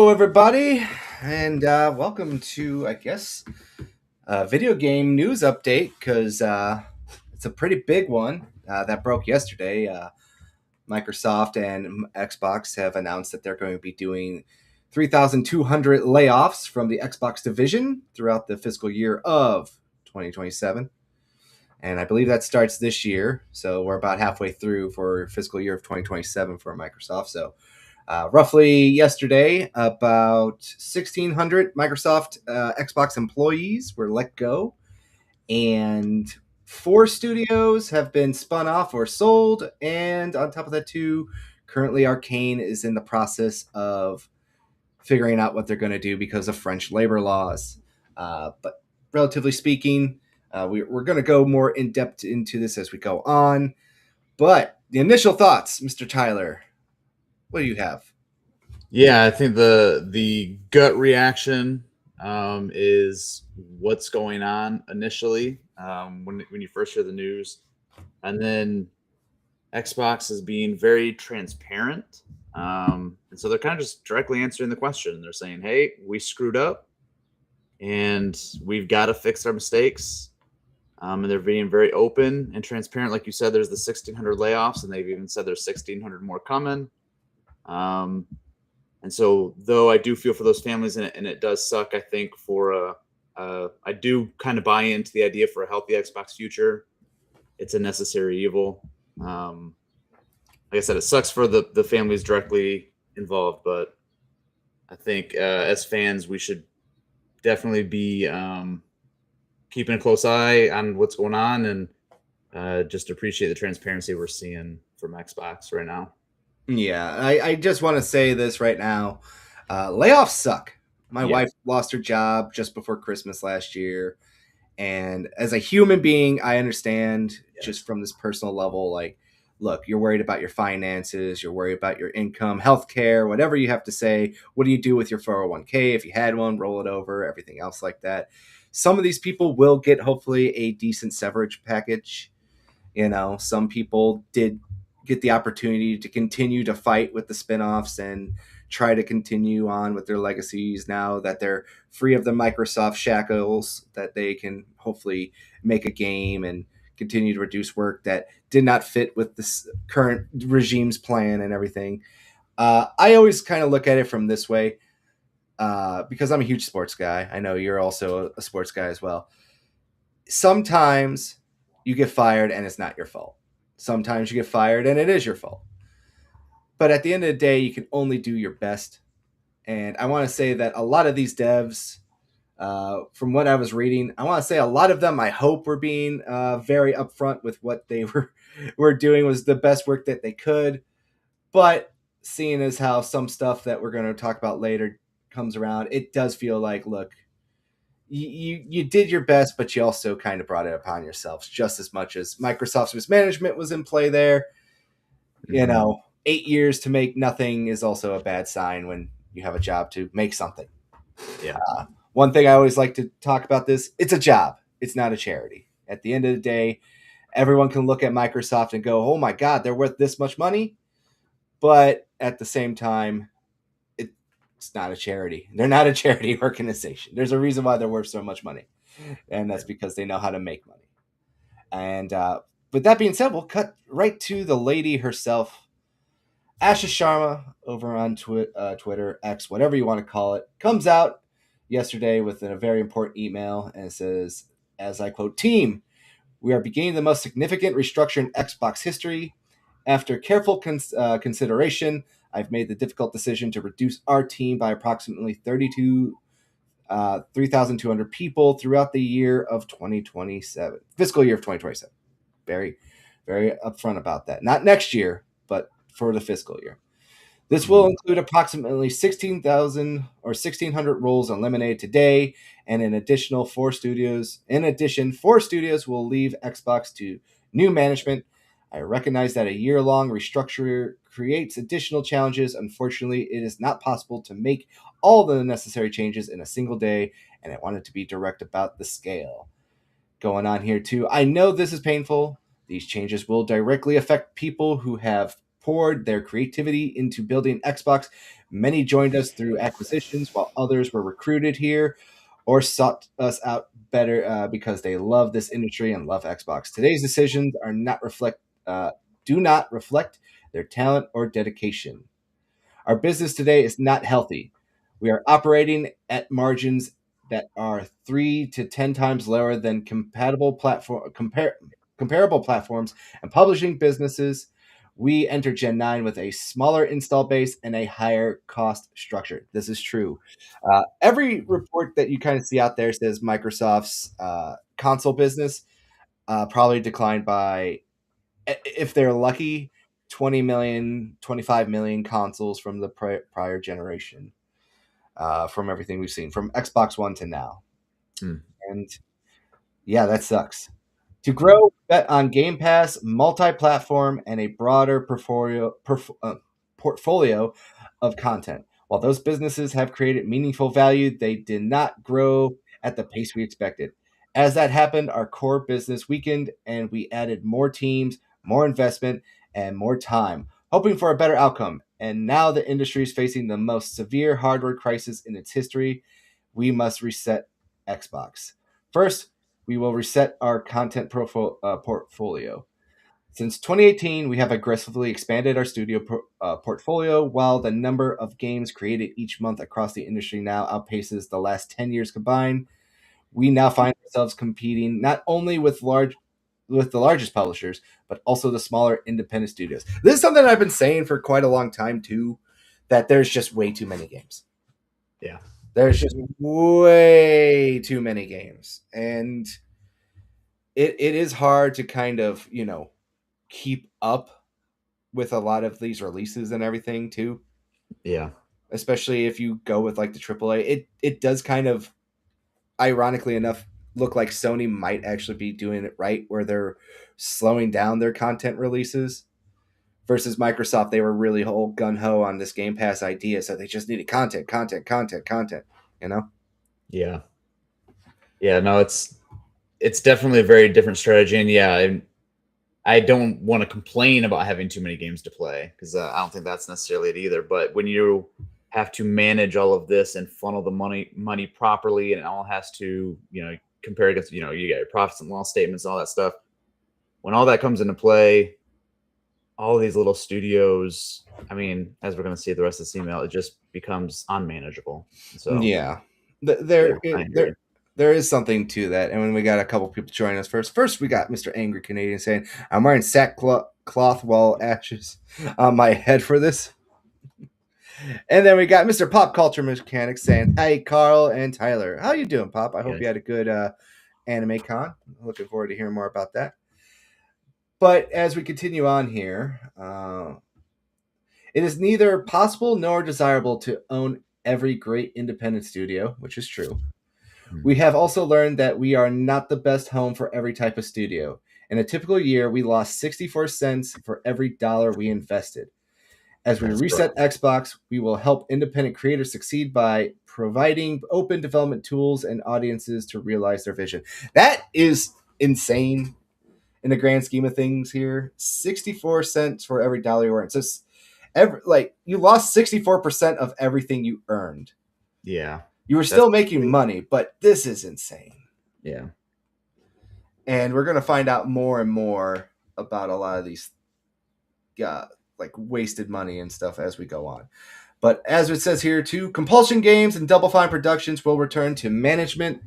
Hello, everybody, and welcome to, video game news update because it's a pretty big one that broke yesterday. Microsoft and Xbox have announced that they're going to be doing 3,200 layoffs from the Xbox division throughout the fiscal year of 2027. And I believe that starts this year. So we're about halfway through for fiscal year of 2027 for Microsoft. So roughly yesterday, about 1,600 Microsoft Xbox employees were let go, and four studios have been spun off or sold. And on top of that, too, currently Arcane is in the process of figuring out what they're going to do because of French labor laws. But relatively speaking, we're going to go more in depth into this as we go on. But the initial thoughts, Mr. Tyler, what do you have? Yeah, I think the gut reaction is what's going on initially when you first hear the news, and then Xbox is being very transparent, and so they're kind of just directly answering the question. They're saying, "Hey, we screwed up, and we've got to fix our mistakes." And they're being very open and transparent. Like you said, there's the 1,600 layoffs, and they've even said there's 1,600 more coming. Um, And so, though I do feel for those families, and it does suck, I think I do kind of buy into the idea for a healthy Xbox future. It's a necessary evil. Like I said, it sucks for the families directly involved, but I think as fans, we should definitely be keeping a close eye on what's going on and just appreciate the transparency we're seeing from Xbox right now. Yeah, I just want to say this right now. Layoffs suck. My Yeah. wife lost her job just before Christmas last year. And as a human being, I understand just from this personal level, like, look, you're worried about your finances, you're worried about your income, healthcare, whatever you have to say. What do you do with your 401k? If you had one, roll it over, everything else like that. Some of these people will get hopefully a decent severance package. Some people did get the opportunity to continue to fight with the spinoffs and try to continue on with their legacies now that they're free of the Microsoft shackles, that they can hopefully make a game and continue to reduce work that did not fit with this current regime's plan and everything. I always kind of look at it from this way because I'm a huge sports guy. I know you're also a sports guy as well. Sometimes you get fired and it's not your fault. Sometimes you get fired and it is your fault. But at the end of the day, you can only do your best. And I want to say that a lot of these devs, from what I was reading, I want to say a lot of them, I hope, were being very upfront with what they were doing was the best work that they could. But seeing as how some stuff that we're going to talk about later comes around, it does feel like, look, you did your best, but you also kind of brought it upon yourselves just as much as Microsoft's mismanagement was in play there. Mhm. 8 years to make nothing is also a bad sign when you have a job to make something. Yeah. One thing I always like to talk about this, it's a job. It's not a charity. At the end of the day, everyone can look at Microsoft and go, oh my God, they're worth this much money. But at the same time, it's not a charity. They're not a charity organization. There's a reason why they're worth so much money. And that's because they know how to make money. And with that being said, we'll cut right to the lady herself, Asha Sharma, over on Twitter, X, whatever you want to call it, comes out yesterday with a very important email and it says, as I quote, "Team, we are beginning the most significant restructure in Xbox history. After careful consideration, I've made the difficult decision to reduce our team by approximately 3,200 people throughout the year of 2027, fiscal year of 2027. Very, very upfront about that. Not next year, but for the fiscal year. This will Mhm. include approximately 16,000 or 1,600 roles eliminated today, and an additional four studios. In addition, four studios will leave Xbox to new management. I recognize that a year-long restructure creates additional challenges. Unfortunately, it is not possible to make all the necessary changes in a single day, and I wanted to be direct about the scale going on here too. I know this is painful. These changes will directly affect people who have poured their creativity into building Xbox. Many joined us through acquisitions, while others were recruited here or sought us out better because they love this industry and love Xbox. Today's decisions are not reflect do not reflect their talent or dedication. Our business today is not healthy. We are operating at margins that are 3 to 10 times lower than comparable platforms and publishing businesses. We enter Gen 9 with a smaller install base and a higher cost structure. This is true. Every report that you kind of see out there says Microsoft's console business probably declined by, if they're lucky, 20 million, 25 million consoles from the prior generation, from everything we've seen from Xbox One to now. And yeah, that sucks. To grow, bet on Game Pass, multi-platform, and a broader portfolio of content. While those businesses have created meaningful value, they did not grow at the pace we expected. As that happened, our core business weakened, and we added more teams, more investment, and more time, hoping for a better outcome. And now the industry is facing the most severe hardware crisis in its history. We must reset Xbox. First, we will reset our content portfolio. Since 2018, we have aggressively expanded our studio portfolio, while the number of games created each month across the industry now outpaces the last 10 years combined. We now find ourselves competing not only with the largest publishers, but also the smaller independent studios. This is something I've been saying for quite a long time too, that there's just way too many games. Yeah. There's just way too many games. And it is hard to kind of, keep up with a lot of these releases and everything too. Yeah. Especially if you go with like the AAA. It does kind of, ironically enough, look like Sony might actually be doing it right, where they're slowing down their content releases versus Microsoft. They were really whole gun-ho on this Game Pass idea, so they just needed content, Yeah. Yeah. No, it's definitely a very different strategy. And yeah, I don't want to complain about having too many games to play, because I don't think that's necessarily it either. But when you have to manage all of this and funnel the money properly, and it all has to, compare against, you got your profits and loss statements and all that stuff. When all that comes into play, all these little studios, I mean, as we're going to see the rest of this email, it just becomes unmanageable. So Yeah. yeah, There, I agree. there is something to that. And when we got a couple people joining us first we got Mr. Angry Canadian saying, I'm wearing sackcloth while ashes on my head for this. And then we got Mr. Pop Culture Mechanic saying, hey, Carl and Tyler. How you doing, Pop? I hope you had a good anime con. Looking forward to hearing more about that. But as we continue on here, it is neither possible nor desirable to own every great independent studio, which is true. We have also learned that we are not the best home for every type of studio. In a typical year, we lost 64 cents for every dollar we invested. As we reset Xbox, we will help independent creators succeed by providing open development tools and audiences to realize their vision. That is insane in the grand scheme of things here. 64 cents for every dollar you earned. So you lost 64% of everything you earned. Yeah. You were still making money, but this is insane. Yeah. And we're going to find out more and more about a lot of these wasted money and stuff as we go on. But as it says here too, Compulsion Games and Double Fine Productions will return to management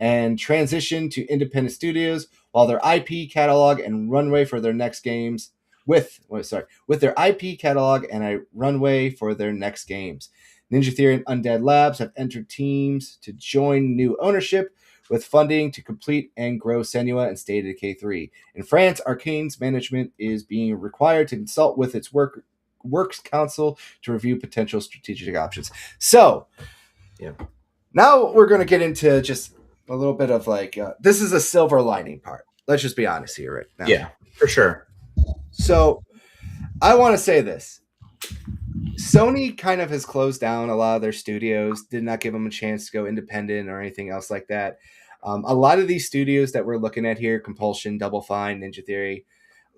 and transition to independent studios, while their IP catalog and runway for their next games with their IP catalog and a runway for their next games. Ninja Theory and Undead Labs have entered teams to join new ownership with funding to complete and grow Senua and State of Decay 3. In France, Arcane's management is being required to consult with its works council to review potential strategic options. So, yeah. Now we're going to get into just a little bit of this is a silver lining part. Let's just be honest here right now. Yeah, for sure. So I want to say this. Sony kind of has closed down a lot of their studios, did not give them a chance to go independent or anything else like that. A lot of these studios that we're looking at here, Compulsion, Double Fine, Ninja Theory,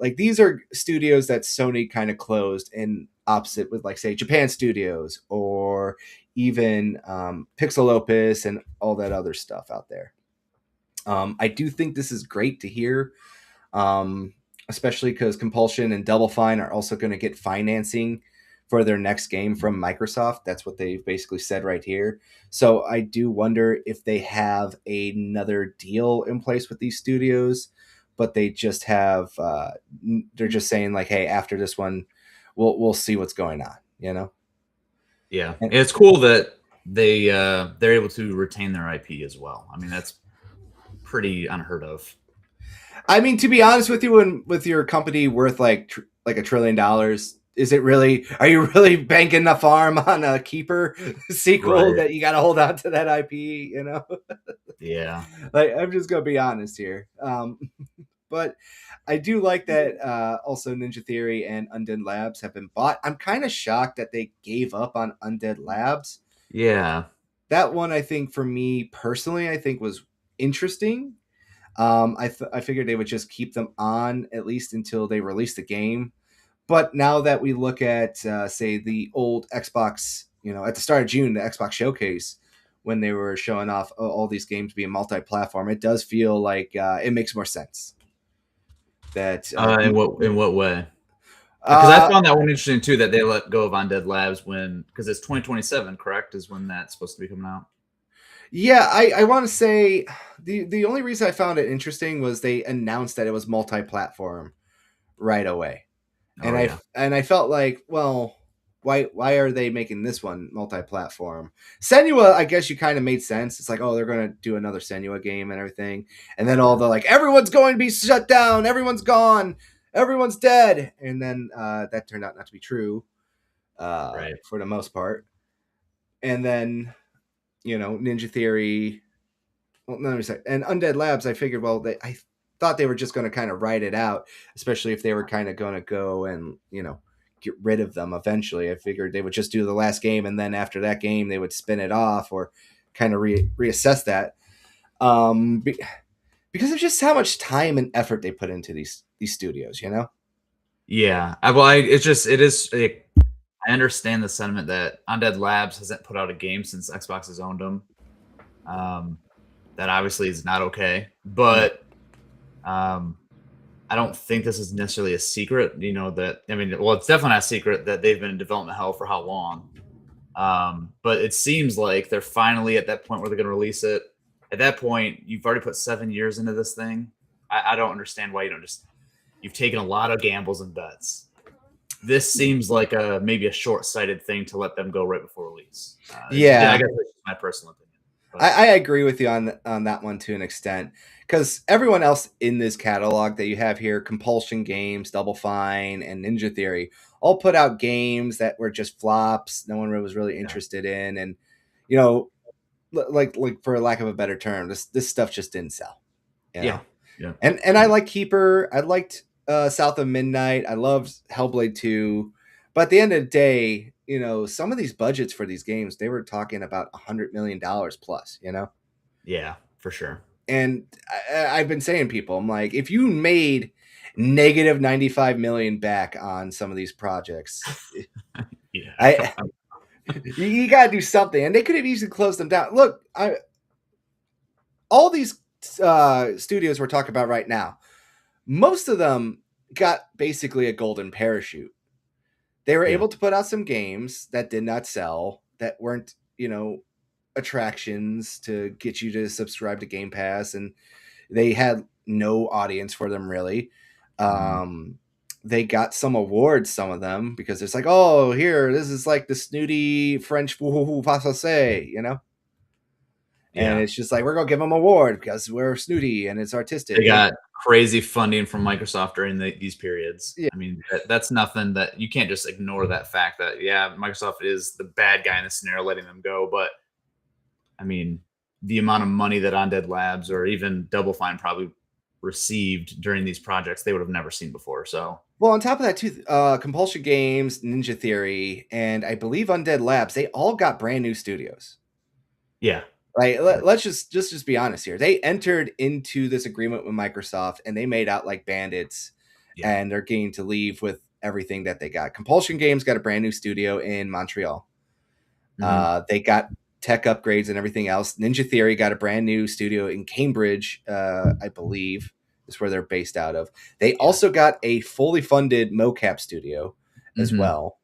like these are studios that Sony kind of closed, in opposite with like say Japan Studios or even Pixel Opus and all that other stuff out there. I do think this is great to hear, especially because Compulsion and Double Fine are also going to get financing for their next game from Microsoft. That's what they've basically said right here. So I do wonder if they have another deal in place with these studios, but they just have they're just saying like, hey, after this one, we'll see what's going on. You know. Yeah, And, and it's cool that they're able to retain their IP as well. I mean, that's pretty unheard of. I mean, to be honest with you, when with your company worth like $1 trillion, is it really? Are you really banking the farm on a Keeper sequel Right. that you got to hold on to that IP? You know, Yeah. like I'm just gonna be honest here. But I do like that. Also, Ninja Theory and Undead Labs have been bought. I'm kind of shocked that they gave up on Undead Labs. Yeah. That one, I think, for me personally, I think was interesting. I figured they would just keep them on at least until they release the game. But now that we look at, say, the old Xbox, at the start of June, the Xbox showcase, when they were showing off all these games being multi-platform, it does feel like it makes more sense. That In what way? Because I uh, found that one interesting too, that they let go of Undead Labs because it's 2027, correct? Is when that's supposed to be coming out. yeah, I want to say the only reason I found it interesting was they announced that it was multi-platform right away. Oh yeah. And I felt like, well, why are they making this one multi-platform? Senua, I guess you kind of made sense. It's like, oh, they're gonna do another Senua game and everything, and then all Yeah. the like, everyone's going to be shut down, everyone's gone, everyone's dead, and then that turned out not to be true Right. for the most part. And then Ninja Theory, well, no, and Undead Labs, I figured, well, I thought they were just going to kind of write it out, especially if they were kind of going to go and get rid of them eventually. I figured they would just do the last game, and then after that game, they would spin it off or kind of reassess that. Because of just how much time and effort they put into these studios, Yeah. I understand the sentiment that Undead Labs hasn't put out a game since Xbox has owned them. That obviously is not okay, No. but um, I don't think this is necessarily a secret. That I mean, well, it's definitely not a secret that they've been in development hell for how long. But it seems like they're finally at that point where they're going to release it. At that point, you've already put 7 years into this thing. I don't understand why you don't just. You've taken a lot of gambles and bets. This seems like maybe a short-sighted thing to let them go right before release. I guess Yeah, that's just my personal opinion. But I agree with you on that one to an extent, because everyone else in this catalog that you have here, Compulsion Games, Double Fine, and Ninja Theory, all put out games that were just flops. No one was really yeah, interested in, and you know, like for lack of a better term, this stuff just didn't sell. You yeah, know, yeah, and I like Keeper. I liked South of Midnight. I loved Hellblade 2. But at the end of the day, some of these budgets for these games, they were talking about $100 million plus. yeah, for sure. And I've been saying people, I'm like, if you made negative 95 million back on some of these projects, Yeah, I you got to do something. And they could have easily closed them down. Look, all these studios we're talking about right now, most of them got basically a golden parachute. They were yeah, able to put out some games that did not sell, that weren't, attractions to get you to subscribe to Game Pass, and they had no audience for them really. mhm, Um, they got some awards, some of them, because it's like, oh, here, this is like the snooty French say. And yeah. it's just like, we're gonna give them an award because we're snooty and it's They artistic. And got crazy funding from Microsoft during these periods. yeah, I mean, that's nothing that you can't just ignore that fact that, yeah, Microsoft is the bad guy in this scenario, letting them go. But I mean, the amount of money that Undead Labs or even Double Fine probably received during these projects, they would have never seen before. So, well, on top of that too, Compulsion Games, Ninja Theory, and I believe Undead Labs, they all got brand new studios. yeah, Like yeah, let's just be honest here. They entered into this agreement with Microsoft and they made out like bandits Yeah. and they're getting to leave with everything that they got. Compulsion Games got a brand new studio in Montreal. Mm-hmm. They got tech upgrades and everything else. Ninja Theory got a brand new studio in Cambridge, I believe, is where they're based out of. They Yeah. also got a fully funded mocap studio as Mm-hmm. well.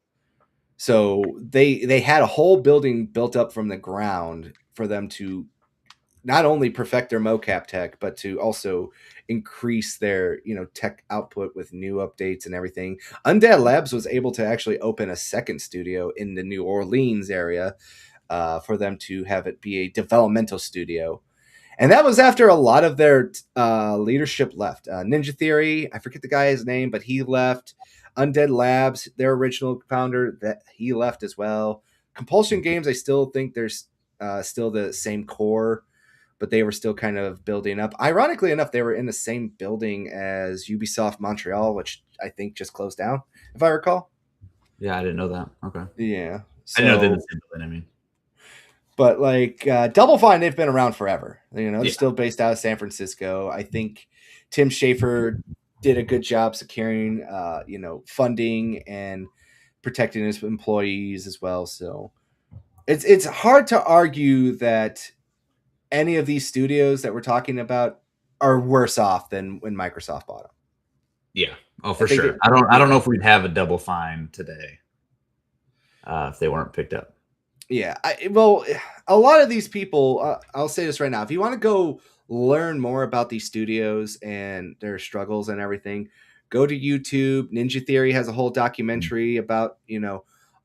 So they had a whole building built up from the ground for them to not only perfect their mocap tech, but to also increase their tech output with new updates and everything. Undead Labs was able to actually open a second studio in the New Orleans area for them to have it be a developmental studio. And that was after a lot of their leadership left. Ninja Theory, I forget the guy's name, but he left. Undead Labs, their original founder, that he left as well. Compulsion Games, I still think there's still the same core, but they were still kind of building up. Ironically enough, they were in the same building as Ubisoft Montreal, which I think just closed down, if I recall. Yeah, I didn't know that. Okay. Yeah. I didn't know they did the So same building. I mean, but like Double Fine, they've been around forever. They're yeah. still based out of San Francisco. I think Tim Schafer did a good job securing, funding and protecting his employees as well. So it's hard to argue that any of these studios that we're talking about are worse off than when Microsoft bought them. Yeah. Oh, I for think sure. it, I don't yeah. know if we'd have a Double Fine today if they weren't picked up. Yeah, well, a lot of these people, I'll say this right now. If you want to go learn more about these studios and their struggles and everything, go to YouTube. Ninja Theory has a whole documentary about,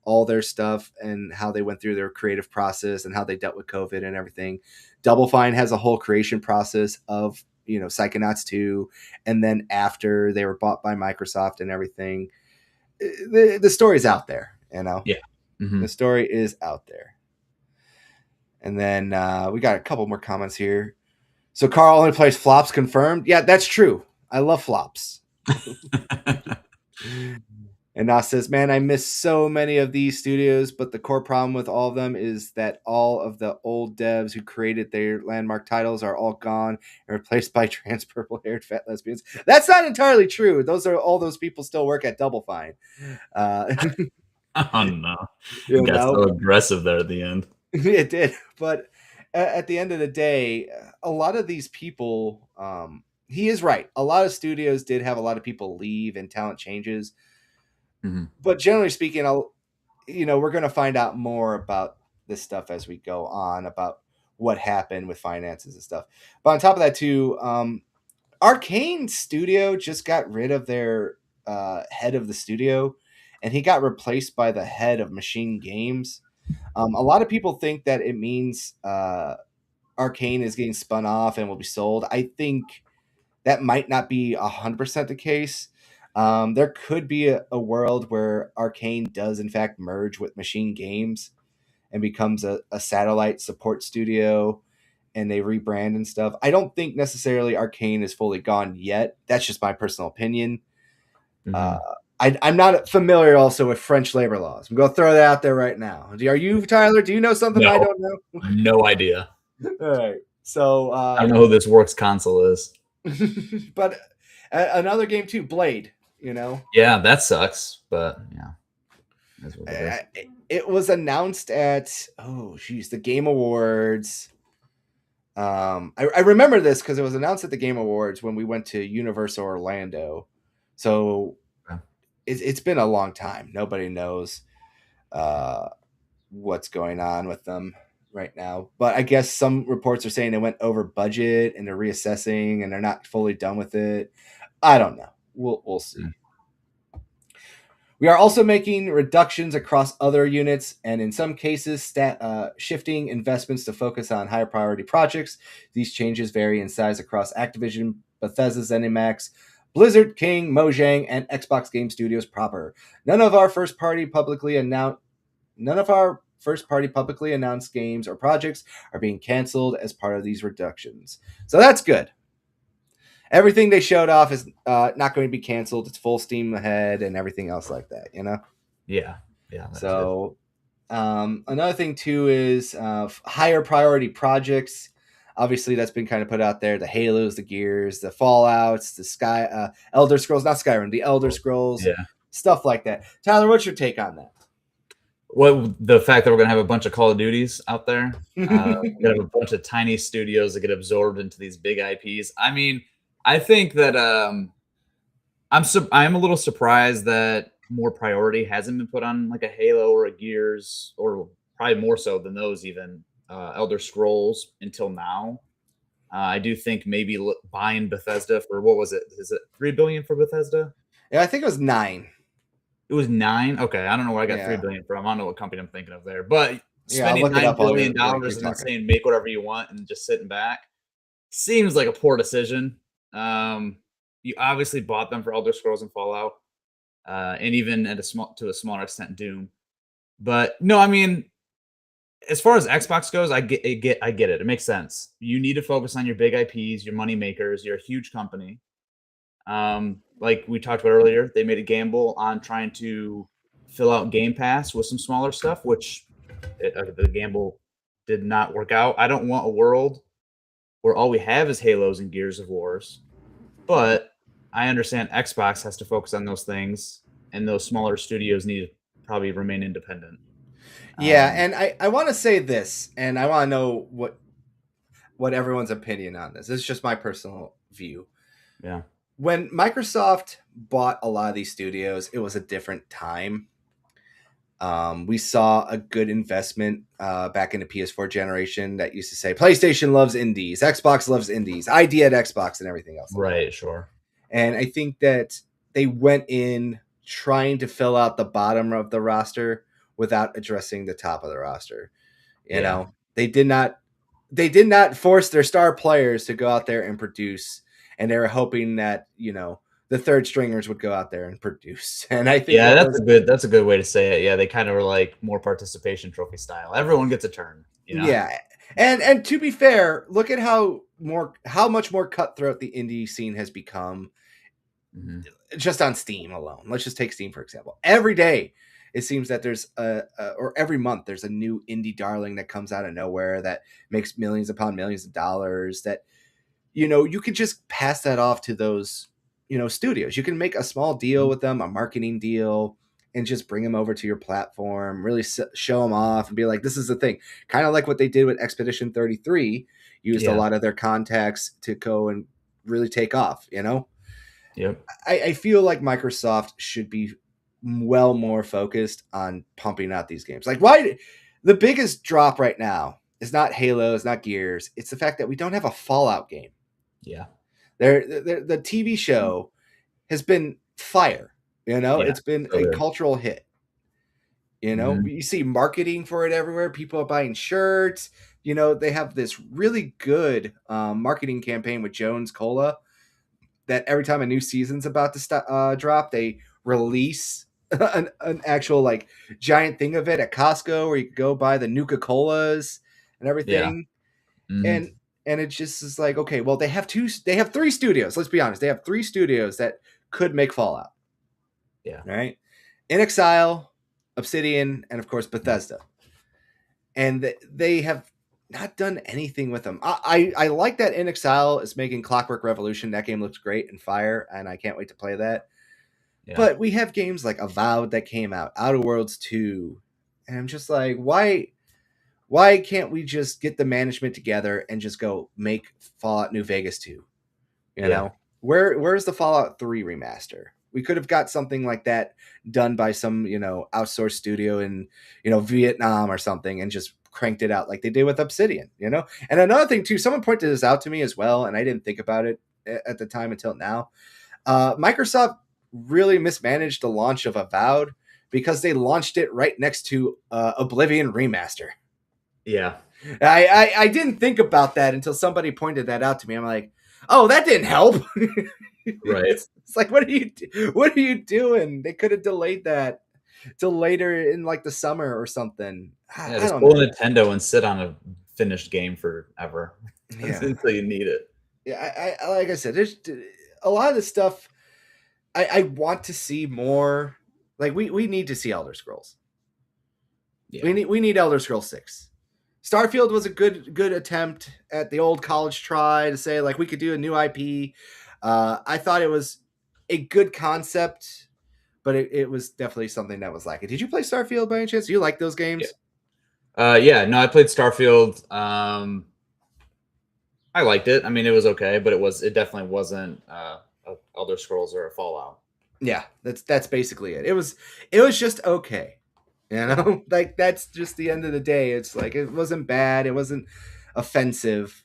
all their stuff and how they went through their creative process and how they dealt with COVID and everything. Double Fine has a whole creation process of, Psychonauts 2. And then after they were bought by Microsoft and everything, the story's out there. Yeah. Mm-hmm. The story is out there. And then we got a couple more comments here. So Carl only plays flops confirmed. Yeah, that's true. I love flops. And Nas says, man, I miss so many of these studios, but the core problem with all of them is that all of the old devs who created their landmark titles are all gone and replaced by trans purple-haired fat lesbians. That's not entirely true. All those people still work at Double Fine. Oh no, you got so know, aggressive there at the end. It did, but at the end of the day, a lot of these people, he is right. A lot of studios did have a lot of people leave and talent changes, Mm-hmm. but generally speaking, we're going to find out more about this stuff as we go on about what happened with finances and stuff. But on top of that, too, Arcane Studio just got rid of their head of the studio, and he got replaced by the head of Machine Games. A lot of people think that it means Arcane is getting spun off and will be sold. I think that might not be 100% the case. There could be a world where Arcane does in fact merge with Machine Games and becomes a satellite support studio, and they rebrand and stuff. I don't think necessarily Arcane is fully gone yet. That's just my personal opinion. Mm-hmm. Uh, I'm not familiar also with French labor laws. I'm going to throw that out there right now. Are you, Tyler? Do you know something I No, don't know? no idea. All right. So, I don't know who this Works console is. but another game too, Blade. You know, Yeah, that sucks, but yeah, that's what it is. It was announced at the Game Awards. I remember this because it was announced at the Game Awards when we went to Universal Orlando. So Okay. it's been a long time. Nobody knows what's going on with them right now. But I guess some reports are saying they went over budget and they're reassessing and they're not fully done with it. I don't know. We'll see. Mm. We are also making reductions across other units and in some cases shifting investments to focus on higher priority projects. These changes vary in size across Activision, Bethesda, ZeniMax, Blizzard, King, Mojang, and Xbox Game Studios proper. None of our first party publicly announced games or projects are being canceled as part of these reductions. So that's good. Everything they showed off is not going to be canceled. It's full steam ahead and everything else like that. Yeah, that's good. So another thing too is higher priority projects. Obviously, that's been kind of put out there. The Halos, the Gears, the Fallouts, the Elder Scrolls, not Skyrim, the Elder Scrolls, Yeah. stuff like that. Tyler, what's your take on that? What the fact that we're gonna have a bunch of Call of Duties out there, we're gonna have a bunch of tiny studios that get absorbed into these big IPs. I mean, I think that I'm a little surprised that more priority hasn't been put on like a Halo or a Gears, or probably more so than those even Elder Scrolls until now. I do think maybe buying Bethesda for what was it? Is it 3 billion for Bethesda? Yeah, I think it was 9. It was 9. Okay, I don't know where I got three Yeah. billion from. I don't know what company I'm thinking of there, but Yeah, I'll spending look it nine up while billion you're dollars and then talking. saying make whatever you want and just sitting back seems like a poor decision. You obviously bought them for Elder Scrolls and Fallout, and even at a smaller extent Doom. But no, I mean, as far as Xbox goes, I get it. It makes sense. You need to focus on your big IPs, your money makers. You're a huge company. Like we talked about earlier, they made a gamble on trying to fill out Game Pass with some smaller stuff, which the gamble did not work out. I don't want a world where all we have is Halos and Gears of Wars, but I understand Xbox has to focus on those things, and those smaller studios need to probably remain independent. Yeah, Um, and I want to say this, and I want to know what everyone's opinion on this. This is just my personal view. yeah, When Microsoft bought a lot of these studios, it was a different time. We saw a good investment back in the PS4 generation that used to say PlayStation loves indies, Xbox loves indies, ID at Xbox, and everything else like that. right, sure, And I think that they went in trying to fill out the bottom of the roster without addressing the top of the roster. You yeah. know, they did not force their star players to go out there and produce, and they were hoping that, the third stringers would go out there and produce. And I think Yeah, that was that's a good way to say it. Yeah, they kind of were like more participation trophy style. Everyone gets a turn, you know? yeah. And to be fair, look at how much more cutthroat the indie scene has become Mhm. just on Steam alone. Let's just take Steam for example. Every day it seems that there's or every month there's a new indie darling that comes out of nowhere that makes millions upon millions of dollars that you could just pass that off to those, studios. You can make a small deal Mhm. with them, a marketing deal, and just bring them over to your platform, really show them off and be like, this is the thing. Kind of like what they did with Expedition 33, used a Yeah. lot of their contacts to go and really take off. Yep. I feel like Microsoft should be well more focused on pumping out these games. Like, why the biggest drop right now is not Halo, it's not Gears. It's the fact that we don't have a Fallout game. Yeah. The TV show has been fire. Yeah. It's been So a good. cultural hit. Mhm. You see marketing for it everywhere. People are buying shirts. They have this really good marketing campaign with Jones Cola that every time a new season's about to drop, they release an actual like giant thing of it at Costco where you can go buy the Nuka Colas and Yeah. everything. Mhm. And it just is like, okay, well, they have three studios. Let's be honest, they have three studios that could make Fallout. Yeah. Right, In Exile, Obsidian, and of course Mhm. Bethesda, and they have not done anything with them. I like that In Exile is making Clockwork Revolution. That game looks great and fire, and I can't wait to play that. Yeah. But we have games like Avowed that came out, Outer Worlds 2, and I'm just like, why can't we just get the management together and just go make Fallout New Vegas 2? You Yeah. know, where's the Fallout 3 remaster? We could have got something like that done by some, outsourced studio in, Vietnam or something and just cranked it out like they did with Obsidian. And another thing too, someone pointed this out to me as well, and I didn't think about it at the time until now. Microsoft really mismanaged the launch of Avowed because they launched it right next to Oblivion Remaster. Yeah. I didn't think about that until somebody pointed that out to me. I'm like, oh, that didn't help. Right. It's like, what are you doing? They could have delayed that till later in like the summer or something. Yeah, I just don't pull know. a Nintendo and sit on a finished game forever Yeah, until you need it. yeah. I like I said, there's a lot of this stuff. I want to see more. Like we need to see Elder Scrolls. We Yeah. need Elder Scrolls 6. Starfield was a good attempt at the old college try to say like we could do a new IP. I thought it was a good concept, but it was definitely something that was lacking. Did you play Starfield by any chance? Do you like those Yeah. games? Yeah, no, I played Starfield. I liked it. I mean, it was okay, but it definitely wasn't a Elder Scrolls or a Fallout. Yeah, that's basically it. It was just okay. You know, like that's just the end of the day. It's like it wasn't bad, it wasn't offensive,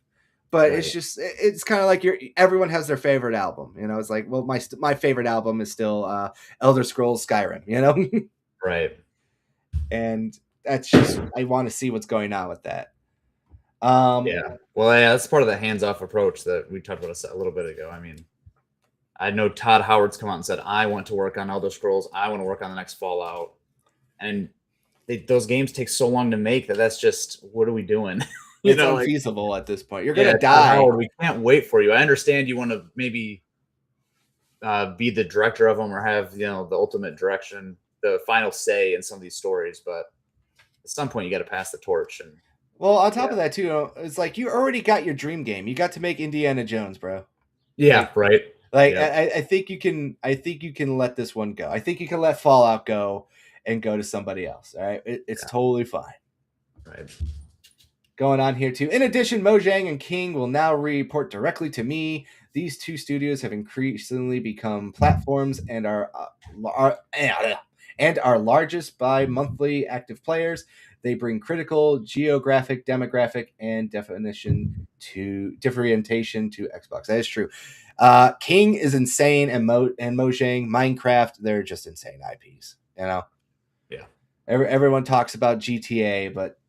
but it's Right. just it's kind of like everyone has their favorite album. You know, it's like well my favorite album is still Elder Scrolls Skyrim. You know, Right. and that's just I want to see what's going on with that. Um, Yeah. Well, yeah, that's part of the hands-off approach that we talked about a little bit ago. I mean, I know Todd Howard's come out and said, "I want to work on Elder Scrolls. I want to work on the next Fallout," and those games take so long to make that's just what are we doing? it's Like unfeasible at this point. You're yeah, gonna Todd die. Howard, we can't wait for you. I understand you want to maybe be the director of them or have the ultimate direction, the final say in some of these stories, but at some point you got to pass the torch. And Well, on top yeah, of that too, it's like you already got your dream game. You got to make Indiana Jones, bro. yeah, Like right, Like yeah, I think you can. I think you can let this one go. I think you can let Fallout go and go to somebody else. All right, it's yeah, totally fine. right, Going on here too. In addition, Mojang and King will now report directly to me. These two studios have increasingly become platforms and are largest by monthly active players. They bring critical geographic, demographic, and differentiation to Xbox. That is true. King is insane, and Mojang, Minecraft, they're just insane IPs. You know, yeah, everyone talks about GTA, but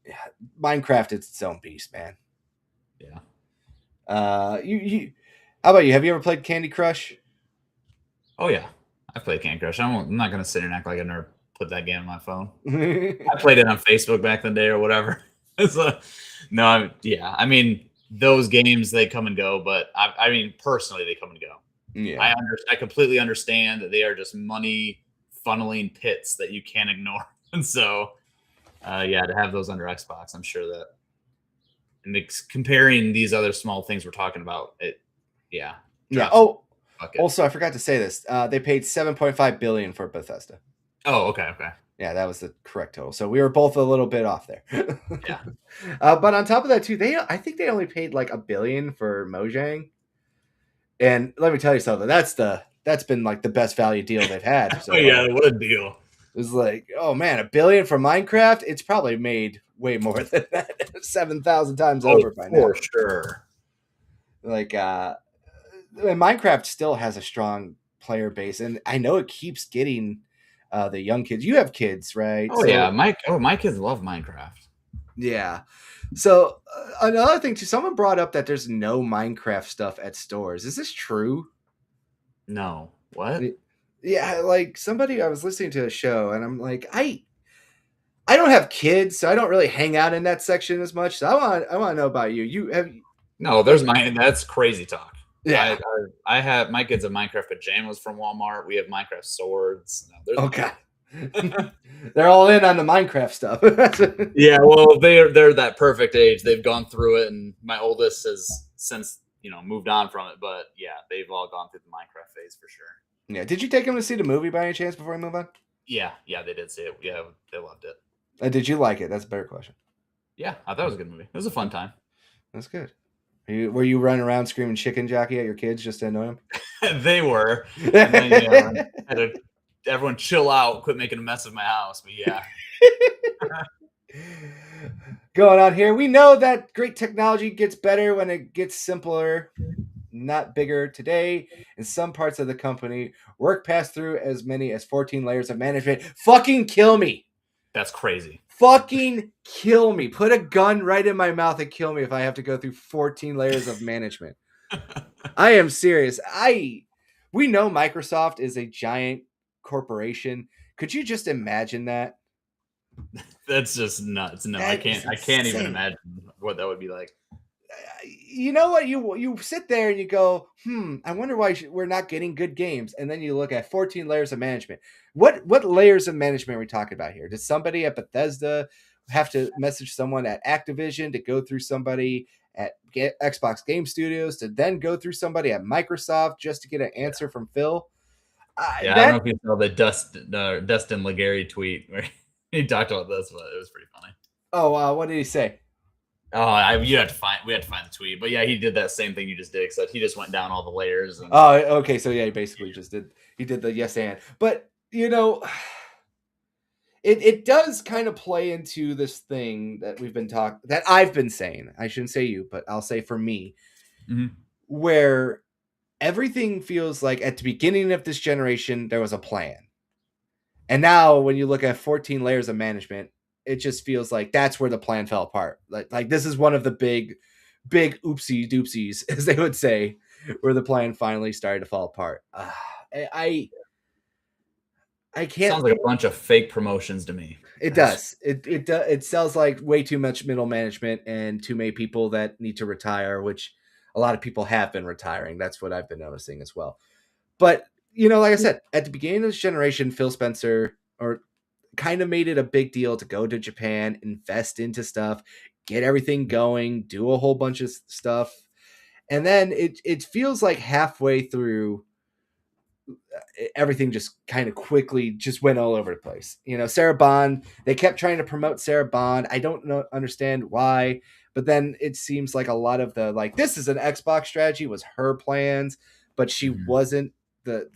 Minecraft is its own beast, man. yeah. You how about you? Have you ever played Candy Crush? Oh yeah, I played Candy Crush. I'm not gonna sit here and act like I never put that game on my phone. Yeah, I played it on Facebook back in the day or whatever. So, no, yeah. I mean, those games they come and go, but I mean, personally, they come and go. I completely understand that they are just money funneling pits that you can't ignore. And so, yeah, to have those under Xbox, I'm sure that and comparing these other small things we're talking about, it, yeah, yeah. drops in Oh, the bucket. also I forgot to say this. They paid 7.5 billion for Bethesda. Oh, okay, okay, Yeah, that was the correct total. So we were both a little bit off there. yeah. But on top of that too, I think they only paid like a billion for Mojang. And let me tell you something. That's been like the best value deal they've had Oh so yeah, far. what a deal. It's like, oh man, a billion for Minecraft. It's probably made way more than that, 7,000 times Oh, over by now. for sure. Like, and Minecraft still has a strong player base, and I know it keeps getting the young kids. You have kids, right? Oh yeah, So my kids love Minecraft. yeah. So another thing too, someone brought up that there's no Minecraft stuff at stores. Is this true? No, what? Yeah, like somebody I was listening to a show, and I'm like, I don't have kids, so I don't really hang out in that section as much. So I want to know about you. You have No, there's like my that's crazy talk. I, yeah. I have my kids have Minecraft pajamas from Walmart. We have Minecraft swords. No, there's Okay. no. They're all in on the Minecraft stuff. Yeah, well, they're that perfect age. They've gone through it, and my oldest has since moved on from it. But yeah, they've all gone through the Minecraft phase for sure. Yeah. Did you take them to see the movie by any chance before we move on? Yeah, yeah, they did see it. Yeah, they loved it. Did you like it? That's a better question. Yeah, I thought it was a good movie. It was a fun time. That's good. Were you running around screaming chicken jockey at your kids just to annoy They were, and then them? had to everyone chill out, quit making a mess of my house. But yeah, Going on here, we know that great technology gets better when it gets simpler, not bigger. Today, in some parts of the company, work passed through as many as 14 layers of management. Fucking kill me. that's crazy. Fucking kill me. Put a gun right in my mouth and kill me if I have to go through 14 layers of management. I am serious. We know Microsoft is a giant corporation. Could you just imagine that? That's just nuts. No, I That is can't. I can't even insane. imagine what that would be like. You know what? You sit there and you go, I wonder why we're not getting good games. And then you look at 14 layers of management. What layers of management are we talking about here? Did somebody at Bethesda have to message someone at Activision to go through somebody at Xbox Game Studios to then go through somebody at Microsoft just to get an Yeah. answer from Phil. Yeah, I don't know That if you saw the Dustin Legary tweet where he talked about this, but it was pretty funny. what did he say? Oh, we had to find the tweet, but yeah, he did that same thing you just did, except he just went down all the layers and Oh, okay. So yeah, he basically just did the yes and. But it does kind of play into this thing that I've been saying. I shouldn't say you, but I'll say for me, where everything feels like at the beginning of this generation there was a plan. And now when you look at 14 layers of management, it just feels like that's where the plan fell apart. Like this is one of the big oopsie doopsies, as they would say, where the plan finally started to fall apart. I I can't. sounds like a bunch of fake promotions to me. It does. It sells like way too much middle management and too many people that need to retire, which a lot of people have been retiring. That's what I've been noticing as well. But like I said, at the beginning of this generation, Phil Spencer or kind of made it a big deal to go to Japan, invest into stuff, get everything going, do a whole bunch of stuff. And then it feels like halfway through everything just kind of quickly just went all over the place. Sarah Bond, they kept trying to promote Sarah Bond. I don't understand why, but then it seems like a lot of the this is an Xbox strategy was her plans, but she wasn't the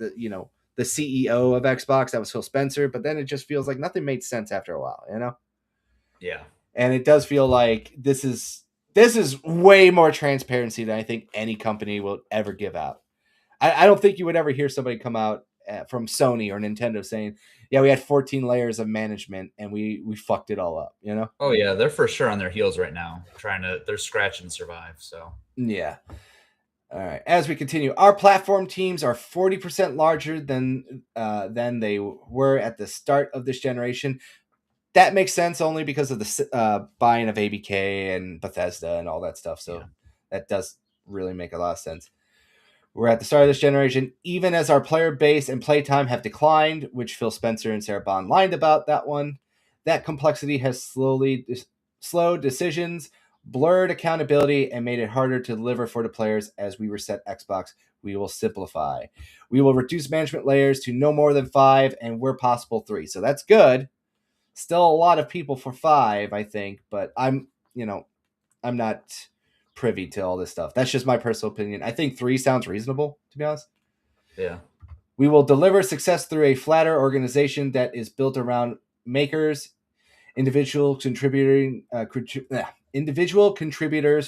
CEO of Xbox. That was Phil Spencer. But then it just feels like nothing made sense after a while. Yeah. And it does feel like this is way more transparency than I think any company will ever give out. I don't think you would ever hear somebody come out from Sony or Nintendo saying, "Yeah, we had 14 layers of management and we fucked it all up." Oh yeah, they're for sure on their heels right now, they're scratch and survive. So Yeah. All right. As we continue, our platform teams are 40% larger than they were at the start of this generation. That makes sense only because of the buying of ABK and Bethesda and all that stuff. So that does really make a lot of sense. We're at the start of this generation, even as our player base and playtime have declined, which Phil Spencer and Sarah Bond lied about that one. That complexity has slowed decisions, blurred accountability, and made it harder to deliver for the players. As we reset Xbox, we will simplify. We will reduce management layers to no more than 5, and where possible 3. So that's good. Still a lot of people for 5, I think, but I'm not privy to all this stuff. That's just my personal opinion. I think 3 sounds reasonable, to be honest. Yeah. We will deliver success through a flatter organization that is built around makers, individual contributors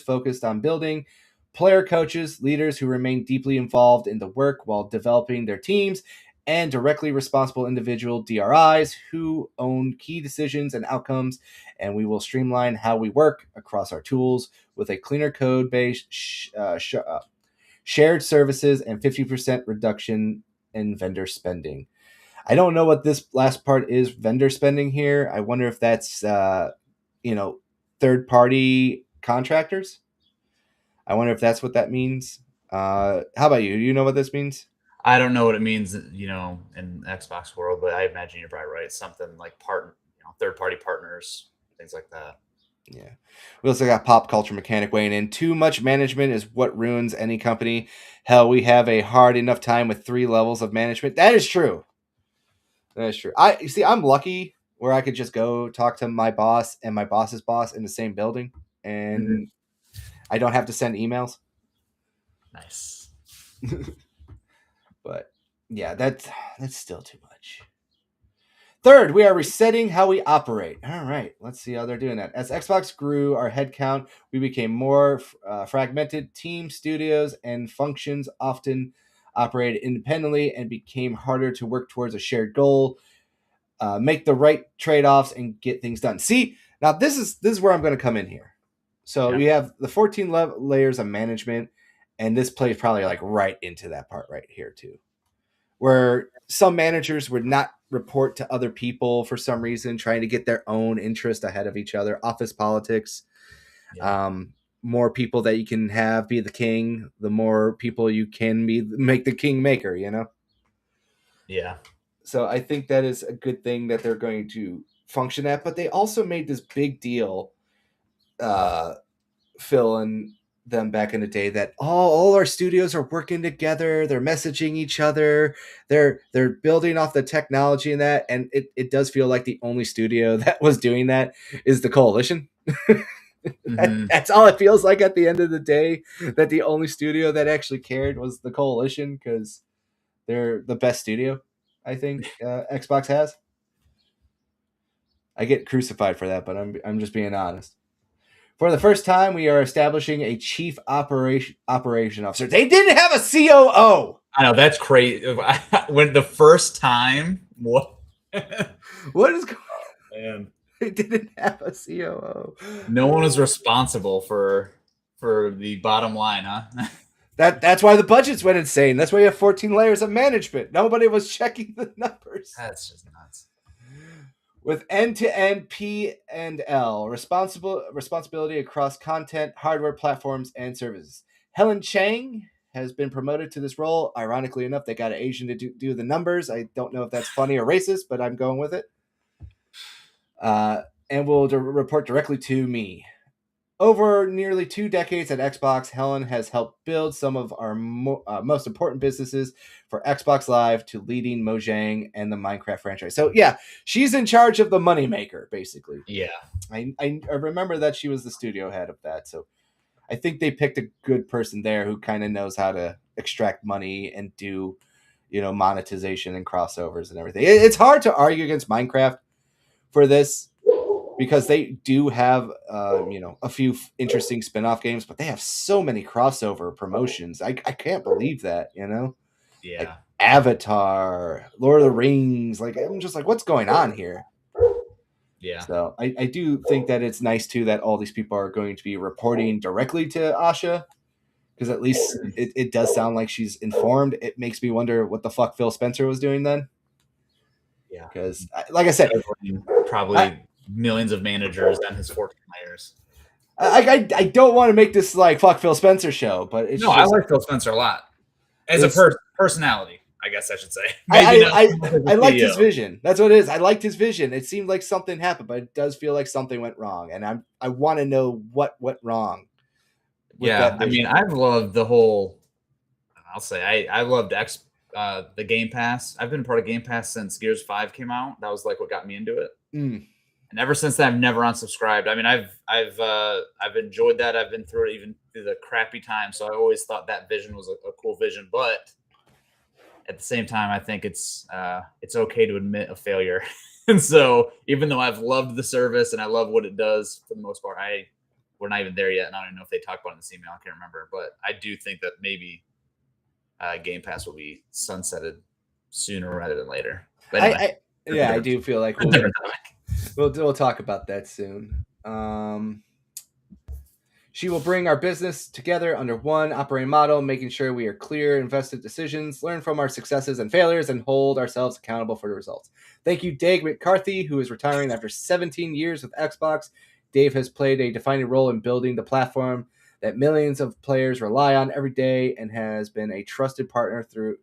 focused on building, player coaches, leaders who remain deeply involved in the work while developing their teams, and directly responsible individual DRIs who own key decisions and outcomes. And we will streamline how we work across our tools with a cleaner code base, shared services, and 50% reduction in vendor spending. I don't know what this last part is, vendor spending here. I wonder if that's third party contractors. I wonder if that's what that means. How about you? Do you know what this means? I don't know what it means, in Xbox world, but I imagine you're probably right. Something like third party partners, things like that. Yeah. We also got pop culture mechanic weighing in. Too much management is what ruins any company. Hell, we have a hard enough time with 3 levels of management. That is true. That is true. You see, I'm lucky where I could just go talk to my boss and my boss's boss in the same building, and I don't have to send emails. Nice. But yeah, that's still too much. Third, we are resetting how we operate. All right, let's see how they're doing that. As Xbox grew our headcount, we became more fragmented. Team studios and functions often operated independently and became harder to work towards a shared goal, make the right trade-offs, and get things done. See, now this is where I'm going to come in here. So you have the 14 layers of management, and this plays probably like right into that part right here too, where some managers would not report to other people for some reason, trying to get their own interest ahead of each other. Office politics. More people that you can have be the king, the more people you can make the king maker. Yeah. So I think that is a good thing that they're going to function at. But they also made this big deal, uh, Phil and them back in the day, that all our studios are working together, they're messaging each other, they're building off the technology and that, and it does feel like the only studio that was doing that is the Coalition. Mm-hmm. That's all it feels like at the end of the day, that the only studio that actually cared was the Coalition, because they're the best studio I think Xbox has. I get crucified for that, but I'm just being honest. For the first time, we are establishing a chief operation officer. They didn't have a COO. I know that's crazy. When the first time, what? What is going? Man, They didn't have a COO. no one was responsible for the bottom line, huh? That's why the budgets went insane. That's why you have 14 layers of management. Nobody was checking the numbers. That's just nuts. With end-to-end P&L responsibility across content, hardware, platforms, and services. Helen Chang has been promoted to this role. Ironically enough, they got an Asian to do the numbers. I don't know if that's funny or racist, but I'm going with it. And will report directly to me. Over nearly 2 decades at Xbox, Helen has helped build some of our most important businesses, for Xbox Live to leading Mojang and the Minecraft franchise. So yeah, she's in charge of the moneymaker, basically. Yeah. I remember that she was the studio head of that. So I think they picked a good person there who kind of knows how to extract money and do, monetization and crossovers and everything. It's hard to argue against Minecraft for this, because they do have a few interesting spin-off games, but they have so many crossover promotions. I can't believe that, Yeah. like Avatar, Lord of the Rings. Like, I'm just like, what's going on here? Yeah. So I do think that it's nice too that all these people are going to be reporting directly to Asha, because at least it does sound like she's informed. It makes me wonder what the fuck Phil Spencer was doing then. Yeah. Because, like I said, probably millions of managers on his 14 layers. I don't want to make this like fuck Phil Spencer show, but it's I like Phil Spencer a lot as a personality, I guess I should say. I liked his vision. That's what it is. I liked his vision. It seemed like something happened, but it does feel like something went wrong, and I want to know what went wrong. Yeah, I mean, I've loved the whole. I'll say I loved the Game Pass. I've been part of Game Pass since Gears 5 came out. That was like what got me into it. And ever since then, I've never unsubscribed. I mean, I've enjoyed that. I've been through it even through the crappy times. So I always thought that vision was a cool vision. But at the same time, I think it's okay to admit a failure. And so even though I've loved the service and I love what it does for the most part, we're not even there yet. And I don't even know if they talk about it in this email. I can't remember. But I do think that maybe Game Pass will be sunsetted sooner rather than later. But anyway, I do feel like we'll talk about that soon. She will bring our business together under one operating model, making sure we are clear, invested decisions, learn from our successes and failures, and hold ourselves accountable for the results. Thank you, Dave McCarthy, who is retiring after 17 years with Xbox. Dave has played a defining role in building the platform that millions of players rely on every day, and has been a trusted partner through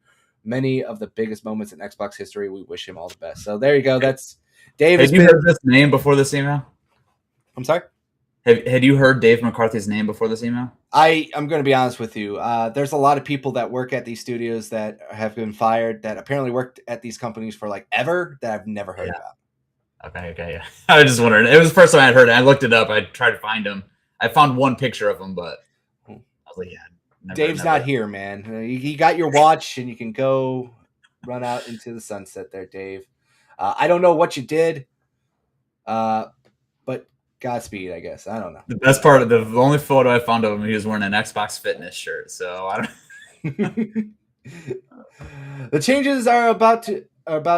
many of the biggest moments in Xbox history. We wish him all the best. So there you go. That's Dave. Had you heard this name before this email? I'm sorry? Had you heard Dave McCarthy's name before this email? I'm going to be honest with you. There's a lot of people that work at these studios that have been fired that apparently worked at these companies for like ever, that I've never heard about. Okay, yeah. I was just wondering. It was the first time I'd heard it. I looked it up. I tried to find him. I found one picture of him, but I was like, yeah. Dave's not here, man. You got your watch and you can go run out into the sunset there, Dave. I don't know what you did, but Godspeed, I guess. I don't know. The best part of the only photo I found of him, he was wearing an Xbox Fitness shirt. So I don't. The changes are about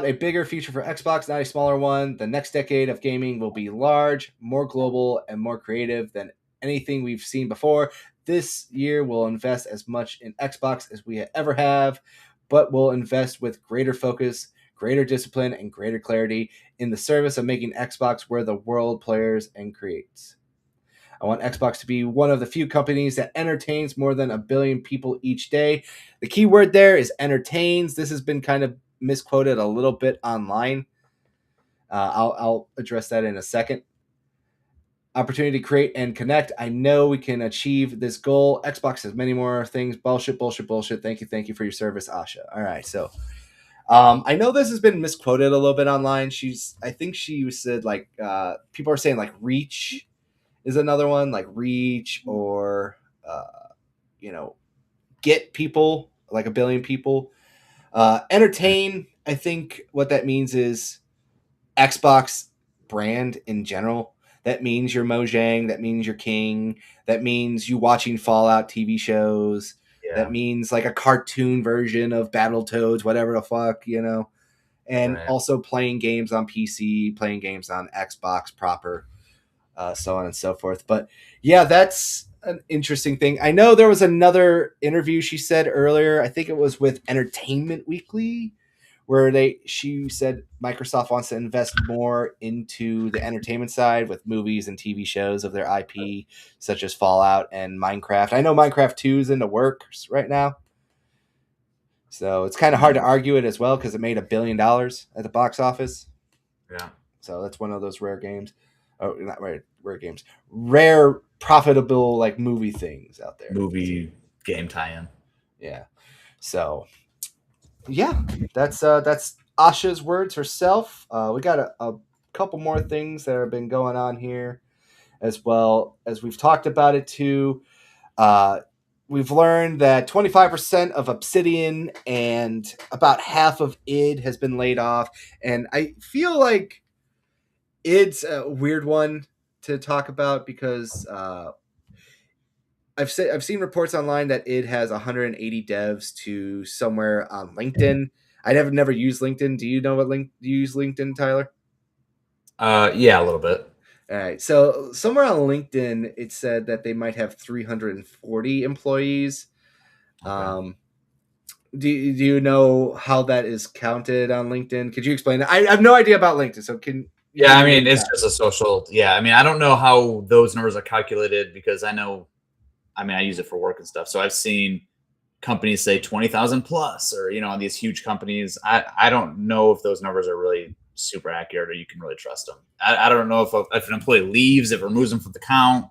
a bigger future for Xbox, not a smaller one. The next decade of gaming will be large, more global, and more creative than anything we've seen before. This year, we'll invest as much in Xbox as we ever have, but we'll invest with greater focus, greater discipline, and greater clarity in the service of making Xbox where the world plays and creates. I want Xbox to be one of the few companies that entertains more than 1 billion people each day. The key word there is entertains. This has been kind of misquoted a little bit online. I'll address that in a second. Opportunity to create and connect. I know we can achieve this goal. Xbox has many more things. Bullshit, bullshit, bullshit. Thank you for your service, Asha. All right, so I know this has been misquoted a little bit online. I think she said like people are saying like reach is another one, like reach or you know get people like a billion people. Entertain. I think what that means is Xbox brand in general. That means you're Mojang. That means you're King. That means you watching Fallout TV shows. That Yeah. means like a cartoon version of Battletoads, whatever the fuck, you know. And Right. also playing games on PC, playing games on Xbox proper, so on and so forth. But yeah, that's an interesting thing. I know there was another interview she said earlier. I think it was with Entertainment Weekly, where she said Microsoft wants to invest more into the entertainment side with movies and TV shows of their IP, such as Fallout and Minecraft. I know Minecraft 2 is in the works right now, so it's kind of hard to argue it as well because it made $1 billion at the box office. Yeah. So that's one of those rare games. Oh, not rare games. Rare profitable like movie things out there. Movie game tie-in. Yeah. So yeah, that's Asha's words herself. We got a couple more things that have been going on here, as well as we've talked about it too. We've learned that 25% of Obsidian and about half of id has been laid off, and I feel like it's a weird one to talk about because I've seen reports online that it has 180 devs to somewhere on LinkedIn. I never used LinkedIn. Do you know what link? Do you use LinkedIn, Tyler? Yeah, a little bit. All right. So somewhere on LinkedIn, it said that they might have 340 employees. Okay. Do you know how that is counted on LinkedIn? Could you explain that? I have no idea about LinkedIn. So can you Yeah, give I me mean, a it's just a social. Yeah, I mean, I don't know how those numbers are calculated because I know, I mean, I use it for work and stuff. So I've seen companies say 20,000 plus, or these huge companies. I don't know if those numbers are really super accurate or you can really trust them. I don't know if an employee leaves, it removes them from the count.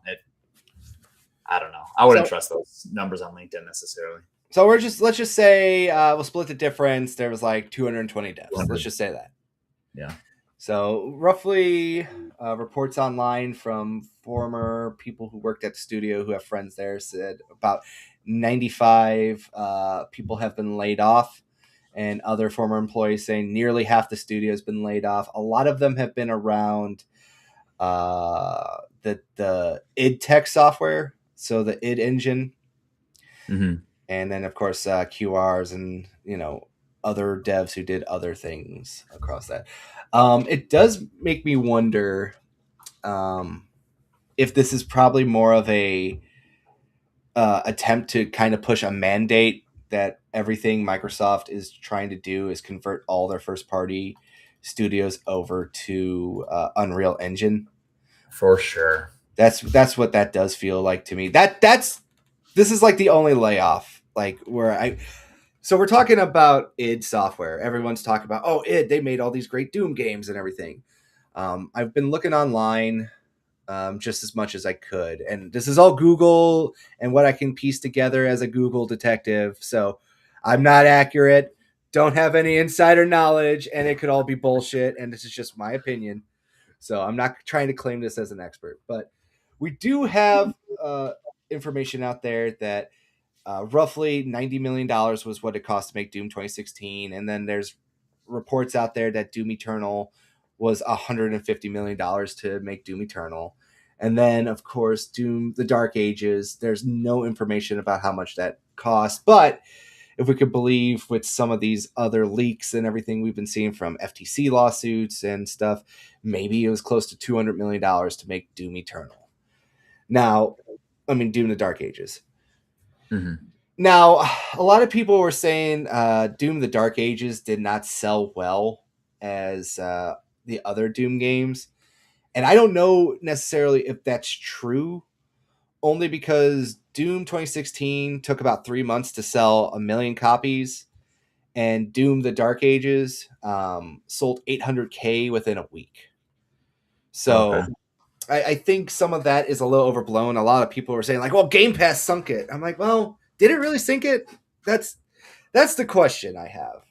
I don't know. I wouldn't so trust those numbers on LinkedIn necessarily. so let's just say we'll split the difference. There was like 220 devs. Let's 200. just say that. Yeah. So roughly, reports online from former people who worked at the studio who have friends there said about 95 people have been laid off, and other former employees saying nearly half the studio has been laid off. A lot of them have been around the id Tech software, so the id engine, Mm-hmm. and then of course QRs and other devs who did other things across that. It does make me wonder if this is probably more of a attempt to kind of push a mandate that everything Microsoft is trying to do is convert all their first party studios over to Unreal Engine. For sure. That's what that does feel like to me. This is like the only layoff like where I. So we're talking about id Software. Everyone's talking about, oh, id, they made all these great Doom games and everything. I've been looking online just as much as I could. And this is all Google and what I can piece together as a Google detective. So I'm not accurate, don't have any insider knowledge, and it could all be bullshit. And this is just my opinion. So I'm not trying to claim this as an expert, but we do have information out there that roughly $90 million was what it cost to make Doom 2016. And then there's reports out there that Doom Eternal was $150 million to make Doom Eternal. And then, of course, Doom The Dark Ages, there's no information about how much that cost. But if we could believe with some of these other leaks and everything we've been seeing from FTC lawsuits and stuff, maybe it was close to $200 million to make Doom Eternal. Now, I mean, Doom The Dark Ages. Mm-hmm. Now, a lot of people were saying Doom The Dark Ages did not sell well as the other Doom games. And I don't know necessarily if that's true, only because Doom 2016 took about 3 months to sell 1 million copies. and Doom: The Dark Ages sold 800K within a week. So Okay. I think some of that is a little overblown. A lot of people were saying like, "Well, Game Pass sunk it." I'm like, "Well, did it really sink it?" That's that's the question I have.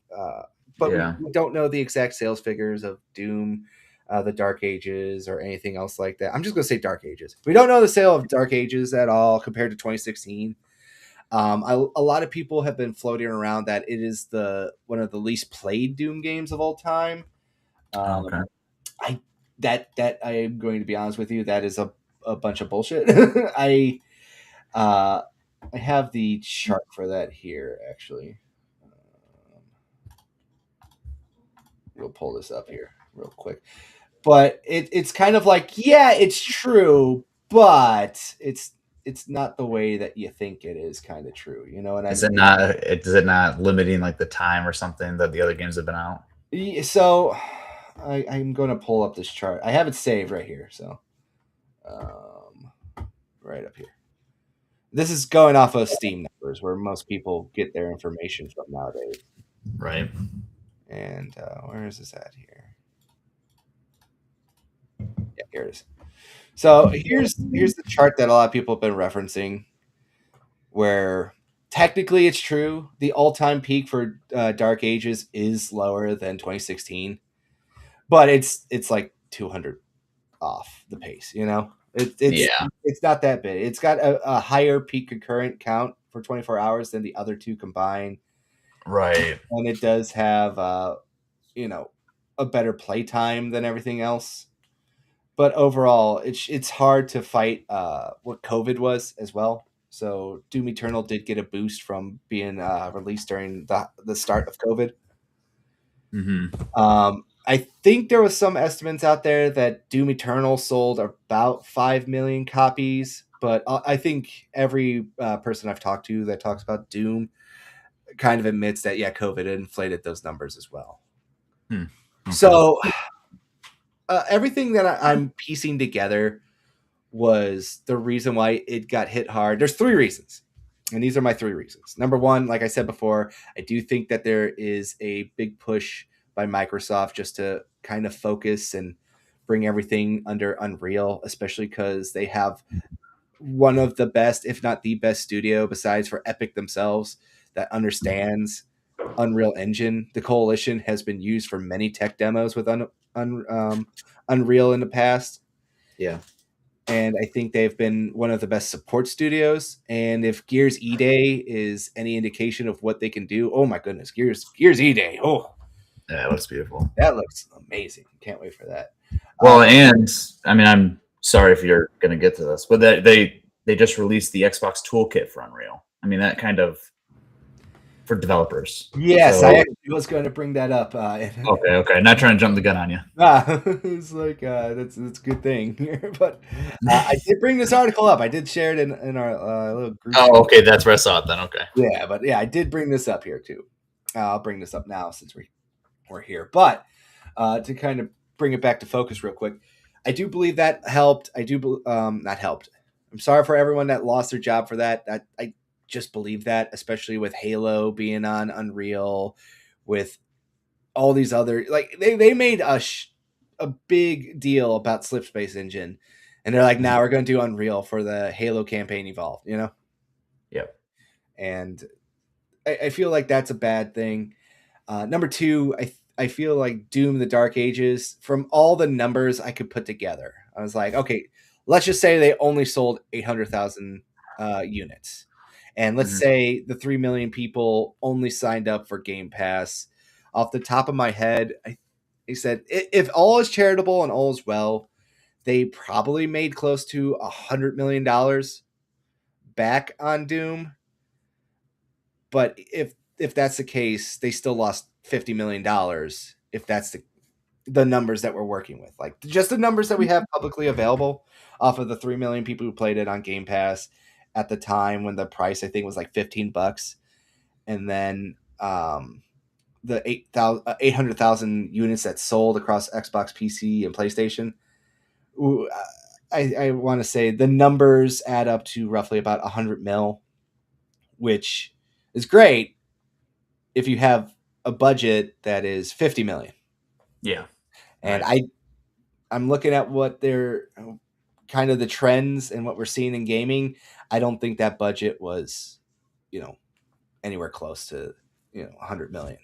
But Yeah. we don't know the exact sales figures of Doom, the Dark Ages, or anything else like that. I'm just going to say Dark Ages. We don't know the sale of Dark Ages at all compared to 2016. A lot of people have been floating around that it is the one of the least played Doom games of all time. Okay. I that I am going to be honest with you, that is a bunch of bullshit. Uh, I have the chart for that here actually. We'll pull this up here real quick. But it's kind of like, yeah, it's true, but it's not the way that you think it is kind of true. You know what I Is it mean? not? Is it not limiting like the time or something that the other games have been out? So I'm going to pull up this chart. I have it saved right here. So um, right up here. This is going off of Steam numbers, where most people get their information from nowadays. Right. And where is this at here? Yeah, here it is. So here's the chart that a lot of people have been referencing, where technically it's true. The all-time peak for Dark Ages is lower than 2016, but it's like 200 off the pace. You know, Yeah. it's not that big. It's got a higher peak concurrent count for 24 hours than the other two combined, Right. and it does have you know, a better play time than everything else. But overall, it's hard to fight what COVID was as well. So Doom Eternal did get a boost from being released during the start of COVID. Hmm. I think there was some estimates out there that Doom Eternal sold about 5 million copies, but I think every person I've talked to that talks about Doom kind of admits that yeah, COVID inflated those numbers as well. Hmm. Okay. So everything that I'm piecing together was the reason why it got hit hard. There's three reasons. And these are my three reasons. Number one, like I said before, I do think that there is a big push by Microsoft just to kind of focus and bring everything under Unreal, especially because they have one of the best, if not the best studio, besides for Epic themselves, that understands Unreal Engine. The Coalition has been used for many tech demos with Unreal in the past, Yeah. and I think they've been one of the best support studios. And if Gears E Day is any indication of what they can do, oh my goodness, Gears E Day, oh, Yeah, it looks beautiful. that looks amazing! Can't wait for that. Well, and I mean, I'm sorry if you're going to get to this, but they just released the Xbox Toolkit for Unreal. I mean, that kind of for developers. Yes, I So actually was going to bring that up. okay, not trying to jump the gun on you. It's like that's a good thing here, but I did bring this article up. I did share it in our little group chat. Oh, okay, that's where I saw it then. Okay. Yeah, but yeah, I did bring this up here too. I'll bring this up now since we're here. But to kind of bring it back to focus real quick, I do believe that helped. I do not helped. I'm sorry for everyone that lost their job for that. I just believe that, especially with Halo being on Unreal, with all these other like they made a big deal about Slip Space Engine, and they're like, now we're going to do Unreal for the Halo campaign Evolved, you know, Yep. and I feel like that's a bad thing. Number two, I feel like Doom: The Dark Ages, from all the numbers I could put together, I was like, okay, let's just say they only sold 800,000 units, and let's Hmm. say the 3 million people only signed up for Game Pass. Off the top of my head, I said if all is charitable and all is well, they probably made close to $100 million back on Doom. But if that's the case, they still lost $50 million. If that's the numbers that we're working with, like just the numbers that we have publicly available off of the 3 million people who played it on Game Pass at the time when the price I think was like $15, and then the 800,000 units that sold across Xbox, PC, and PlayStation. Ooh, I want to say the numbers add up to roughly about 100 mil, which is great if you have a budget that is 50 million. Yeah. And Right. I'm looking at what they're kind of the trends and what we're seeing in gaming. I don't think that budget was, anywhere close to, 100 million,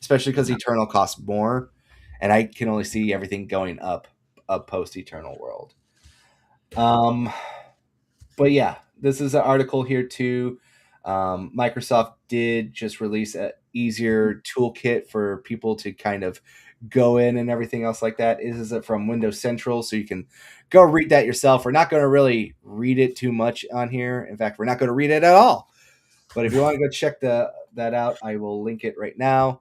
especially because No. Eternal costs more. And I can only see everything going up post Eternal World. But yeah, this is an article here too. Microsoft did just release an easier toolkit for people to kind of go in and everything else like that. This is from Windows Central, so you can go read that yourself. We're not going to really read it too much on here. In fact, we're not going to read it at all. But if you want to go check that out, I will link it right now,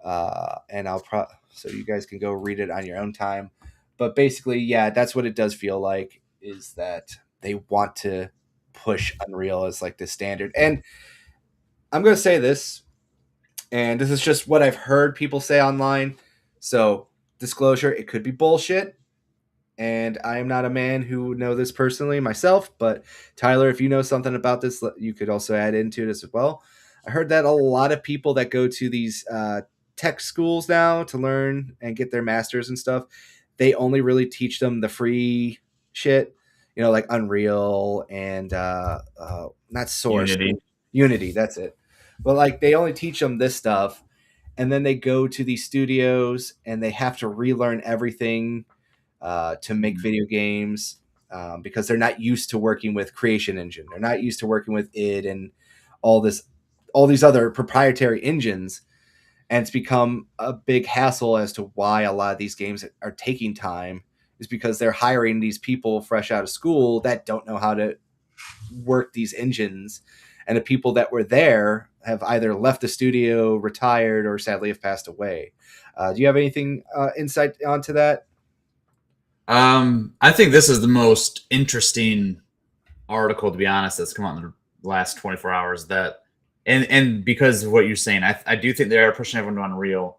and so you guys can go read it on your own time. But basically, yeah, that's what it does feel like, is that they want to push Unreal as like the standard. And I'm going to say this, and this is just what I've heard people say online. So, disclosure, it could be bullshit. And I am not a man who would know this personally myself, but Tyler, if you know something about this, you could also add into it as well. I heard that a lot of people that go to these tech schools now to learn and get their masters and stuff, they only really teach them the free shit, like Unreal and not Source, Unity. That's it. But like they only teach them this stuff, and then they go to these studios and they have to relearn everything to make video games, because they're not used to working with Creation Engine. They're not used to working with id and all these other proprietary engines. And it's become a big hassle as to why a lot of these games are taking time, is because they're hiring these people fresh out of school that don't know how to work these engines. And the people that were there have either left the studio, retired, or sadly have passed away. Do you have anything insight onto that? I think this is the most interesting article, to be honest, that's come out in the last 24 hours. And because of what you're saying, I do think they are pushing everyone to Unreal.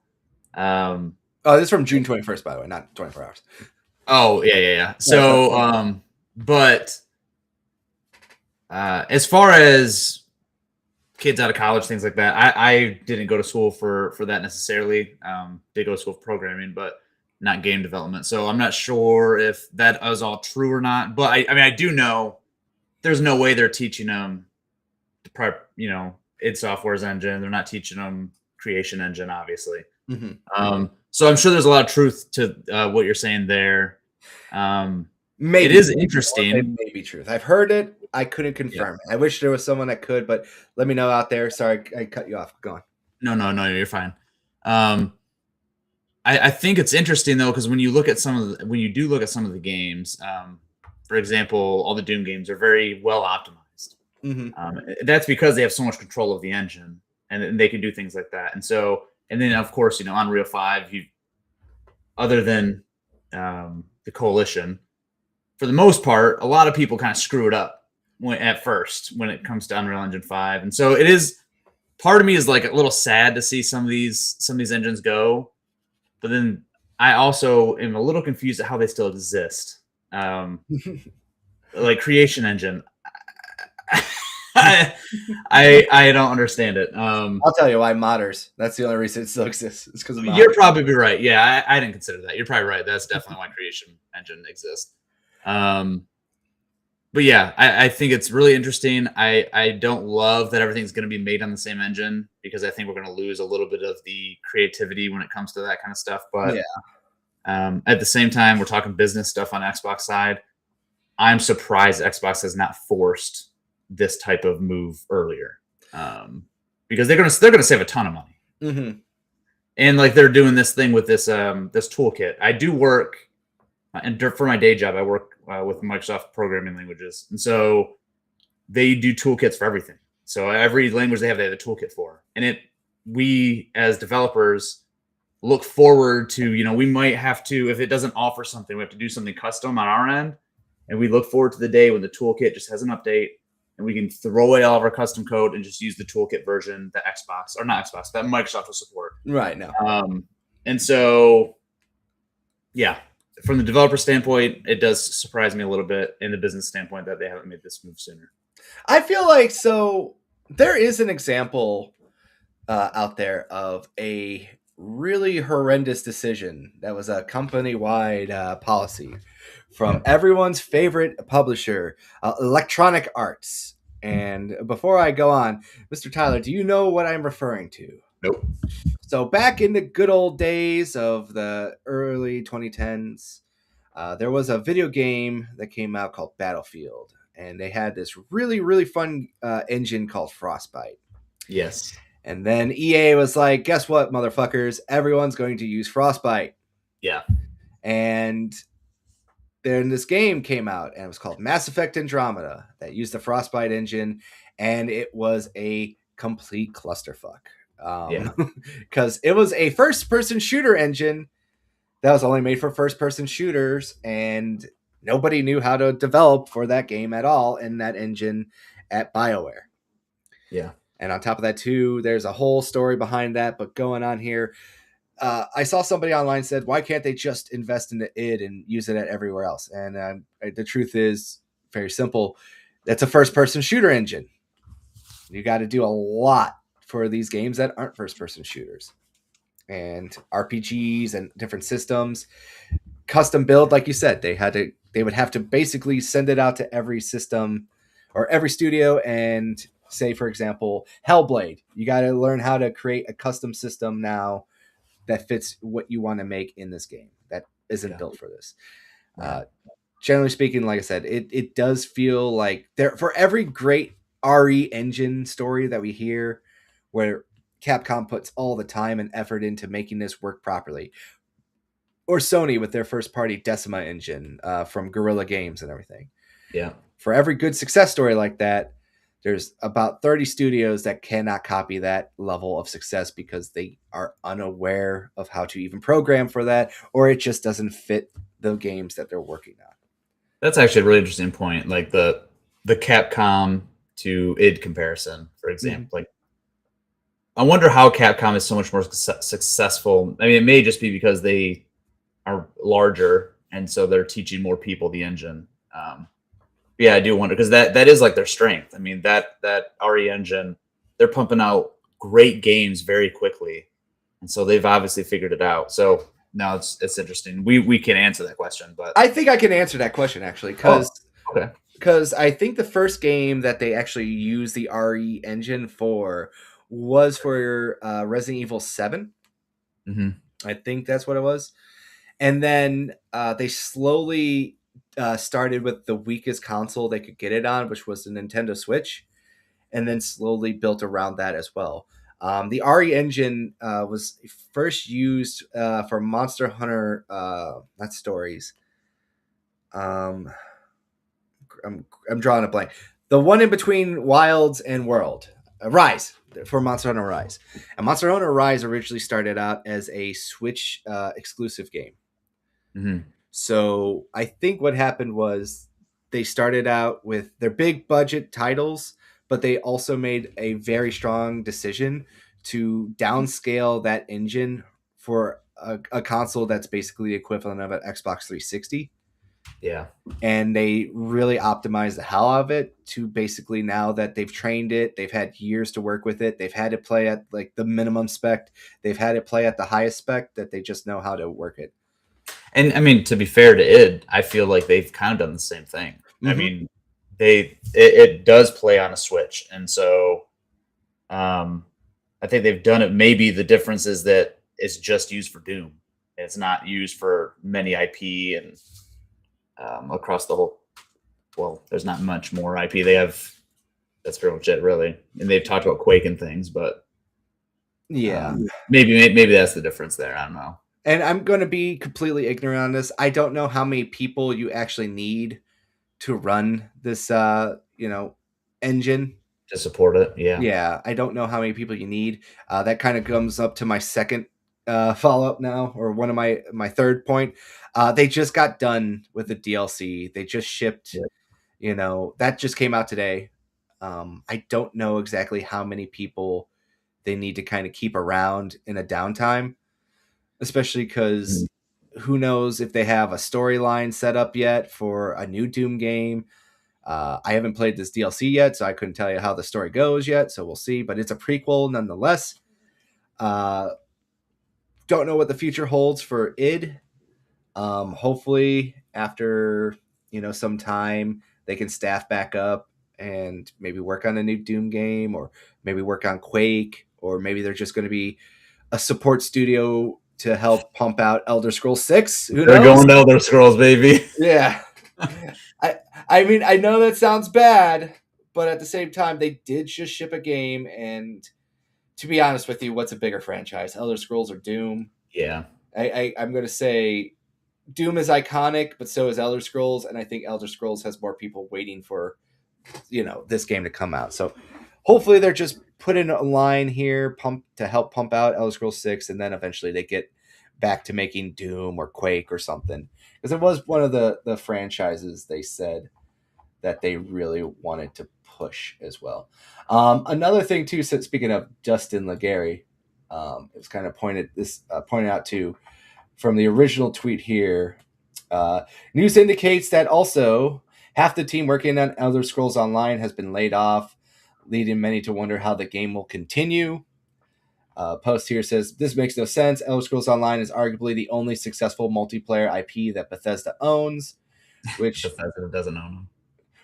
Oh, this is from June 21st, by the way, not 24 hours. Oh, yeah. So, but as far as kids out of college, things like that, I didn't go to school for that necessarily. Did go to school for programming, but not game development. So I'm not sure if that was all true or not. But I mean, I do know there's no way they're teaching them the prep, id Software's engine. They're not teaching them Creation Engine, obviously. Mm-hmm. So I'm sure there's a lot of truth to what you're saying there. Maybe it is interesting. It may be truth. I've heard it. I couldn't confirm it. I wish there was someone that could, but let me know out there. Sorry, I cut you off. Go on. No, you're fine. I think it's interesting though, because when you do look at some of the games, for example, all the Doom games are very well optimized. Mm-hmm. That's because they have so much control of the engine, and they can do things like that. And then of course, Unreal 5, other than the Coalition, for the most part, a lot of people kind of screw it up at first when it comes to Unreal Engine 5. And so it is, part of me is like a little sad to see some of these engines go, but then I also am a little confused at how they still exist. Like Creation Engine, I don't understand it. I'll tell you why modders. That's the only reason it still exists. It's because of modders. You're probably right. Yeah, I didn't consider that. You're probably right. That's definitely why Creation Engine exists. But yeah, I think it's really interesting. I don't love that everything's going to be made on the same engine, because I think we're going to lose a little bit of the creativity when it comes to that kind of stuff. But yeah. At the same time, we're talking business stuff on Xbox side. I'm surprised Xbox has not forced this type of move earlier, because they're gonna save a ton of money. Mm-hmm. And like they're doing this thing with this this toolkit. I do work, and for my day job, I work with Microsoft programming languages, and so they do toolkits for everything. So every language they have a toolkit for, and we as developers look forward to, we might have to, if it doesn't offer something, we have to do something custom on our end, and we look forward to the day when the toolkit just has an update and we can throw away all of our custom code and just use the toolkit version that that Microsoft will support. Right now. And so, yeah, from the developer standpoint, it does surprise me a little bit, in the business standpoint, that they haven't made this move sooner. I feel like, so there is an example out there of a really horrendous decision that was a company-wide policy from everyone's favorite publisher, Electronic Arts. And before I go on, Mr. Tyler, do you know what I'm referring to? Nope. So back in the good old days of the early 2010s, there was a video game that came out called Battlefield, and they had this really, really fun engine called Frostbite. Yes. And then EA was like, guess what, motherfuckers? Everyone's going to use Frostbite. Yeah. And then this game came out, and it was called Mass Effect Andromeda that used the Frostbite engine, and it was a complete clusterfuck. Because it was a first-person shooter engine that was only made for first-person shooters, and nobody knew how to develop for that game at all in that engine at BioWare. Yeah. And on top of that, too, there's a whole story behind that. But going on here, I saw somebody online said, why can't they just invest in the id and use it at everywhere else? And the truth is very simple. That's a first-person shooter engine. You got to do a lot for these games that aren't first-person shooters. And RPGs and different systems. Custom build, like you said, they would have to basically send it out to every system or every studio and say, for example, Hellblade. You got to learn how to create a custom system now that fits what you want to make in this game that isn't built for this. Generally speaking, like I said, it does feel like there for every great RE engine story that we hear where Capcom puts all the time and effort into making this work properly, or Sony with their first party Decima engine from Guerrilla Games and everything. Yeah. For every good success story like that, there's about 30 studios that cannot copy that level of success because they are unaware of how to even program for that, or it just doesn't fit the games that they're working on. That's actually a really interesting point. Like the Capcom to id comparison, for example. Like, I wonder how Capcom is so much more successful. I mean, it may just be because they are larger, and so they're teaching more people the engine. Yeah, I do wonder, because that is like their strength. I mean, that RE engine, they're pumping out great games very quickly, and so they've obviously figured it out. So now it's interesting. We can answer that question, but I think I can answer that question actually, because I think the first game that they actually used the RE engine for was for Resident Evil 7. Mm-hmm. I think that's what it was. And then they slowly started with the weakest console they could get it on, which was the Nintendo Switch, and then slowly built around that as well. The RE engine was first used for Monster Hunter, not stories. I'm drawing a blank. The one in between Wilds and World, Rise, for Monster Hunter Rise. And Monster Hunter Rise originally started out as a Switch exclusive game. Mm-hmm. So I think what happened was they started out with their big budget titles, but they also made a very strong decision to downscale that engine for a console that's basically the equivalent of an Xbox 360. Yeah. And they really optimized the hell out of it to basically, now that they've trained it, they've had years to work with it. They've had it play at like the minimum spec. They've had it play at the highest spec, that they just know how to work it. And I mean, to be fair to id, I feel like they've kind of done the same thing. Mm-hmm. I mean, it does play on a Switch, and so I think they've done it. Maybe the difference is that it's just used for Doom. It's not used for many IP and across the whole. Well, there's not much more IP. They have. That's pretty much it, really. And they've talked about Quake and things, but yeah, maybe that's the difference there. I don't know. And I'm going to be completely ignorant on this. I don't know how many people you actually need to run this, engine to support it. Yeah. Yeah. I don't know how many people you need. That kind of comes up to my second follow up now, or one of my third point. They just got done with the DLC. They just shipped, that just came out today. I don't know exactly how many people they need to kind of keep around in a downtime. Especially because who knows if they have a storyline set up yet for a new Doom game. I haven't played this DLC yet, so I couldn't tell you how the story goes yet, so we'll see. But it's a prequel nonetheless. Uh, don't know what the future holds for id. Hopefully, after some time, they can staff back up and maybe work on a new Doom game, or maybe work on Quake, or maybe they're just going to be a support studio to help pump out Elder Scrolls 6. Who They're knows? going to Elder Scrolls, baby. Yeah. I I mean, I know that sounds bad, but at the same time, they did just ship a game, and to be honest with you, what's a bigger franchise, Elder Scrolls or Doom? Yeah. I'm going to say Doom is iconic, but so is Elder Scrolls, and I think Elder Scrolls has more people waiting for this game to come out. So hopefully they're just put in a line here, to help pump out Elder Scrolls 6, and then eventually they get back to making Doom or Quake or something, because it was one of the franchises they said that they really wanted to push as well. Another thing too, so speaking of Justin Legary, it was kind of pointed out too from the original tweet here. News indicates that also half the team working on Elder Scrolls Online has been laid off, leading many to wonder how the game will continue. Post here says, this makes no sense. Elder Scrolls Online is arguably the only successful multiplayer IP that Bethesda owns, which Bethesda doesn't own them.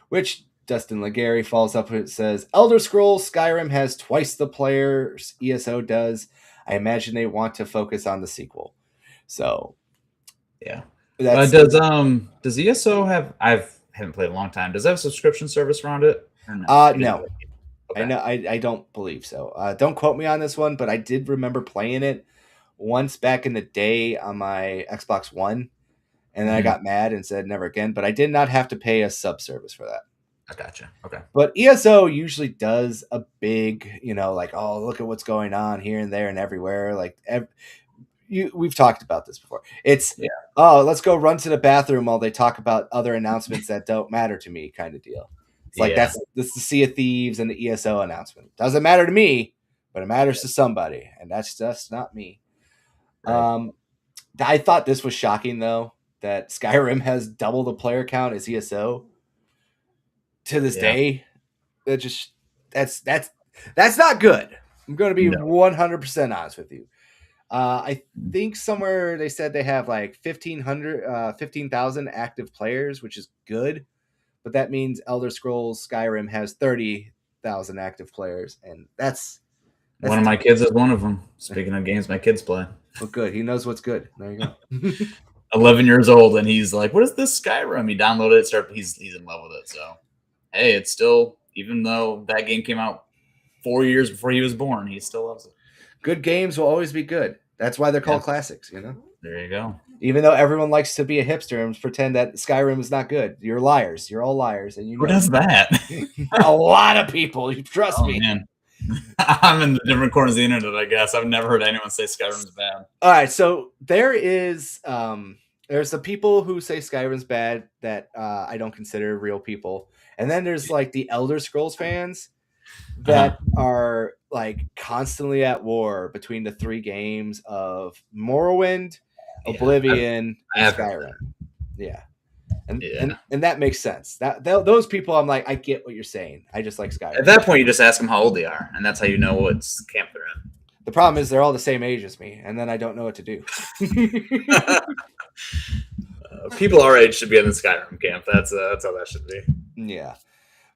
Which Dustin Legary follows up with. It says, Elder Scrolls Skyrim has twice the players ESO does. I imagine they want to focus on the sequel. So yeah. that's Does ESO have? Haven't played a long time. Does it have a subscription service around it? Or no. no. Okay. I know I don't believe so. Don't quote me on this one, but I did remember playing it once back in the day on my Xbox One, and then I got mad and said never again. But I did not have to pay a sub service for that. I gotcha. Okay. But ESO usually does a big, like, oh, look at what's going on here and there and everywhere. Like, we've talked about this before. It's, oh, let's go run to the bathroom while they talk about other announcements that don't matter to me kind of deal. It's like, that's the Sea of Thieves and the ESO announcement. Doesn't matter to me, but it matters to somebody. And that's just not me. Right. I thought this was shocking, though, that Skyrim has double the player count as ESO. To this day, that's not good. I'm going to be 100% honest with you. I think somewhere they said they have like 15,000 active players, which is good, but that means Elder Scrolls Skyrim has 30,000 active players, and that's one of my kids is one of them. Speaking of games my kids play. Well, good. He knows what's good. There you go. 11 years old, and he's like, "What is this Skyrim?" He downloaded it. He's in love with it. So, hey, it's still, even though that game came out 4 years before he was born, he still loves it. Good games will always be good. That's why they're called classics, There you go. Even though everyone likes to be a hipster and pretend that Skyrim is not good. You're liars. You're all liars. And who does that? A lot of people. You trust me. Man. I'm in the different corners of the internet, I guess. I've never heard anyone say Skyrim's bad. All right, so there's the people who say Skyrim's bad that I don't consider real people, and then there's like the Elder Scrolls fans that are like constantly at war between the three games of Morrowind, Oblivion, and Skyrim. Yeah. And that makes sense. Those people, I'm like, I get what you're saying. I just like Skyrim. At that point, you just ask them how old they are, and that's how you know what camp they're in. The problem is they're all the same age as me, and then I don't know what to do. People our age should be in the Skyrim camp. That's how that should be. Yeah,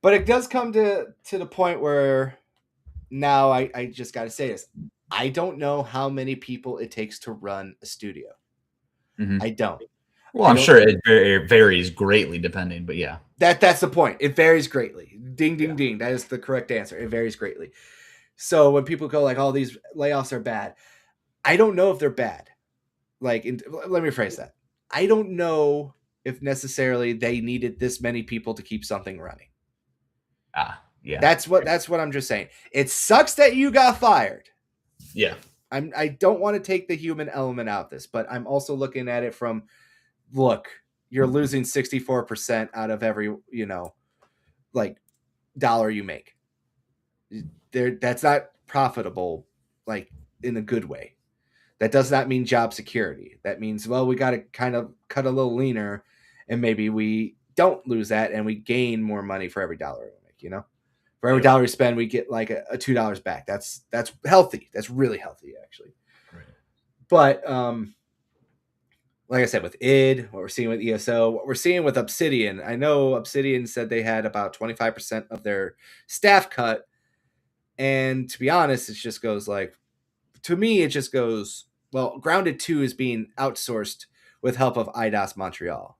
but it does come to the point where now I just got to say this. I don't know how many people it takes to run a studio. I don't. Well, I'm sure it varies greatly depending, but yeah. That's the point. It varies greatly. Ding, ding, ding. That is the correct answer. It varies greatly. So when people go like, oh, these layoffs are bad, I don't know if they're bad. Like, let me rephrase that. I don't know if necessarily they needed this many people to keep something running. Yeah. That's what I'm just saying. It sucks that you got fired. Yeah. I don't want to take the human element out of this, but I'm also looking at it from, look, you're losing 64% out of every, like dollar you make. That's not profitable, like in a good way. That does not mean job security. That means, well, we got to kind of cut a little leaner, and maybe we don't lose that and we gain more money for every dollar we make, For every dollar we spend, we get like a $2 back. That's healthy. That's really healthy, actually. Right. But like I said, with id, what we're seeing with ESO, what we're seeing with Obsidian, I know Obsidian said they had about 25% of their staff cut. And to be honest, it just goes like, to me, it just goes, well, Grounded 2 is being outsourced with help of IDOS Montreal.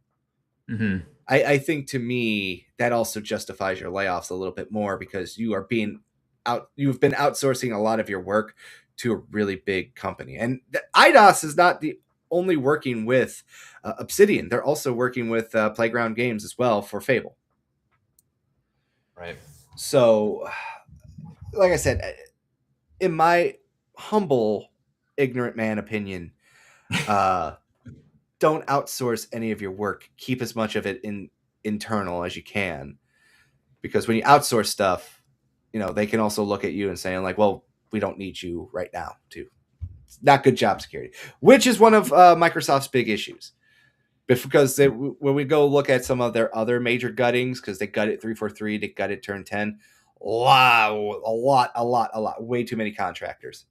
Mm-hmm. I think to me, that also justifies your layoffs a little bit more because you've been outsourcing a lot of your work to a really big company. And IDOS is not the only working with Obsidian. They're also working with Playground Games as well for Fable. Right. So, like I said, in my humble, ignorant man opinion, don't outsource any of your work. Keep as much of it internal as you can, because when you outsource stuff, they can also look at you and saying like, well, we don't need you right now too. It's not good job security, which is one of Microsoft's big issues. Because when we go look at some of their other major guttings, because they gutted 343, they gutted Turn 10, wow, a lot, way too many contractors.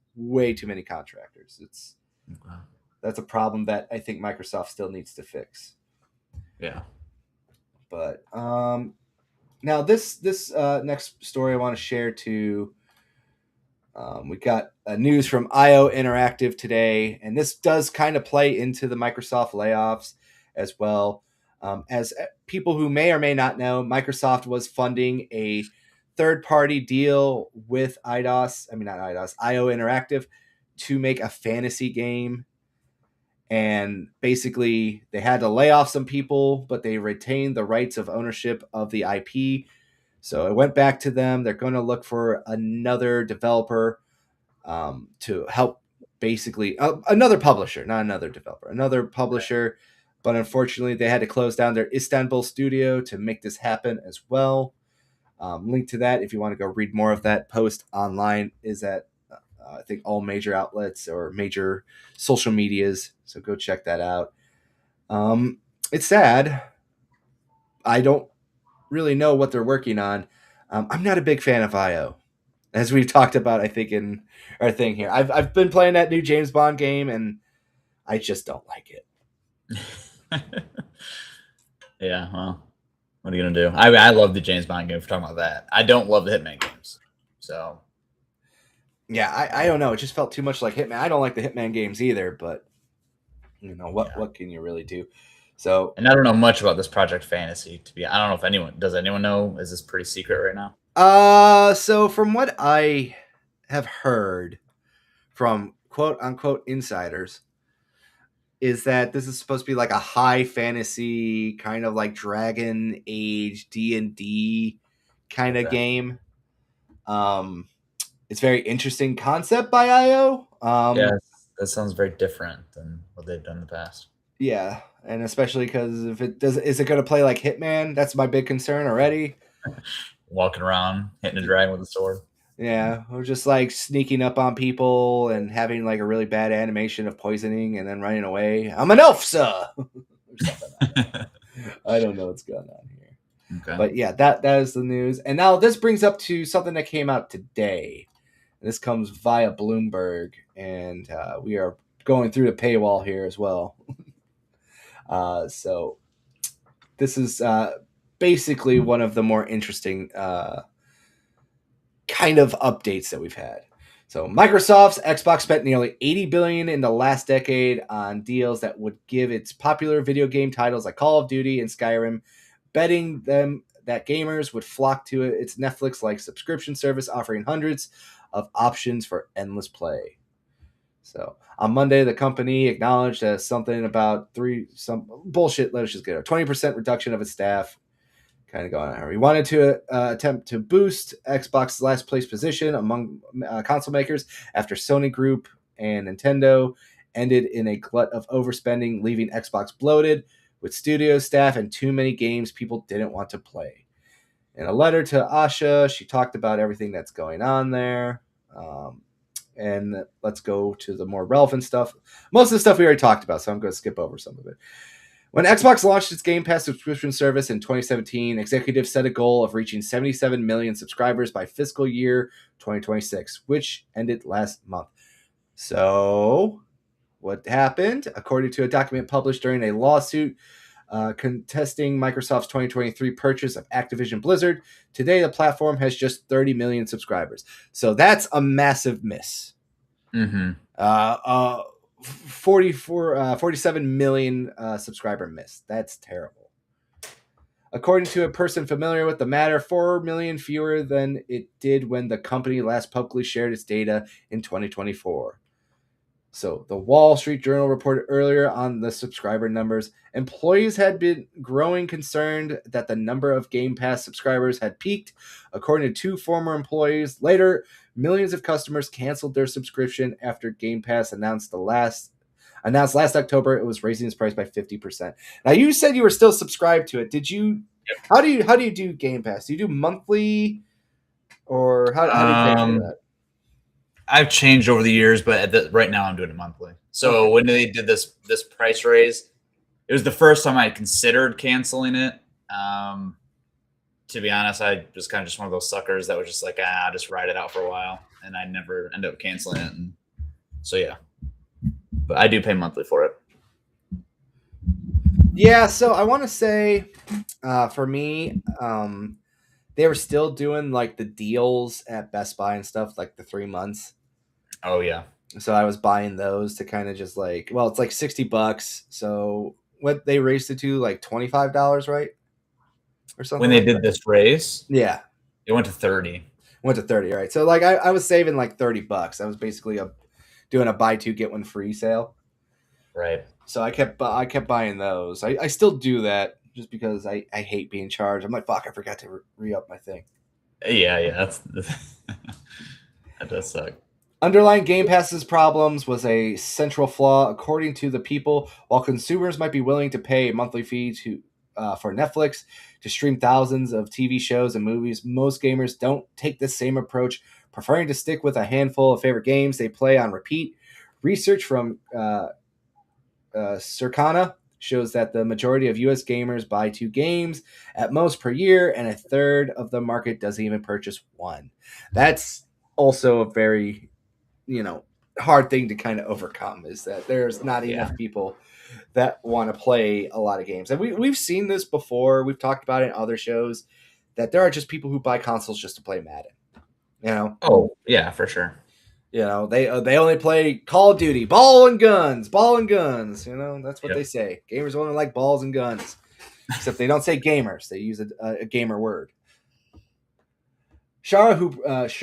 It's Okay. That's a problem that I think Microsoft still needs to fix. Yeah. But now this next story I want to share too. We got news from IO Interactive today, and this does kind of play into the Microsoft layoffs as well. As people who may or may not know, Microsoft was funding a third-party deal with IDOS. I mean, not IDOS, IO Interactive, to make a fantasy game. And basically, they had to lay off some people, but they retained the rights of ownership of the IP. So it went back to them. They're going to look for another developer to help, basically another publisher, not another developer, another publisher. But unfortunately, they had to close down their Istanbul studio to make this happen as well. Link to that if you want to go read more of that post online is at I think all major outlets or major social medias. So go check that out. It's sad. I don't really know what they're working on. I'm not a big fan of IO, as we've talked about, I think, in our thing here. I've been playing that new James Bond game, and I just don't like it. Yeah, well, what are you gonna do? I love the James Bond game. If we're talking about that, I don't love the Hitman games. So yeah, I don't know. It just felt too much like Hitman. I don't like the Hitman games either, but what can you really do? So, and I don't know much about this Project Fantasy. I don't know if anyone does. Anyone know? Is this pretty secret right now? so from what I have heard from quote unquote insiders, is that this is supposed to be like a high fantasy kind of like Dragon Age D&D kind of game. It's very interesting concept by IO. Yeah, that sounds very different than what they've done in the past. Yeah, and especially because if it does, is it going to play like Hitman? That's my big concern already. Walking around, hitting a dragon with a sword. Yeah, or just like sneaking up on people and having like a really bad animation of poisoning and then running away. I'm an elf, sir. I don't know what's going on here. Okay. But yeah, that is the news. And now this brings up to something that came out today. This comes via Bloomberg, and we are going through the paywall here as well. So this is basically one of the more interesting kind of updates that we've had. So Microsoft's Xbox spent nearly $80 billion in the last decade on deals that would give its popular video game titles like Call of Duty and Skyrim, betting them that gamers would flock to its Netflix-like subscription service, offering hundreds of options for endless play. So on Monday, the company acknowledged something about some bullshit. Let's just get a 20% reduction of its staff. Kind of going on. We wanted to attempt to boost Xbox's last place position among console makers after Sony Group and Nintendo ended in a glut of overspending, leaving Xbox bloated with studio staff and too many games people didn't want to play. In a letter to Asha, she talked about everything that's going on there. And let's go to the more relevant stuff. Most of the stuff we already talked about, so I'm going to skip over some of it. When Xbox launched its Game Pass subscription service in 2017, executives set a goal of reaching 77 million subscribers by fiscal year 2026, which ended last month. So, what happened? According to a document published during a lawsuit contesting Microsoft's 2023 purchase of Activision Blizzard, today the platform has just 30 million subscribers. So that's a massive miss. Mm-hmm. 47 million subscriber miss. That's terrible. According to a person familiar with the matter, 4 million fewer than it did when the company last publicly shared its data in 2024. So, the Wall Street Journal reported earlier on the subscriber numbers. Employees had been growing concerned that the number of Game Pass subscribers had peaked. According to two former employees, later, millions of customers canceled their subscription after Game Pass announced last October it was raising its price by 50%. Now, you said you were still subscribed to it. Did you? Yep. How do you do Game Pass? Do you do monthly, or how do you pay for that? I've changed over the years, but right now I'm doing it monthly. So when they did this price raise, it was the first time I considered canceling it. To be honest, I was kind of just one of those suckers that was just like, I'll just ride it out for a while, and I never end up canceling it. And so yeah, but I do pay monthly for it. Yeah, so I want to say, for me, they were still doing like the deals at Best Buy and stuff, like the 3 months. Oh yeah. So I was buying those to kind of just like, well, it's like $60. So what they raised it to, like $25, right? Or something. When they did this raise, yeah, it went to 30. Went to 30, right? So like I was saving like $30. I was basically doing a buy two get one free sale. Right. So I kept buying those. I still do that just because I hate being charged. I'm like, fuck, I forgot to re-up my thing. Yeah, that's that does suck. Underlying Game Pass's problems was a central flaw, according to the People. While consumers might be willing to pay a monthly fee for Netflix to stream thousands of TV shows and movies, most gamers don't take the same approach, preferring to stick with a handful of favorite games they play on repeat. Research from Circana shows that the majority of U.S. gamers buy 2 games at most per year, and a third of the market doesn't even purchase one. That's also a very, hard thing to kind of overcome, is that there's not enough people that want to play a lot of games. And we've seen this before. We've talked about it in other shows, that there are just people who buy consoles just to play Madden. Oh, yeah, for sure. They only play Call of Duty, ball and guns. That's what they say. Gamers only like balls and guns. Except they don't say gamers. They use a gamer word. Sharma,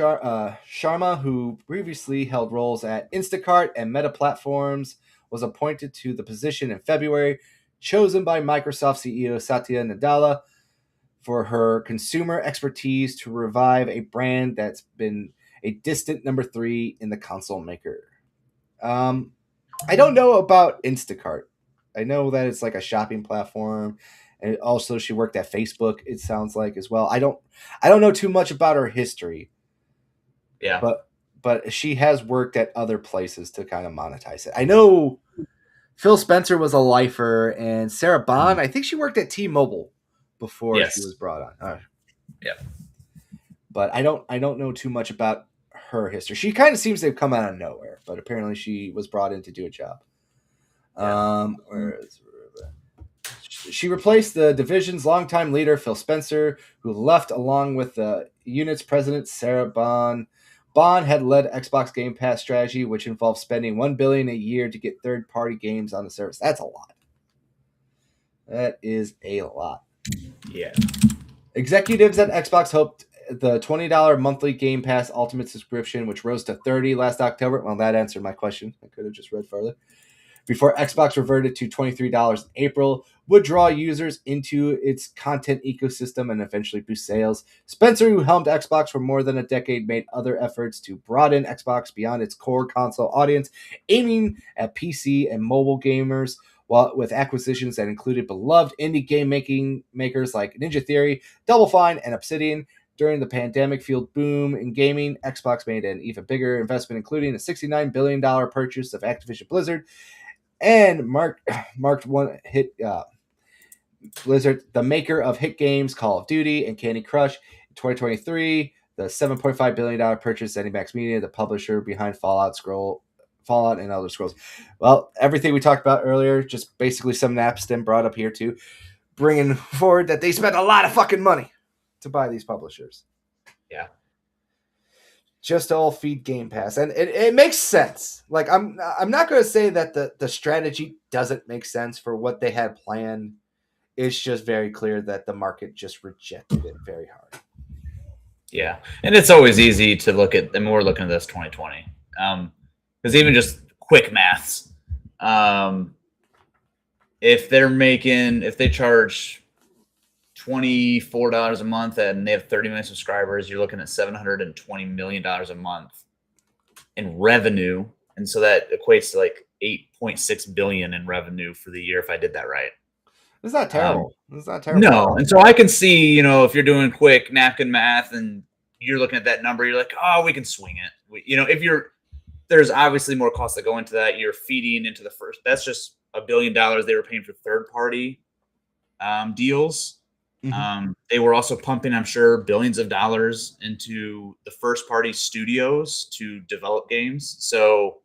who previously held roles at Instacart and Meta Platforms, was appointed to the position in February, chosen by Microsoft CEO Satya Nadella for her consumer expertise to revive a brand that's been a distant number 3 in the console maker. I don't know about Instacart. I know that it's like a shopping platform, and also she worked at Facebook, it sounds like, as well. I don't know too much about her history. Yeah. But she has worked at other places to kind of monetize it. I know Phil Spencer was a lifer, and Sarah Bond, I think she worked at T-Mobile before she was brought on. Yeah. But I don't know too much about her history. She kind of seems to have come out of nowhere, but apparently she was brought in to do a job. She replaced the division's longtime leader, Phil Spencer, who left along with the unit's president, Sarah Bond. Bond had led Xbox Game Pass strategy, which involved spending $1 billion a year to get third-party games on the service. That's a lot. That is a lot. Yeah. Executives at Xbox hoped the $20 monthly Game Pass Ultimate subscription, which rose to $30 last October. Well, that answered my question. I could have just read further. Before Xbox reverted to $23 in April, would draw users into its content ecosystem and eventually boost sales. Spencer, who helmed Xbox for more than a decade, made other efforts to broaden Xbox beyond its core console audience, aiming at PC and mobile gamers, while with acquisitions that included beloved indie game makers like Ninja Theory, Double Fine, and Obsidian. During the pandemic-fueled boom in gaming, Xbox made an even bigger investment, including a $69 billion purchase of Activision Blizzard, and marked one hit Blizzard, the maker of hit games Call of Duty and Candy Crush. In 2023, the $7.5 billion purchase ZeniMax Media, the publisher behind Fallout and Elder Scrolls. Well, everything we talked about earlier, just basically some Napstim brought up here too, bringing forward that they spent a lot of fucking money to buy these publishers. Yeah. Just to all feed Game Pass, and it makes sense. Like I'm not going to say that the strategy doesn't make sense for what they had planned. It's just very clear that the market just rejected it very hard. Yeah, and it's always easy to look at, and we're looking at this 2020, because even just quick maths, if they charge $24 a month and they have 30 million subscribers, you're looking at $720 million a month in revenue, and so that equates to like 8.6 billion in revenue for the year if I did that right. It's not terrible. It's not terrible. No, and so I can see, if you're doing quick napkin math and you're looking at that number, you're like, oh, we can swing it. There's obviously more costs that go into that. You're feeding into the first. That's just $1 billion they were paying for third party deals. Mm-hmm. They were also pumping, I'm sure, billions of dollars into the first party studios to develop games. So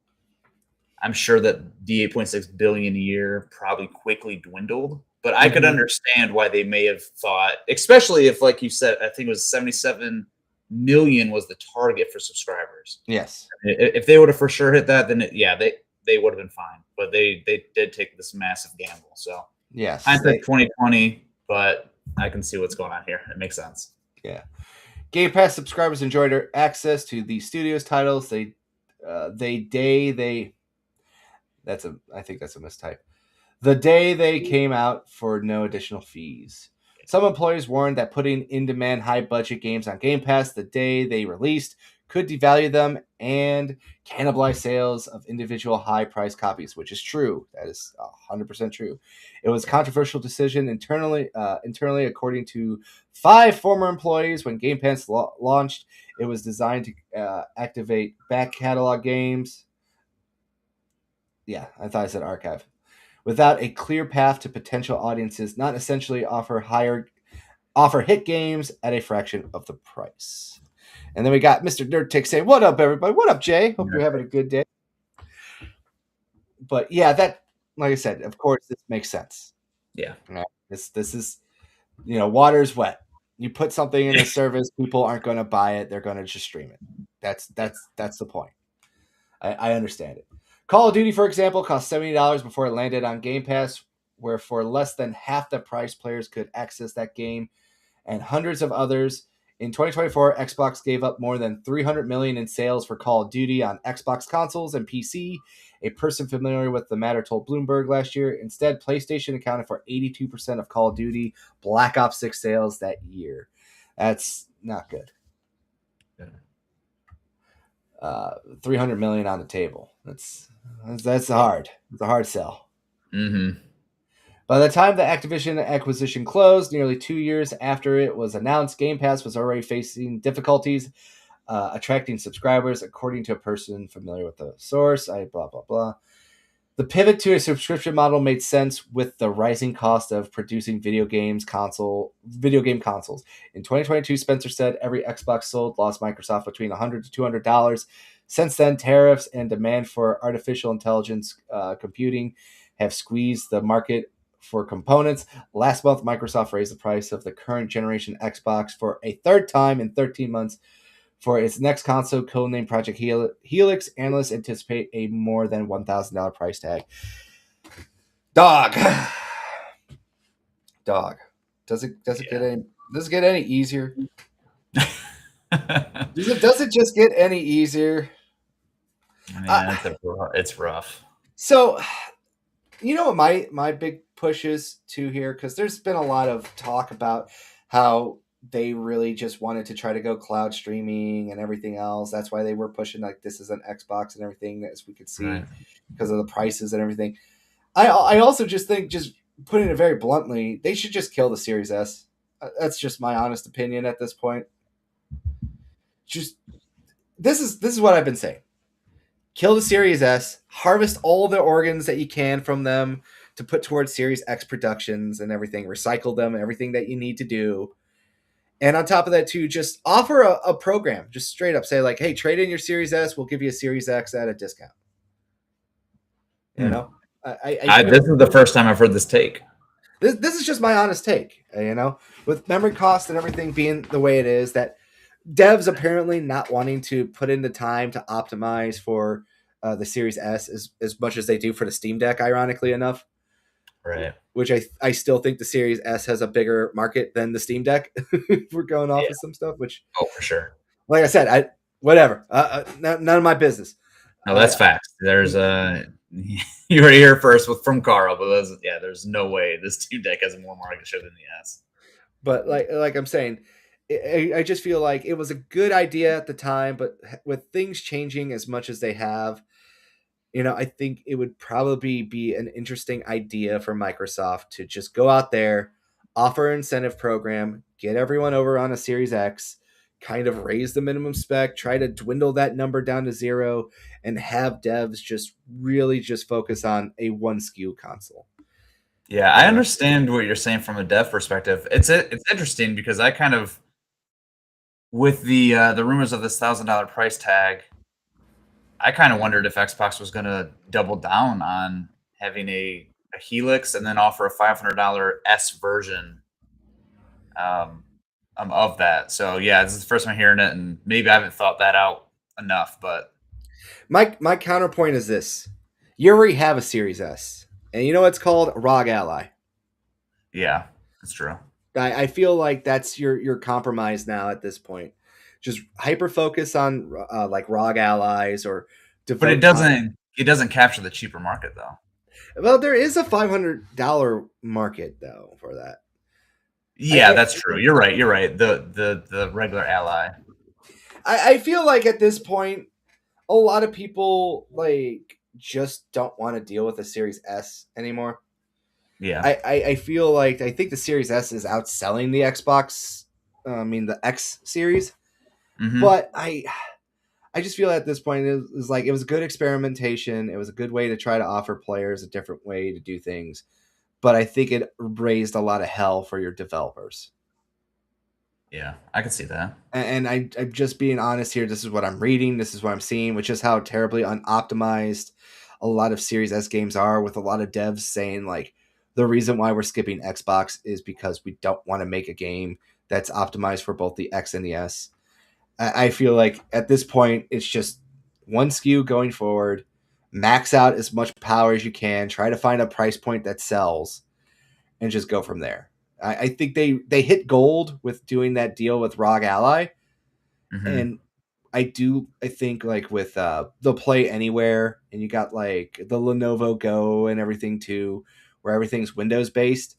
I'm sure that the 8.6 billion a year probably quickly dwindled. But I could understand why they may have thought, especially if, like you said, I think it was 77 million was the target for subscribers. Yes. If they would have for sure hit that, then they would have been fine. But they did take this massive gamble. So yes, hindsight 2020, but I can see what's going on here. It makes sense. Yeah. Game Pass subscribers enjoyed access to the studio's titles. I think that's a mistype. The day they came out for no additional fees. Some employees warned that putting in-demand, high-budget games on Game Pass the day they released could devalue them and cannibalize sales of individual high-priced copies, which is true. That is 100% true. It was a controversial decision internally, according to 5 former employees. When Game Pass launched, it was designed to activate back catalog games. Yeah, I thought I said archive. Without a clear path to potential audiences, not essentially offer hit games at a fraction of the price. And then we got Mr. Nerdtick saying, "What up, everybody? What up, Jay? Hope you're having a good day." But yeah, that, like I said, of course, this makes sense. Yeah, this is, water's wet. You put something in a service, people aren't going to buy it; they're going to just stream it. That's the point. I understand it. Call of Duty, for example, cost $70 before it landed on Game Pass, where for less than half the price, players could access that game and hundreds of others. In 2024, Xbox gave up more than $300 million in sales for Call of Duty on Xbox consoles and PC. A person familiar with the matter told Bloomberg last year. Instead, PlayStation accounted for 82% of Call of Duty Black Ops 6 sales that year. That's not good. 300 million on the table. That's hard. It's a hard sell. Mm-hmm. By the time the Activision acquisition closed, nearly 2 years after it was announced, Game Pass was already facing difficulties attracting subscribers, according to a person familiar with the source. Blah, blah, blah. The pivot to a subscription model made sense with the rising cost of producing video game consoles. In 2022, Spencer said every Xbox sold lost Microsoft between $100 to $200. Since then, tariffs and demand for artificial intelligence computing have squeezed the market for components. Last month, Microsoft raised the price of the current generation Xbox for a third time in 13 months. For its next console, codenamed Project Helix, analysts anticipate a more than $1,000 price tag. Dog. Does it get any easier? Does it just get any easier? Yeah, it's rough. So, what my big push is to here, because there's been a lot of talk about how they really just wanted to try to go cloud streaming and everything else. That's why they were pushing like this is an Xbox and everything, as we could see, because of the prices and everything. I also just think, just putting it very bluntly, they should just kill the Series S. That's just my honest opinion at this point. Just this is what I've been saying. Kill the Series S, harvest all the organs that you can from them to put towards Series X productions and everything, recycle them, everything that you need to do. And on top of that, too, just offer a program. Just straight up say, like, hey, trade in your Series S. We'll give you a Series X at a discount. You Hmm. know, I feel This is the first time I've heard this take. this is just my honest take. You know, with memory cost and everything being the way it is, that devs apparently not wanting to put in the time to optimize for the Series S as much as they do for the Steam Deck, ironically enough. Right. Which I still think the Series S has a bigger market than the Steam Deck. If we're going off Yeah. of some stuff, which, Oh, for sure. like I said, I whatever, none of my business. No, that's facts. There's you were here first from Carl, but there's no way this Steam Deck has a more market share than the S. But like I'm saying, I just feel like it was a good idea at the time, but with things changing as much as they have, I think it would probably be an interesting idea for Microsoft to just go out there, offer an incentive program, get everyone over on a Series X, kind of raise the minimum spec, try to dwindle that number down to zero, and have devs just really just focus on a one SKU console. Yeah, I You know? understand what you're saying from a dev perspective. It's interesting because I kind of, with the rumors of this $1,000 price tag, I kind of wondered if Xbox was going to double down on having a Helix and then offer a $500 S version um, of that. So yeah, this is the first time hearing it, and maybe I haven't thought that out enough. But My counterpoint is this: you already have a Series S, and you know what's called ROG Ally. yeah, that's true. I feel like that's your compromise now at this point. Just hyper focus on like ROG allies or But devote time. it doesn't capture the cheaper market though. Well, there is a $500 market though for that. Yeah, that's true. You're right. You're right. The regular Ally. I feel like at this point, a lot of people like just don't want to deal with a Series S anymore. Yeah. I feel like I think the Series S is outselling the Xbox. I mean the X series, Mm-hmm. but I just feel at this point it was like it was good experimentation. It was a good way to try to offer players a different way to do things, but I think it raised a lot of hell for your developers. Yeah, I can see that. And I'm just being honest here. This is what I'm reading. This is what I'm seeing, which is how terribly unoptimized a lot of Series S games are. With a lot of devs saying like the reason why we're skipping Xbox is because we don't want to make a game that's optimized for both the X and the S. I feel like at this point it's just one SKU going forward. Max out as much power as you can. Try to find a price point that sells, and just go from there. I think they hit gold with doing that deal with ROG Ally, Mm-hmm. and I think like with the Play Anywhere, and you got like the Lenovo Go and everything too, where everything's Windows based.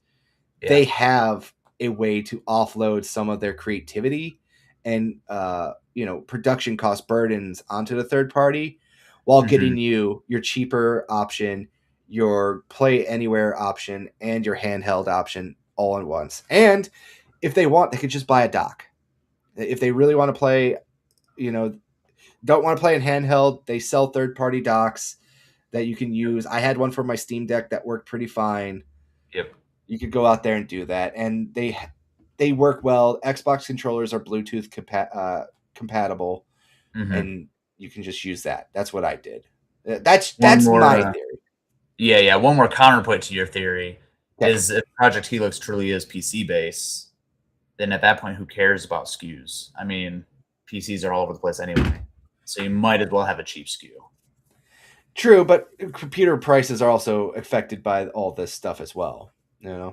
Yeah. They have a way to offload some of their creativity and production cost burdens onto the third party, while Mm-hmm. getting you your cheaper option, your Play Anywhere option, and your handheld option all at once. And if they want, they could just buy a dock. If they really want to play, you know, don't want to play in handheld, they sell third party docks that you can use. I had one for my Steam Deck that worked pretty fine. Yep. You could go out there and do that, and they work well. Xbox controllers are Bluetooth compatible, Mm-hmm. and you can just use that. That's what I did. That's One that's more. my theory. Yeah. One more counterpoint to your theory Okay. is if Project Helix truly is PC based, then at that point, who cares about SKUs? I mean, PCs are all over the place anyway, so you might as well have a cheap SKU. True, but computer prices are also affected by all this stuff as well.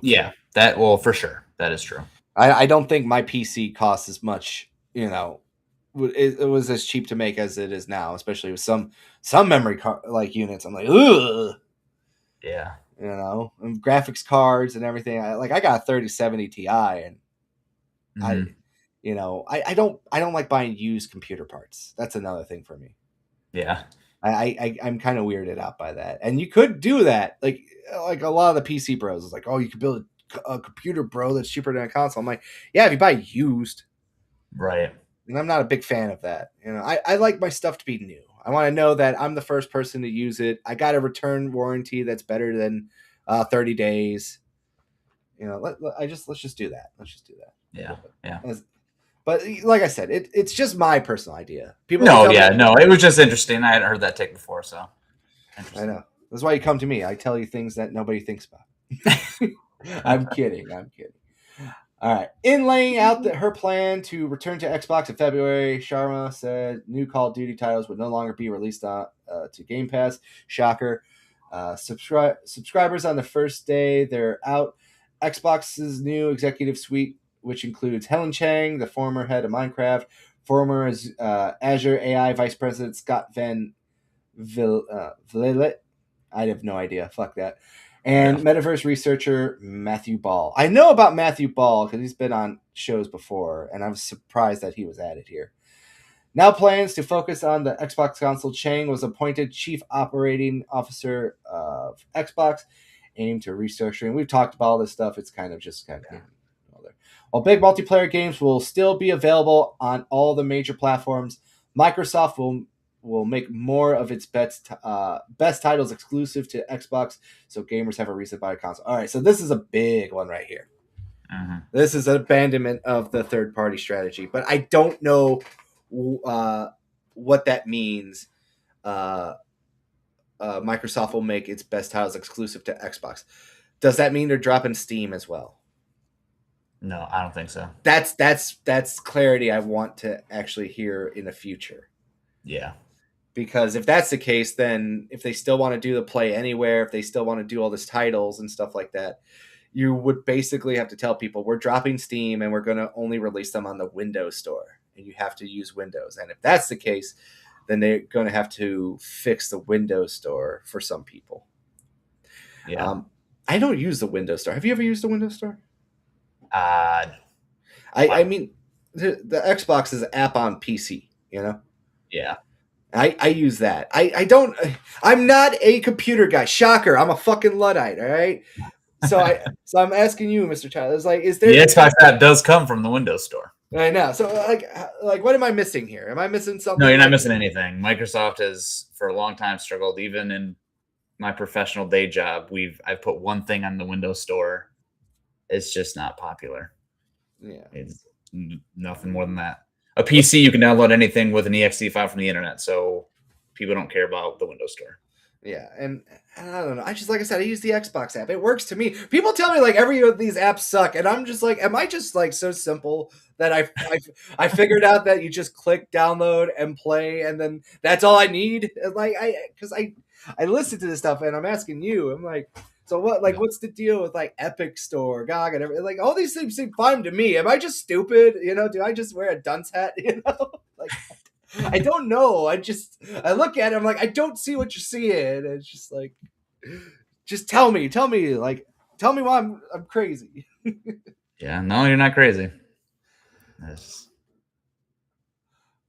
Yeah, that well for sure. That is true. I don't think my PC costs as much. It was as cheap to make as it is now, especially with some memory like units. I'm like, ugh. Yeah. And graphics cards and everything. I got a 3070 Ti, and I, Mm-hmm. I don't like buying used computer parts. That's another thing for me. Yeah. I'm kind of weirded out by that. And you could do that, like a lot of the PC bros is like, oh, you could build a computer, bro, that's cheaper than a console. I'm like, yeah, if you buy used, Right. and I'm not a big fan of that. I like my stuff to be new. I want to know that I'm the first person to use it. I got a return warranty that's better than 30 days. Let's just do that. Let's just do that. Yeah. But like I said, it's just my personal idea. People No, tell me, no. It was just interesting. I hadn't heard that take before, so I know. That's why you come to me. I tell you things that nobody thinks about. I'm kidding. All right. In laying out her plan to return to Xbox in February, Sharma said new Call of Duty titles would no longer be released to Game Pass. Shocker. Subscribers on the first day they're out. Xbox's new executive suite, which includes Helen Chang, the former head of Minecraft, former Azure AI Vice President Scott Van Vliet. I have no idea. Fuck that. And metaverse researcher Matthew Ball. I know about Matthew Ball because he's been on shows before, and I was surprised that he was added here. Now plans to focus on the Xbox console. Chang was appointed Chief Operating Officer of Xbox, aimed to restructuring. We've talked about all this stuff. It's kind of while big multiplayer games will still be available on all the major platforms, Microsoft will make more of its best titles exclusive to Xbox, so gamers have a reason to buy a console. All right, so this is a big one right here. This is an abandonment of the third-party strategy, but I don't know what that means. Microsoft will make its best titles exclusive to Xbox. Does that mean they're dropping Steam as well? No, I don't think so. That's clarity I want to actually hear in the future. Yeah. Because if that's the case, then if they still want to do the play anywhere, if they still want to do all these titles and stuff like that, you would basically have to tell people we're dropping Steam and we're going to only release them on the Windows Store. And you have to use Windows. And if that's the case, then they're going to have to fix the Windows Store for some people. Yeah. I don't use the Windows Store. Have you ever used the Windows Store? I mean, the Xbox is an app on PC, you know? Yeah. I use that. I'm not a computer guy. Shocker. I'm a fucking Luddite, all right? So I'm asking you, Mr. Tyler, is there the Xbox app does come from the Windows Store? I know. So like what am I missing here? Am I missing something? No, you're not missing anything. Microsoft has for a long time struggled. Even in my professional day job, I've put one thing on the Windows Store. It's just not popular. Yeah. It's nothing more than that. A PC, you can download anything with an exe file from the internet, so people don't care about the Windows Store. Yeah, and I don't know. I just, like I said, I use the Xbox app. It works to me. People tell me like every of these apps suck, and I'm just like, am I just like so simple that I figured out that you just click download and play, and then that's all I need? And like I listen to this stuff, and I'm asking you, I'm like, so what? Like, what's the deal with like Epic Store, GOG, and everything? Like, all these things seem fine to me. Am I just stupid? You know, do I just wear a dunce hat? You know, like. I don't know. I look at it. I'm like, I don't see what you're seeing. It's just like, just tell me, like, tell me why I'm crazy. Yeah, no, you're not crazy.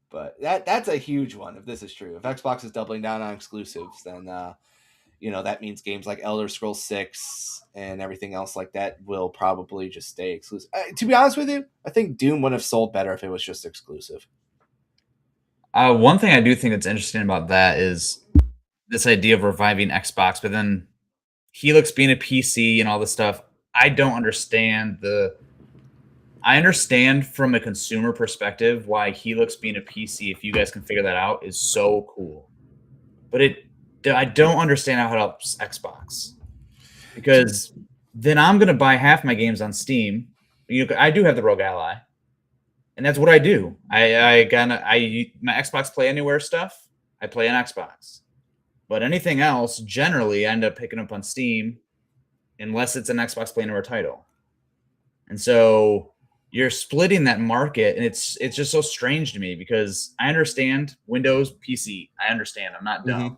But that's a huge one. If this is true, if Xbox is doubling down on exclusives, then that means games like Elder Scrolls 6 and everything else like that will probably just stay exclusive. To be honest with you, I think Doom would have sold better if it was just exclusive. One thing I do think that's interesting about that is this idea of reviving Xbox, but then Helix being a PC and all this stuff. I don't understand I understand from a consumer perspective why Helix being a PC, if you guys can figure that out, is so cool. But I don't understand how it helps Xbox. Because then I'm going to buy half my games on Steam. I do have the Rogue Ally. And that's what I do. My Xbox Play Anywhere stuff, I play on Xbox. But anything else, generally, I end up picking up on Steam, unless it's an Xbox Play Anywhere title. And so you're splitting that market, and it's just so strange to me because I understand Windows, PC. I understand. I'm not dumb.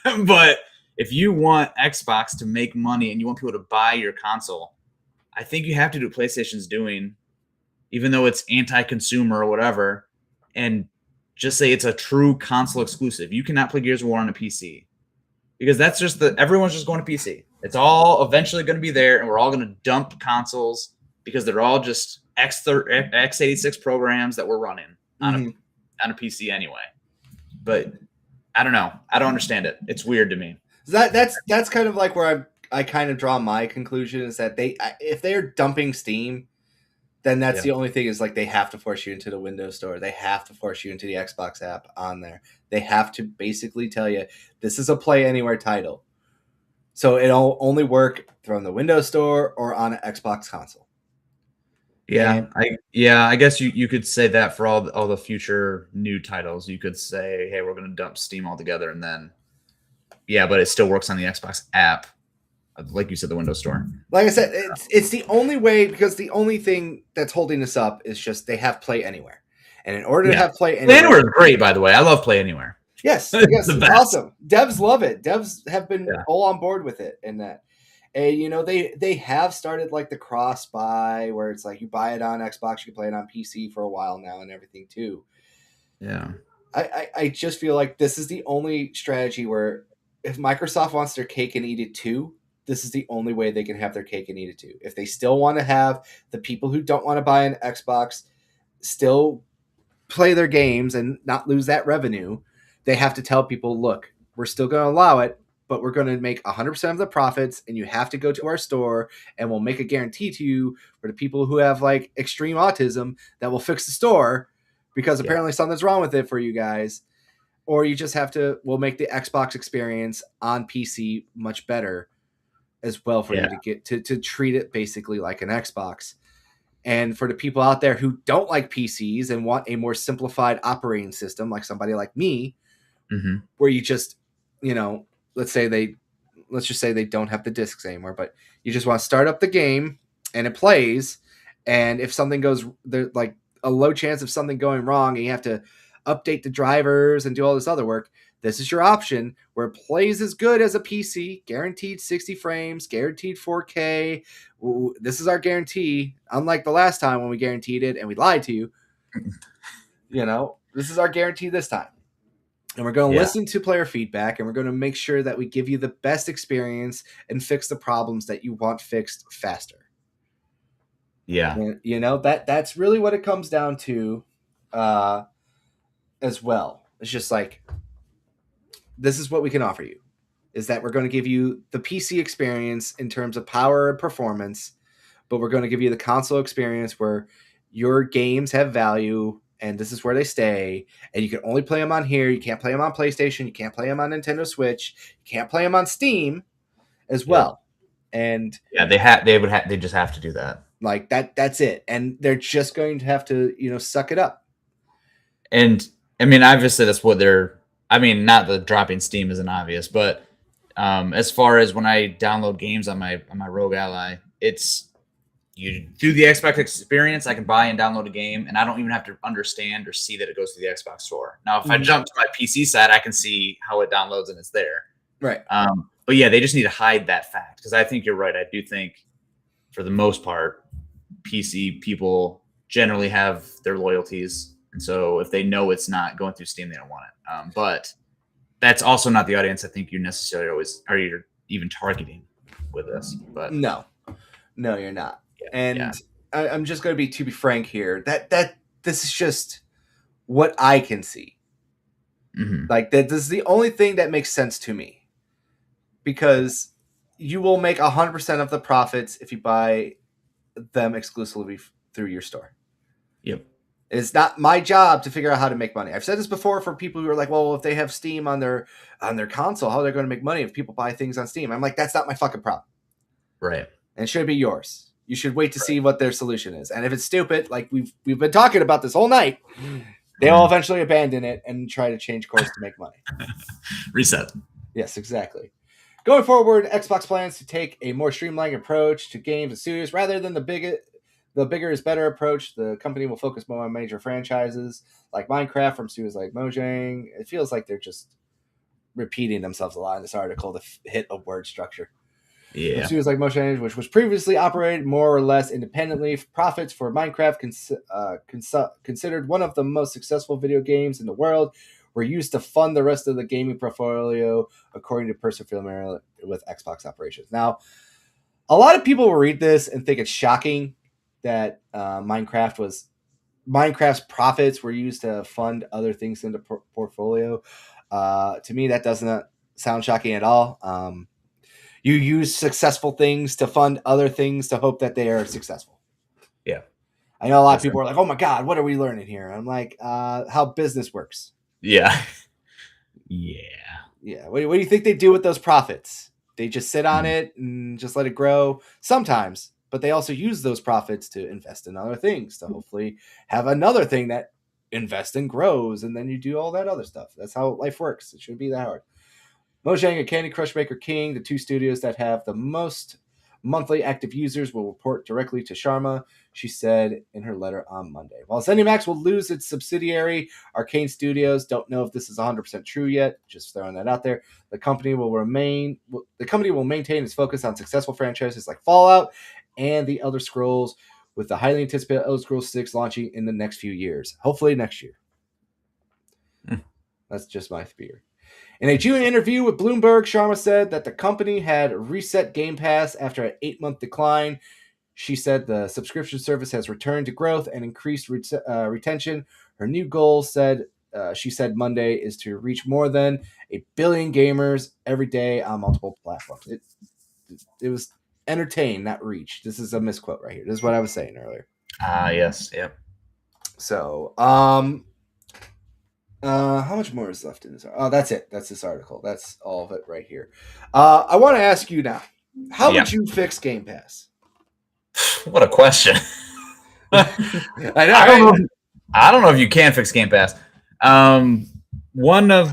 Mm-hmm. But if you want Xbox to make money and you want people to buy your console, I think you have to do what PlayStation's doing, even though it's anti-consumer or whatever, and just say it's a true console exclusive. You cannot play Gears of War on a PC because that's just everyone's just going to PC. It's all eventually going to be there, and we're all going to dump consoles because they're all just x86 programs that we're running on a PC anyway. But I don't know. I don't understand it. It's weird to me. That's kind of like where I kind of draw my conclusion is that if they're dumping Steam, then that's the only thing is like they have to force you into the Windows Store. They have to force you into the Xbox app on there. They have to basically tell you this is a Play Anywhere title. So it'll only work from the Windows Store or on an Xbox console. Yeah, And I guess you could say that for all the future new titles. You could say, hey, we're going to dump Steam altogether, and then but it still works on the Xbox app, like you said, the Windows Store. like I said, it's the only way, because the only thing that's holding us up is just they have Play Anywhere. And in order to have Play Play Anywhere Anywhere, is great, by the way. I love Play Anywhere. yes, It's the best. awesome. Devs love it. Devs have been all on board with it and that. And you know, they have started like the cross buy where it's like you buy it on Xbox, you can play it on PC for a while now and everything too. Yeah. I just feel like this is the only strategy where if Microsoft wants their cake and eat it too, this is the only way they can have their cake and eat it too. If they still want to have the people who don't want to buy an Xbox still play their games and not lose that revenue, they have to tell people, look, we're still going to allow it, but we're going to make 100% of the profits, and you have to go to our store, and we'll make a guarantee to you for the people who have like extreme autism that will fix the store because apparently something's wrong with it for you guys. Or you just have to, we'll make the Xbox experience on PC much better as well for you to get to treat it basically like an Xbox. And for the people out there who don't like PCs and want a more simplified operating system, like somebody like me, where you just, you know, let's just say they don't have the discs anymore, but you just want to start up the game and it plays. And if something goes, there's like a low chance of something going wrong and you have to update the drivers and do all this other work, this is your option where it plays as good as a PC, guaranteed 60 frames, guaranteed 4K. Ooh, this is our guarantee. Unlike the last time when we guaranteed it and we lied to you, you know, this is our guarantee this time. And we're going to listen to player feedback, and we're going to make sure that we give you the best experience and fix the problems that you want fixed faster. Yeah. And, you know, that's really what it comes down to as well. It's just like, this is what we can offer you, is that we're going to give you the PC experience in terms of power and performance, but we're going to give you the console experience where your games have value and this is where they stay, and you can only play them on here. You can't play them on PlayStation. You can't play them on Nintendo Switch. You can't play them on Steam as well. And they just have to do that. Like that's it. And they're just going to have to, you know, suck it up. And I mean, obviously that's what not the dropping Steam isn't obvious, but as far as when I download games on my Rogue Ally, it's you do the Xbox experience. I can buy and download a game, and I don't even have to understand or see that it goes to the Xbox store. Now, if I jump to my PC side, I can see how it downloads and it's there. Right. But yeah, they just need to hide that fact, because I think you're right. I do think, for the most part, PC people generally have their loyalties, and so if they know it's not going through Steam, they don't want it. But that's also not the audience I think you necessarily always are even targeting with this. But no, you're not. I'm just going to be frank here. That this is just what I can see. Like this is the only thing that makes sense to me, because you will make 100% of the profits if you buy them exclusively through your store. Yep. It's not my job to figure out how to make money. I've said this before for people who are like, well, if they have Steam on their console, how are they going to make money if people buy things on Steam? I'm like, that's not my fucking problem. Right. And it should be yours. You should wait to see what their solution is. And if it's stupid, like we've been talking about this whole night, they'll eventually abandon it and try to change course to make money. Reset. Yes, exactly. Going forward, Xbox plans to take a more streamlined approach to games and studios rather than the bigger is better approach. The company will focus more on major franchises like Minecraft from studios like Mojang. It feels like they're just repeating themselves a lot in this article to hit a word structure. Yeah. Studios like Mojang, which was previously operated more or less independently. Profits for Minecraft, considered one of the most successful video games in the world, were used to fund the rest of the gaming portfolio, according to a person familiar with Xbox operations. Now, a lot of people will read this and think it's shocking that Minecraft's profits were used to fund other things in the portfolio. To me, that doesn't sound shocking at all. you use successful things to fund other things to hope that they are successful. Yeah. I know a lot of people are like, oh my God, what are we learning here? I'm like, how business works. Yeah. Yeah. Yeah. What do you think they do with those profits? They just sit on it and just let it grow sometimes, but they also use those profits to invest in other things to hopefully have another thing that invests and grows. And then you do all that other stuff. That's how life works. It shouldn't be that hard. Mojang and Candy Crush Maker King, the two studios that have the most monthly active users, will report directly to Sharma, she said in her letter on Monday. While ZeniMax will lose its subsidiary, Arcane Studios, don't know if this is 100% true yet, just throwing that out there. The company will maintain its focus on successful franchises like Fallout and the Elder Scrolls, with the highly anticipated Elder Scrolls 6 launching in the next few years. Hopefully next year. That's just my theory. In a June interview with Bloomberg, Sharma said that the company had reset Game Pass after an 8-month decline. She said the subscription service has returned to growth and increased retention. Her new goal, she said Monday, is to reach more than 1 billion gamers every day on multiple platforms. It was entertain, not reach. This is a misquote right here. This is what I was saying earlier. Yes. Yep. So, how much more is left in this? Oh, that's it. That's this article. That's all of it right here. I want to ask you now, how would you fix Game Pass? What a question. I know. I don't know if you can fix Game Pass. I wonder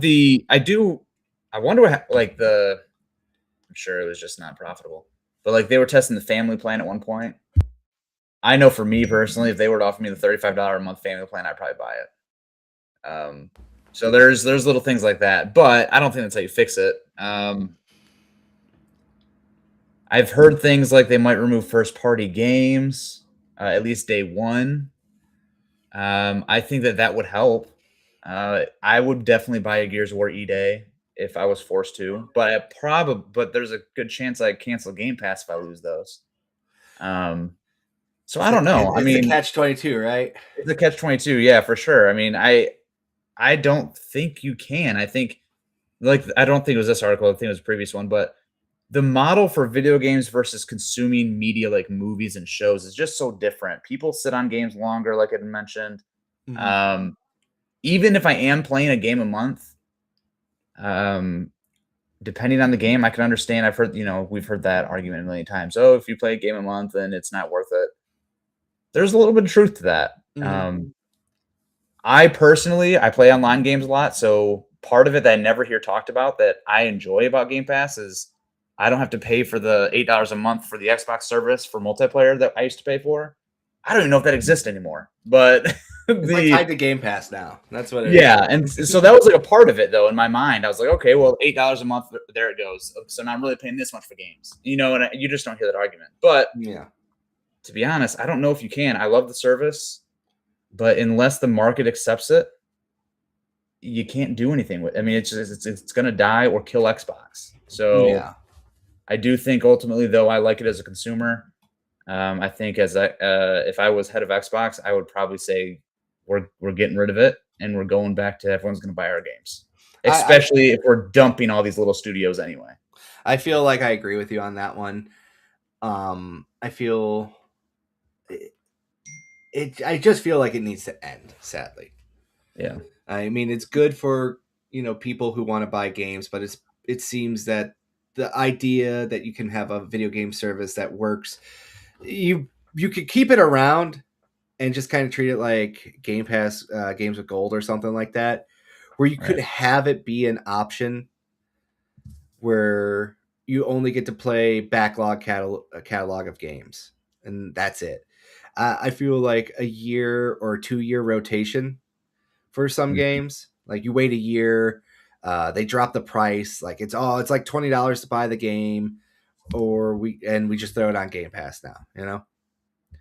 what, like, I'm sure it was just not profitable, but like they were testing the family plan at one point. I know for me personally, if they were to offer me the $35 a month family plan, I'd probably buy it. So there's little things like that, but I don't think that's how you fix it. I've heard things like they might remove first party games, at least day one. I think that would help. I would definitely buy a Gears of War E-Day if I was forced to, but there's a good chance I'd cancel Game Pass if I lose those. So I don't know. It's a catch-22, right? It's a catch-22, yeah, for sure. I mean, I don't think you can. I think, like, I don't think it was this article. I think it was a previous one, but the model for video games versus consuming media like movies and shows is just so different. People sit on games longer, like I mentioned. Mm-hmm. Even if I am playing a game a month, depending on the game, I can understand. I've heard, we've heard that argument a million times. Oh, if you play a game a month, then it's not worth it. There's a little bit of truth to that. Mm-hmm. I personally play online games a lot, so part of it that I never hear talked about that I enjoy about Game Pass is I don't have to pay for the $8 a month for the Xbox service for multiplayer that I used to pay for. I don't even know if that exists anymore, but it's like tied to Game Pass now. That's what it is. And so that was like a part of it, though, in my mind. I was like, okay, well, $8 a month, there it goes. So now I'm really paying this much for games, and you just don't hear that argument. But yeah, to be honest, I don't know if you can. I love the service, but unless the market accepts it, you can't do anything with it. I mean, it's going to die or kill Xbox. So yeah. I do think ultimately, though, I like it as a consumer. I think if I was head of Xbox, I would probably say we're getting rid of it and we're going back to everyone's going to buy our games, especially if we're dumping all these little studios anyway. I feel like I agree with you on that one. I feel I just feel like it needs to end, sadly. Yeah. I mean, it's good for, people who want to buy games, but it seems that the idea that you can have a video game service that works, you could keep it around and just kind of treat it like Game Pass, Games with Gold or something like that, where you could have it be an option where you only get to play backlog catalog of games, and that's it. I feel like a year or 2-year rotation for some games, like you wait a year, they drop the price, like it's like $20 to buy the game, or we just throw it on Game Pass now,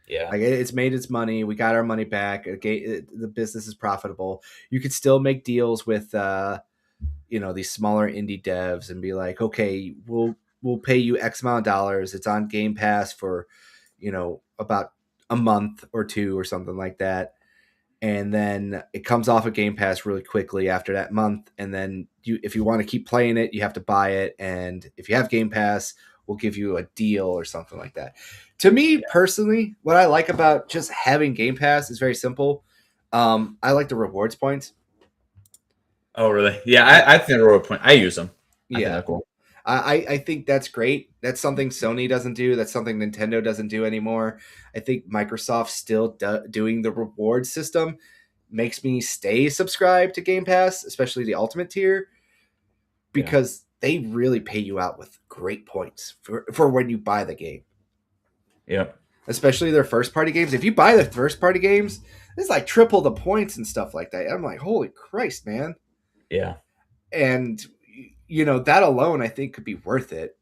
Yeah, like it's made its money, we got our money back, the business is profitable. You could still make deals with these smaller indie devs and be like, okay, we'll pay you X amount of dollars, it's on Game Pass for about a month or two or something like that. And then it comes off of Game Pass really quickly after that month. And then if you want to keep playing it, you have to buy it. And if you have Game Pass we'll give you a deal or something like that. To me personally, what I like about just having Game Pass is very simple. I like the rewards points. Oh, really? Yeah, I think they're point. I use them. I think Yeah, they're cool. I think that's great. That's something Sony doesn't do. That's something Nintendo doesn't do anymore. I think Microsoft still doing the reward system makes me stay subscribed to Game Pass, especially the Ultimate tier, Yeah. because they really pay you out with great points for when you buy the game. Yep. Especially their first party games. If you buy the first party games, it's like triple the points and stuff like that. I'm like, holy Christ, man. Yeah. And that alone I think could be worth it.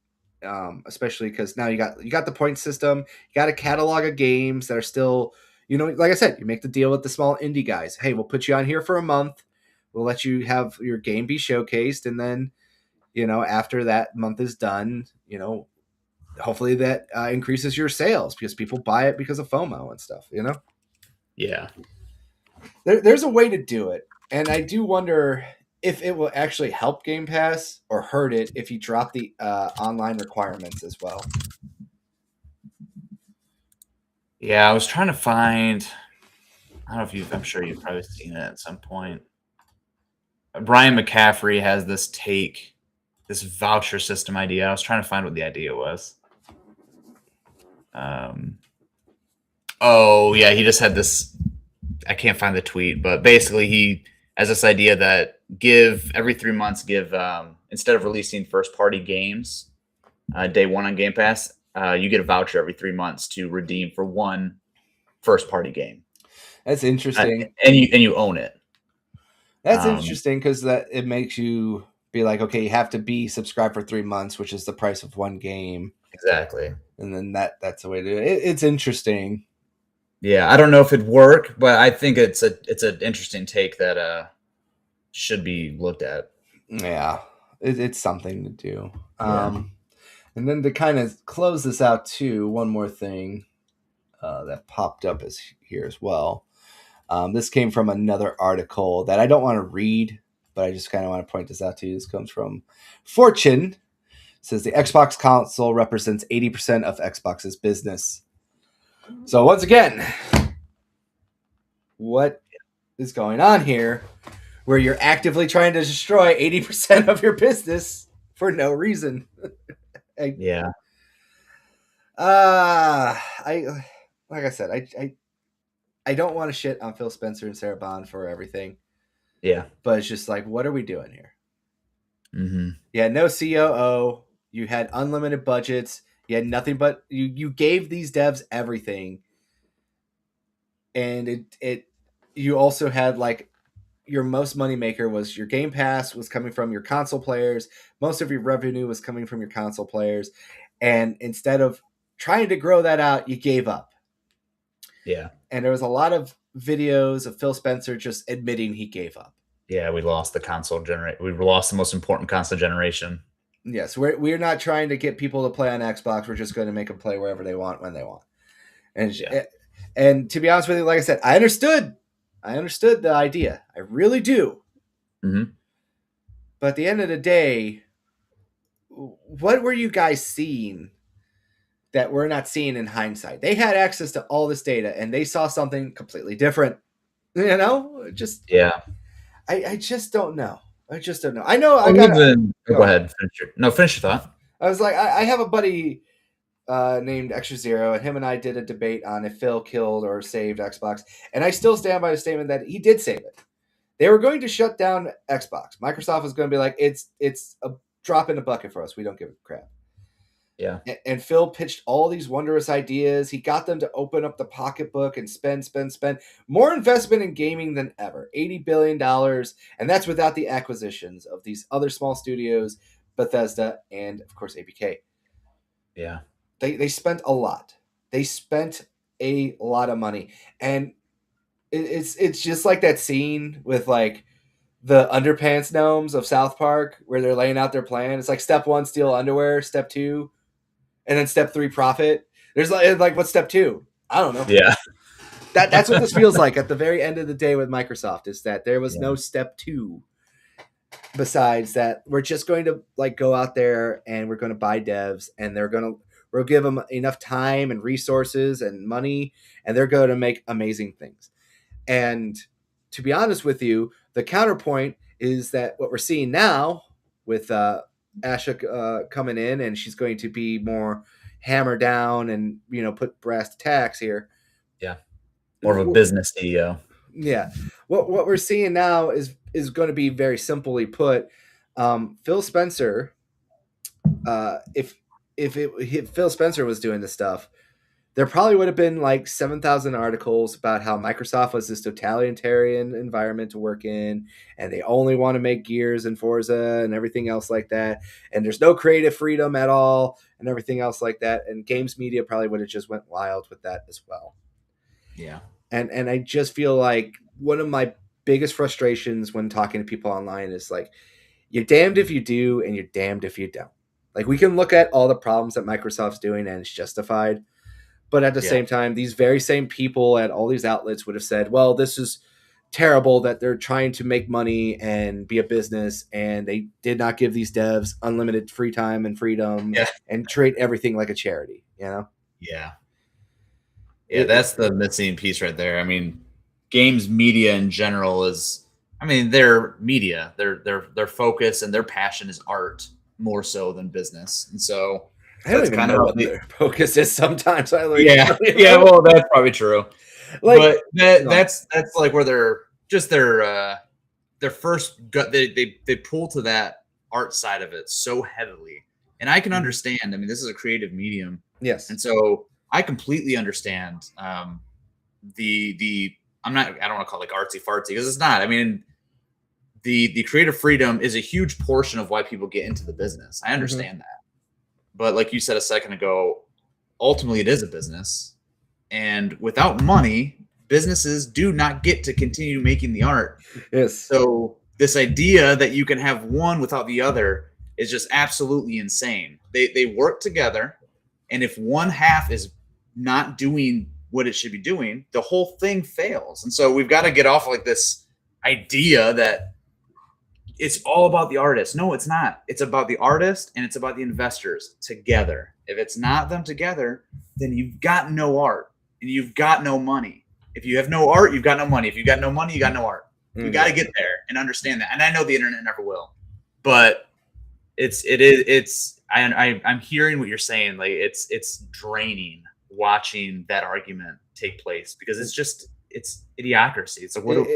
Especially because now you got the point system, you got a catalog of games that are still, like I said, you make the deal with the small indie guys. Hey, we'll put you on here for a month. We'll let you have your game be showcased, and then after that month is done, hopefully that increases your sales because people buy it because of FOMO and stuff. Yeah. There's a way to do it, and I do wonder if it will actually help Game Pass or hurt it if you drop the online requirements as well. Yeah, I was trying to find. I don't know if you've. I'm sure you've probably seen it at some point. Brian McCaffrey has this voucher system idea. I was trying to find what the idea was. Oh yeah, he just had this. I can't find the tweet, but basically he has this idea that every 3 months, instead of releasing first party games day one on Game Pass, you get a voucher every 3 months to redeem for one first party game. That's interesting. And you own it. That's interesting because that it makes you be like, okay, you have to be subscribed for 3 months, which is the price of one game. Exactly. And then that's the way to do it. It's interesting. Yeah, I don't know if it'd work, but I think it's an interesting take that should be looked at. Yeah, it's something to do. Yeah. And then to kind of close this out too, one more thing that popped up is here as well. This came from another article that I don't want to read, but I just kind of want to point this out to you. This comes from Fortune. It says the Xbox console represents 80% of Xbox's business. So once again, what is going on here where you're actively trying to destroy 80% of your business for no reason? Yeah. Like I said, I don't want to shit on Phil Spencer and Sarah Bond for everything. Yeah. But it's just like, what are we doing here? Mm-hmm. You had no COO. You had unlimited budgets. You had nothing but you gave these devs everything. And you also had like your most money maker was your Game Pass was coming from your console players. Most of your revenue was coming from your console players. And instead of trying to grow that out, you gave up. Yeah. And there was a lot of videos of Phil Spencer just admitting he gave up. Yeah, we lost the console generation. We lost the most important console generation. Yes, we're not trying to get people to play on Xbox. We're just going to make them play wherever they want, when they want. And to be honest with you, like I said, I understood the idea. I really do. Mm-hmm. But at the end of the day, what were you guys seeing that we're not seeing in hindsight? They had access to all this data, and they saw something completely different. Just I just don't know. I just don't know. I know. Go ahead. Finish your thought. I was like, I have a buddy named Extra Zero, and him and I did a debate on if Phil killed or saved Xbox, and I still stand by the statement that he did save it. They were going to shut down Xbox. Microsoft was going to be like, it's a drop in the bucket for us. We don't give a crap. Yeah. And Phil pitched all these wondrous ideas. He got them to open up the pocketbook and spend more investment in gaming than ever. $80 billion. And that's without the acquisitions of these other small studios, Bethesda, and of course, ABK. Yeah. They spent a lot. They spent a lot of money. And it's just like that scene with like the underpants gnomes of South Park where they're laying out their plan. It's like step 1, steal underwear. Step 2, and then step 3, profit. There's like what's step 2? I don't know. Yeah. That's what this feels like at the very end of the day with Microsoft, is that there was no step 2. besides that we're just going to like go out there and we're going to buy devs and we'll give them enough time and resources and money and they're going to make amazing things. And to be honest with you, the counterpoint is that what we're seeing now with Asha coming in, and she's going to be more hammer down and put brass tacks here. Yeah, more of a business CEO. Yeah, what we're seeing now is going to be very simply put. Phil Spencer, if Phil Spencer was doing this stuff, there probably would have been like 7,000 articles about how Microsoft was this totalitarian environment to work in, and they only want to make Gears and Forza and everything else like that, and there's no creative freedom at all, and everything else like that. And games media probably would have just went wild with that as well. Yeah, and I just feel like one of my biggest frustrations when talking to people online is like, you're damned if you do, and you're damned if you don't. Like, we can look at all the problems that Microsoft's doing, and it's justified. But at the same time, these very same people at all these outlets would have said, well, this is terrible that they're trying to make money and be a business, and they did not give these devs unlimited free time and freedom and treat everything like a charity, Yeah. Yeah, that's the missing piece right there. I mean, games media in general is, I mean, they're media. Their focus and their passion is art more so than business. And so I don't even know what their focus is sometimes. Yeah, well, that's probably true. Like, but that's like where they're just their first gut. They pull to that art side of it so heavily, and I can understand. I mean, this is a creative medium, yes, and so I completely understand the. I don't want to call it like artsy fartsy because it's not. I mean, the creative freedom is a huge portion of why people get into the business. I understand that. But like you said a second ago, ultimately it is a business. And without money, businesses do not get to continue making the art. Yes. So this idea that you can have one without the other is just absolutely insane. They work together. And if one half is not doing what it should be doing, the whole thing fails. And so we've got to get off like this idea that it's all about the artist. No, it's not. It's about the artist and it's about the investors together. If it's not them together, then you've got no art and you've got no money. If you have no art, you've got no money. If you've got no money, you got no art. You got to get there and understand that. And I know the internet never will, but I'm hearing what you're saying. Like it's draining watching that argument take place because it's idiocracy. It's like, what are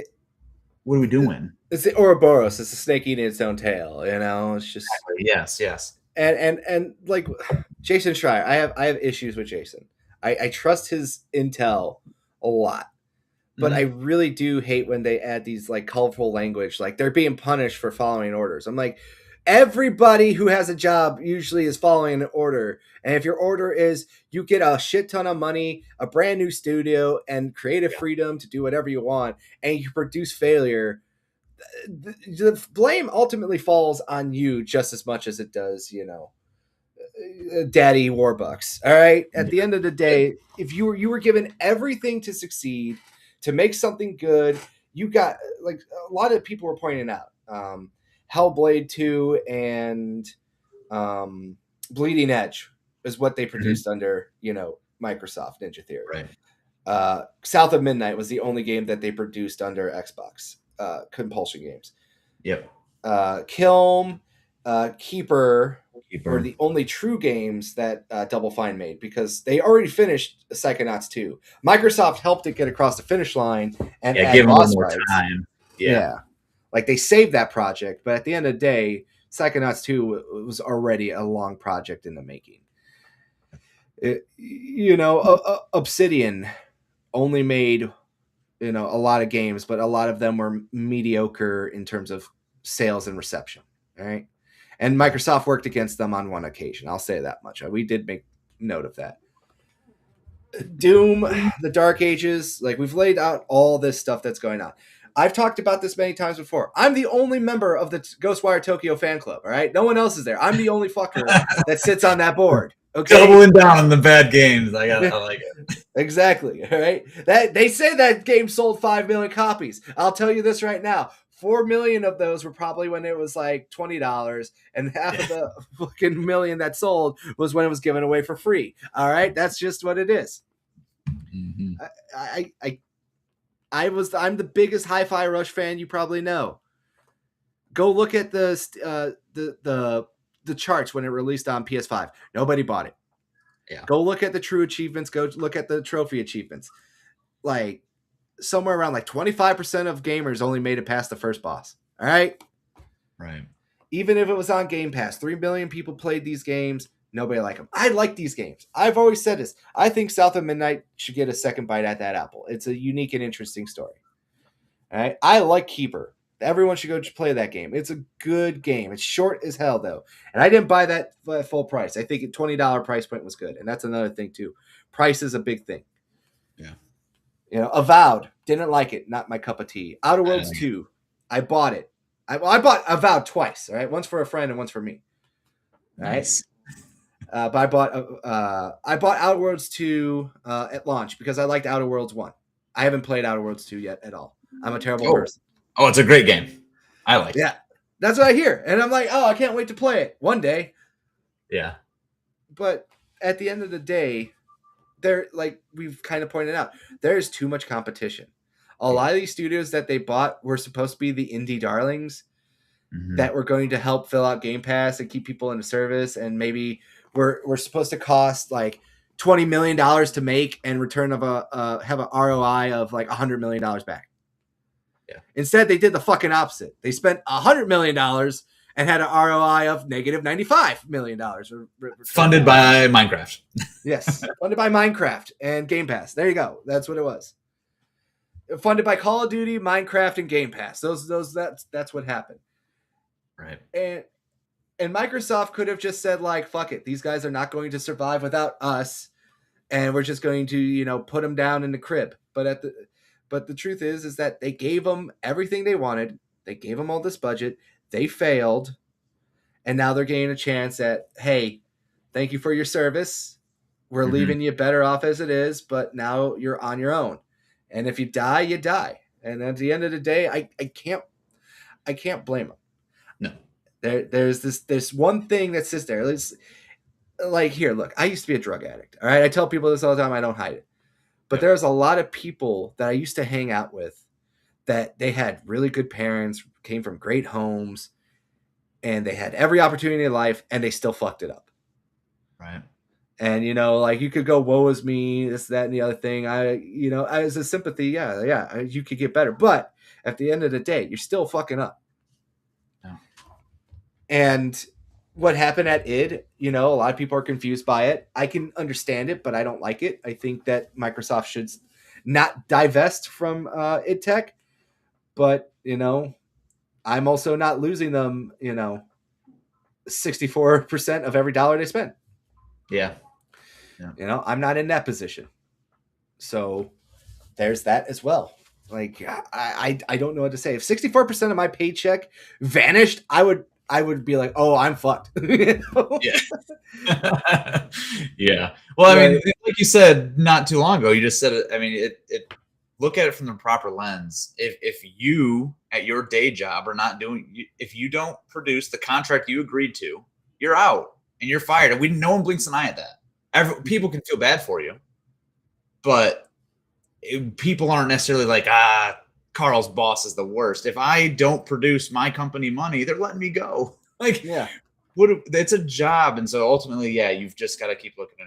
we doing? It's the Ouroboros. It's a snake eating its own tail. It's just yes. And like Jason Schreier, I have issues with Jason. I trust his intel a lot, but I really do hate when they add these like colorful language, like they're being punished for following orders. I'm like, everybody who has a job usually is following an order, and if your order is you get a shit ton of money, a brand new studio, and creative freedom to do whatever you want, and you produce failure, the blame ultimately falls on you just as much as it does, Daddy Warbucks. All right. At the end of the day, if you were given everything to succeed, to make something good, you got, like a lot of people were pointing out, Hellblade 2 and Bleeding Edge is what they produced under, Microsoft Ninja Theory. Right. South of Midnight was the only game that they produced under Xbox Compulsion Games. Yep. Kilm, Keeper were the only true games that Double Fine made because they already finished Psychonauts 2. Microsoft helped it get across the finish line and give them more time. Yeah. Like they saved that project, but at the end of the day, Psychonauts 2 was already a long project in the making. Obsidian only made a lot of games, but a lot of them were mediocre in terms of sales and reception. All right. And Microsoft worked against them on one occasion. I'll say that much. We did make note of that. Doom, the Dark Ages, like we've laid out all this stuff that's going on. I've talked about this many times before. I'm the only member of the Ghostwire Tokyo fan club, all right? No one else is there. I'm the only fucker that sits on that board. Okay? Doubling down on the bad games. I like it. Exactly, all right? They say that game sold 5 million copies. I'll tell you this right now. 4 million of those were probably when it was like $20, and half of the fucking million that sold was when it was given away for free. All right, that's just what it is. Mm-hmm. I'm the biggest Hi-Fi Rush fan you probably know. Go look at the charts when it released on PS5. Nobody bought it. Yeah. Go look at the true achievements. Go look at the trophy achievements. Like somewhere around like 25% of gamers only made it past the first boss. All right. Right. Even if it was on Game Pass, 3 billion people played these games. Nobody liked them. I like these games. I've always said this. I think South of Midnight should get a second bite at that apple. It's a unique and interesting story. All right. I like Keeper. Everyone should go play that game. It's a good game. It's short as hell, though. And I didn't buy that full price. I think a $20 price point was good. And that's another thing, too. Price is a big thing. Yeah. You know, Avowed. Didn't like it. Not my cup of tea. Outer Worlds 2. I bought it. I bought Avowed twice. All right. Once for a friend and once for me. All Nice. Right. But I bought Outer Worlds 2 at launch because I liked Outer Worlds 1. I haven't played Outer Worlds 2 yet at all. I'm a terrible person. Oh, it's a great game. I like it. Yeah. That's what I hear. And I'm like, oh, I can't wait to play it one day. Yeah. But at the end of the day, there, like we've kind of pointed out, there's too much competition. A lot of these studios that they bought were supposed to be the indie darlings that were going to help fill out Game Pass and keep people in the service, and maybe we're supposed to cost like $20 million to make and return of have an ROI of like $100 million back. Yeah. Instead, they did the fucking opposite. They spent $100 million and had an ROI of negative $95 million. Funded by Minecraft. Yes. Funded by Minecraft and Game Pass. There you go. That's what it was. Funded by Call of Duty, Minecraft, and Game Pass. That's what happened. Right. And Microsoft could have just said, like, fuck it. These guys are not going to survive without us. And we're just going to, you know, put them down in the crib. But the truth is that they gave them everything they wanted. They gave them all this budget. They failed. And now they're getting a chance at, hey, thank you for your service. We're leaving you better off as it is, but now you're on your own. And if you die, you die. And at the end of the day, I can't blame them. No. There's this one thing that sits there. Like, here, look, I used to be a drug addict. All right. I tell people this all the time. I don't hide it. But there's a lot of people that I used to hang out with that they had really good parents, came from great homes, and they had every opportunity in life, and they still fucked it up. Right. And, you know, like you could go, woe is me, this, that, and the other thing. As a sympathy, yeah, you could get better. But at the end of the day, you're still fucking up. Yeah. And what happened at id, you know, a lot of people are confused by it. I can understand it, but I don't like it. I think that Microsoft should not divest from id Tech, but, you know, I'm also not losing them, you know, 64% of every dollar they spend. Yeah. You know, I'm not in that position. So there's that as well. Like, I don't know what to say. If 64% of my paycheck vanished, I would be like, oh, I'm fucked. You know? Yeah. Yeah. Well, I mean, like you said not too long ago, you just said it. I mean, it look at it from the proper lens. If you at your day job are not doing, if you don't produce the contract you agreed to, you're out and you're fired. And no one blinks an eye at that. People can feel bad for you, but people aren't necessarily like, Carl's boss is the worst. If I don't produce my company money, they're letting me go. Like, yeah, it's a job. And so ultimately, yeah, you've just got to keep looking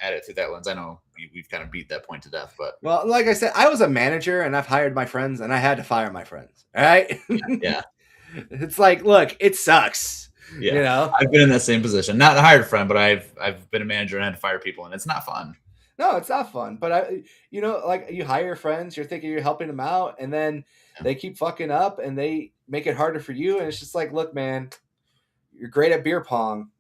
at it through that lens. I know we've kind of beat that point to death, but well, like I said, I was a manager and I've hired my friends and I had to fire my friends. All right. Yeah. It's like, look, it sucks. Yeah. You know, I've been in that same position, not a hired friend, but I've been a manager and had to fire people, and it's not fun. No, it's not fun. But you know, like you hire your friends, you're thinking you're helping them out, and then they keep fucking up and they make it harder for you. And it's just like, look, man, you're great at beer pong,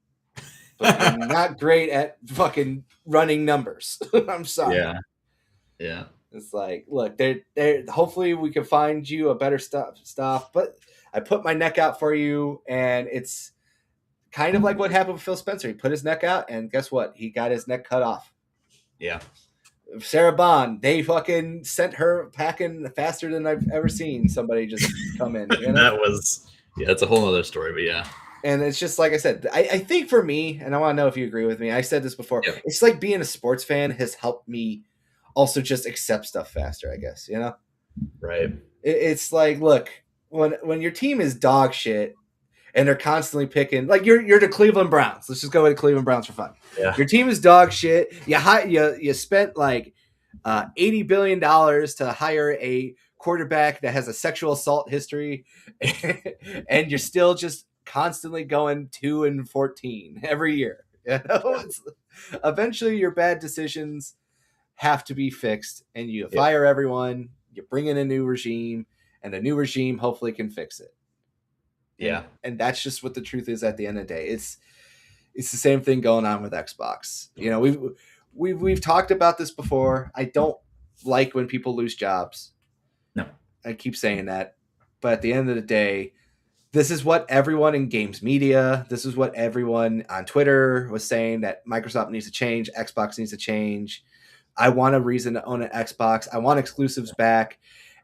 but you're not great at fucking running numbers. I'm sorry. Yeah. Yeah. It's like, look, hopefully we can find you a better stuff. But I put my neck out for you, and it's kind of like what happened with Phil Spencer. He put his neck out, and guess what? He got his neck cut off. Yeah. Sarah Bond, they fucking sent her packing faster than I've ever seen somebody just come in, you know? That was, yeah, that's a whole other story, but yeah. And it's just like I said, I think for me, and I want to know if you agree with me, I said this before, Yep. it's like being a sports fan has helped me also just accept stuff faster, I guess, you know? Right. It's like, look, when your team is dog shit and they're constantly picking, like you're the Cleveland Browns. Let's just go with the Cleveland Browns for fun. Yeah. Your team is dog shit. You spent like $80 billion to hire a quarterback that has a sexual assault history, and you're still just constantly going 2-14 every year. You know, eventually your bad decisions have to be fixed, and you Yep. fire everyone. You bring in a new regime, and the new regime hopefully can fix it. Yeah. And that's just what the truth is at the end of the day. It's the same thing going on with Xbox. You know, we've talked about this before. I don't like when people lose jobs. No. I keep saying that. But at the end of the day, this is what everyone in games media, this is what everyone on Twitter was saying, that Microsoft needs to change, Xbox needs to change. I want a reason to own an Xbox. I want exclusives back.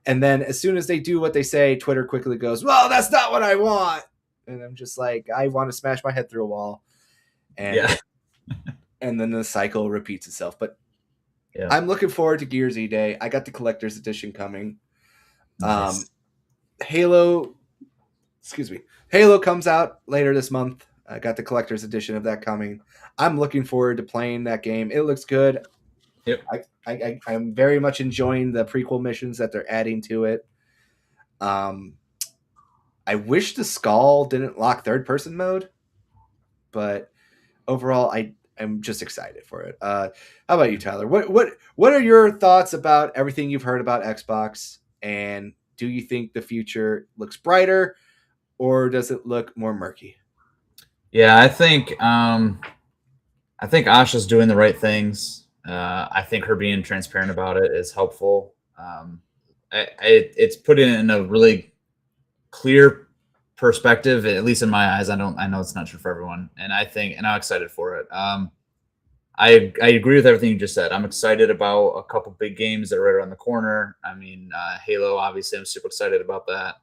And then as soon as they do what they say, Twitter quickly goes, well, that's not what I want. And I'm just like, I want to smash my head through a wall. And Yeah. and then the cycle repeats itself. But Yeah. I'm looking forward to Gears E-Day. I got the collector's edition coming. Nice. Halo comes out later this month. I got the collector's edition of that coming. I'm looking forward to playing that game. It looks good. Yep. I'm very much enjoying the prequel missions that they're adding to it. I wish the Skull didn't lock third person mode, but overall, I'm just excited for it. How about you, Tyler? What are your thoughts about everything you've heard about Xbox? And do you think the future looks brighter, or does it look more murky? Yeah, I think Asha's doing the right things. I think her being transparent about it is helpful. It's put it in a really clear perspective, at least in my eyes. I know it's not true for everyone, and I'm excited for it. I agree with everything you just said. I'm excited about a couple big games that are right around the corner. I mean, Halo, obviously, I'm super excited about that.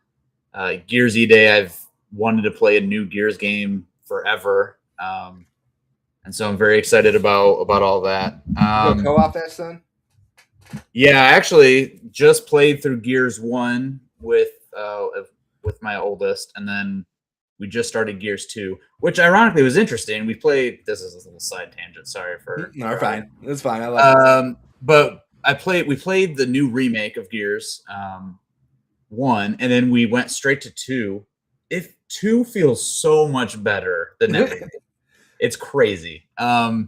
Gears E-Day, I've wanted to play a new Gears game forever. And so I'm very excited about all that. You go co-op that, son? Yeah, I actually just played through Gears 1 with my oldest, and then we just started Gears 2, which ironically was interesting. We played, this is a little side tangent, sorry for No, fine. It's fine. I love it. But we played the new remake of Gears 1, and then we went straight to 2. If 2 feels so much better than that. It's crazy. So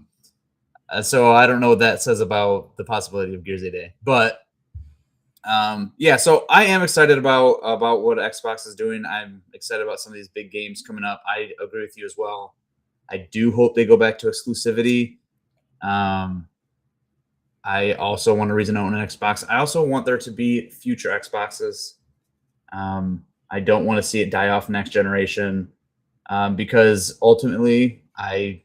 I don't know what that says about the possibility of Gears E-Day, but yeah. So I am excited about what Xbox is doing. I'm excited about some of these big games coming up. I agree with you as well. I do hope they go back to exclusivity. I also want a reason to own an Xbox. I also want there to be future Xboxes. I don't want to see it die off next generation, because ultimately I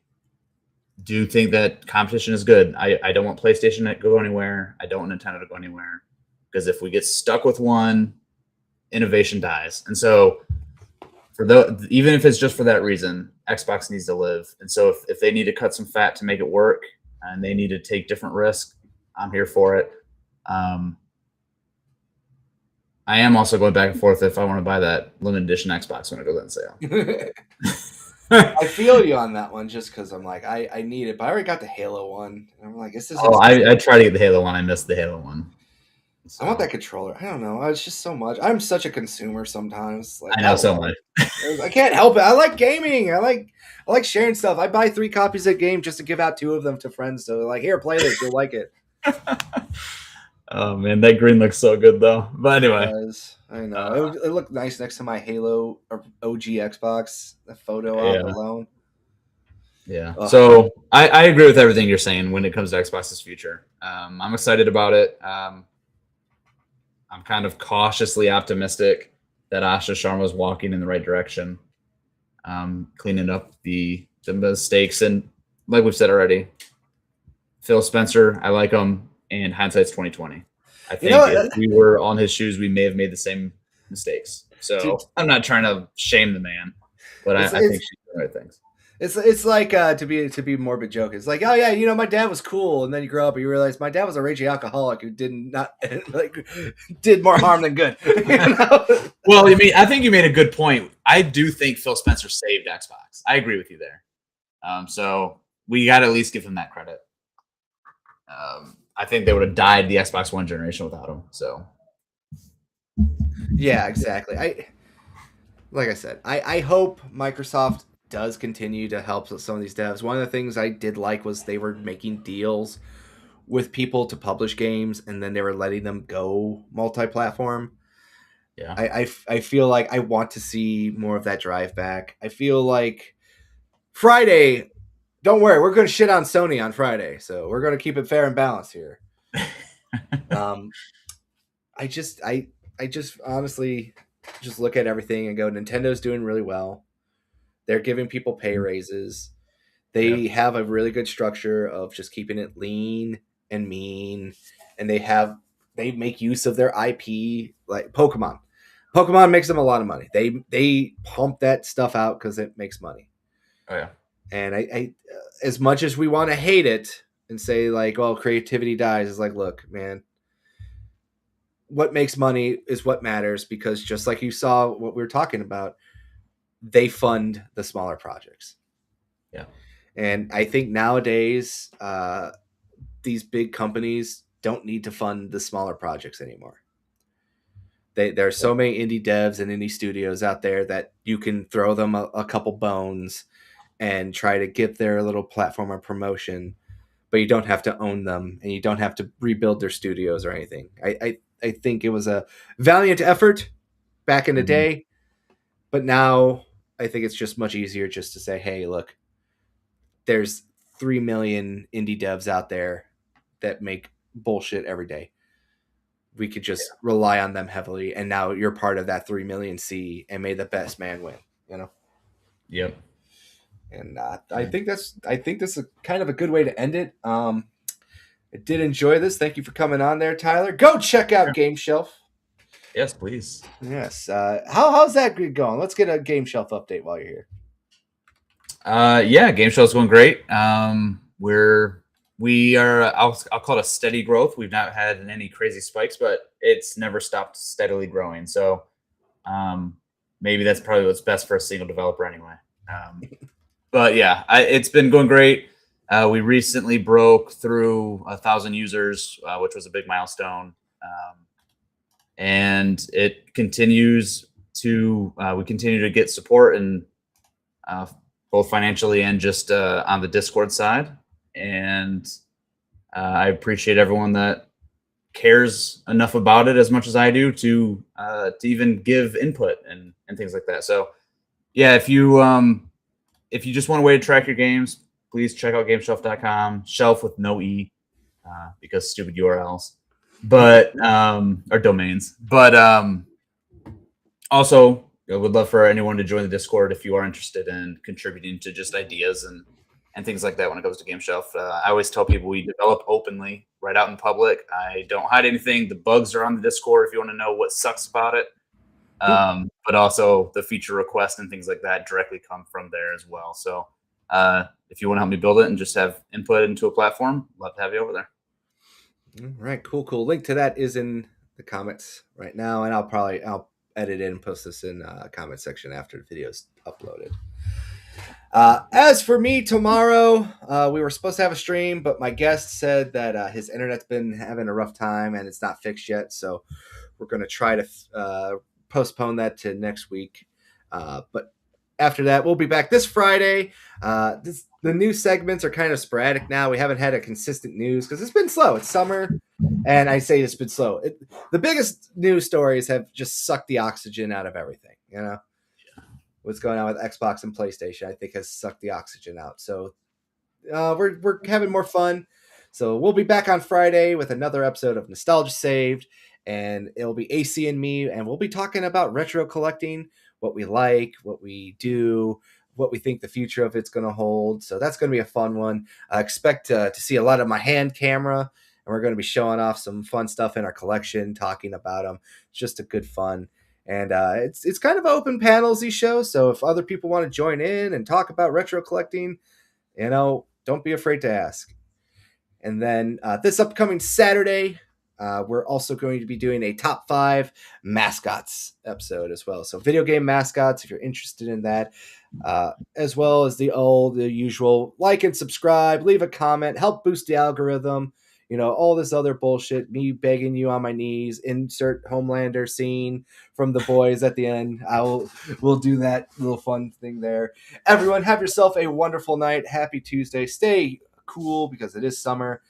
do think that competition is good. I don't want PlayStation to go anywhere. I don't want Nintendo to go anywhere, because if we get stuck with one, innovation dies. And so even if it's just for that reason, Xbox needs to live. And so if they need to cut some fat to make it work, and they need to take different risks, I'm here for it. I am also going back and forth if I want to buy that limited edition Xbox when it goes on sale. I feel you on that one, just because I'm like, I need it, but I already got the Halo one. And I'm like, this is. I try to get the Halo one. I missed the Halo one. So. I want that controller. I don't know. It's just so much. I'm such a consumer sometimes. Like, I know so much. I can't help it. I like gaming. I like sharing stuff. I buy 3 copies of a game just to give out 2 of them to friends. So like, here, play this. You'll like it. Oh man, that green looks so good though. But anyway, I know it looked nice next to my Halo or OG Xbox. The photo op alone. Yeah. Ugh. So I agree with everything you're saying when it comes to Xbox's future. I'm excited about it. I'm kind of cautiously optimistic that Asha Sharma is walking in the right direction, cleaning up the mistakes. And like we've said already, Phil Spencer, I like him. and hindsight's 2020. I You think know, if we were on his shoes, we may have made the same mistakes. to, So I'm not trying to shame the man, but it's I think it's she's doing the right things. it's like to be morbid joke. It's like, oh yeah, my dad was cool, and then you grow up and you realize my dad was a raging alcoholic who did not like did more harm than good. Well, I think you made a good point. I do think Phil Spencer saved Xbox. I agree with you there. So we got to at least give him that credit. I think they would have died the Xbox One generation without him. So Yeah, exactly. Like I said, I hope Microsoft does continue to help some of these devs. One of the things I did like was they were making deals with people to publish games, and then they were letting them go multi-platform. yeah, I feel like I want to see more of that drive back. I feel like Friday, don't worry, we're going to shit on Sony on Friday, so we're going to keep it fair and balanced here. um, I just honestly just look at everything and go, Nintendo's doing really well. They're giving people pay raises. They yep, have a really good structure of just keeping it lean and mean, and they make use of their IP like Pokemon. Pokemon makes them a lot of money. They pump that stuff out because it makes money. oh yeah, And I as much as we want to hate it and say like, well, creativity dies, is like, look, man, what makes money is what matters, because just like you saw what we were talking about, they fund the smaller projects. yeah, And I think nowadays, these big companies don't need to fund the smaller projects anymore. There are yeah, so many indie devs and indie studios out there that you can throw them a couple bones and try to give their little platform a promotion, but you don't have to own them and you don't have to rebuild their studios or anything. I think it was a valiant effort back in the mm-hmm. day, but now I think it's just much easier just to say, hey, look, there's 3 million indie devs out there that make bullshit every day. We could just rely on them heavily, and now you're part of that 3 million C, and may the best man win, you know? Yep. And I think this is kind of a good way to end it. I did enjoy this. Thank you for coming on there, Tyler. Go check out Game Shelf. Yes, please. Yes. How's that going? Let's get a Game Shelf update while you're here. Yeah, game show's going great. We are I'll call it a steady growth. We've not had any crazy spikes, but it's never stopped steadily growing. So maybe that's probably what's best for a single developer anyway. But yeah, it's been going great. We recently broke through 1,000 users, which was a big milestone, and it continues to. We continue to get support and both financially and just on the Discord side. And I appreciate everyone that cares enough about it as much as I do to even give input and things like that. So yeah, if you just want a way to track your games, please check out gameshelf.com, shelf with no E, because stupid URLs, but or domains. But also, I would love for anyone to join the Discord if you are interested in contributing to just ideas and things like that when it comes to Game Shelf. I always tell people we develop openly right out in public. I don't hide anything. The bugs are on the Discord if you want to know what sucks about it. But also the feature requests and things like that directly come from there as well. So if you want to help me build it and just have input into a platform, love to have you over there. All right, cool. Link to that is in the comments right now, and I'll edit it and post this in the comment section after the video's uploaded. As for me, tomorrow we were supposed to have a stream, but my guest said that his internet's been having a rough time and it's not fixed yet, so we're going to try to postpone that to next week. But after that, we'll be back this Friday. The news segments are kind of sporadic now. We haven't had a consistent news because it's been slow. It's summer, and I say it's been slow. The biggest news stories have just sucked the oxygen out of everything. You know, what's going on with Xbox and PlayStation, I think, has sucked the oxygen out. So we're having more fun. So we'll be back on Friday with another episode of Nostalgia Saved, and it'll be AC and me, and we'll be talking about retro collecting, what we like, what we do, what we think the future of it's going to hold. So that's going to be a fun one. I expect to see a lot of my hand camera and we're going to be showing off some fun stuff in our collection, talking about them. It's just a good fun. And it's kind of open panelsy show, so if other people want to join in and talk about retro collecting, don't be afraid to ask. And then this upcoming Saturday, we're also going to be doing a top 5 mascots episode as well. So video game mascots, if you're interested in that, as well as the usual like and subscribe, leave a comment, help boost the algorithm. All this other bullshit, me begging you on my knees, insert Homelander scene from The Boys at the end. We'll do that little fun thing there. Everyone, have yourself a wonderful night. Happy Tuesday. Stay cool because it is summer.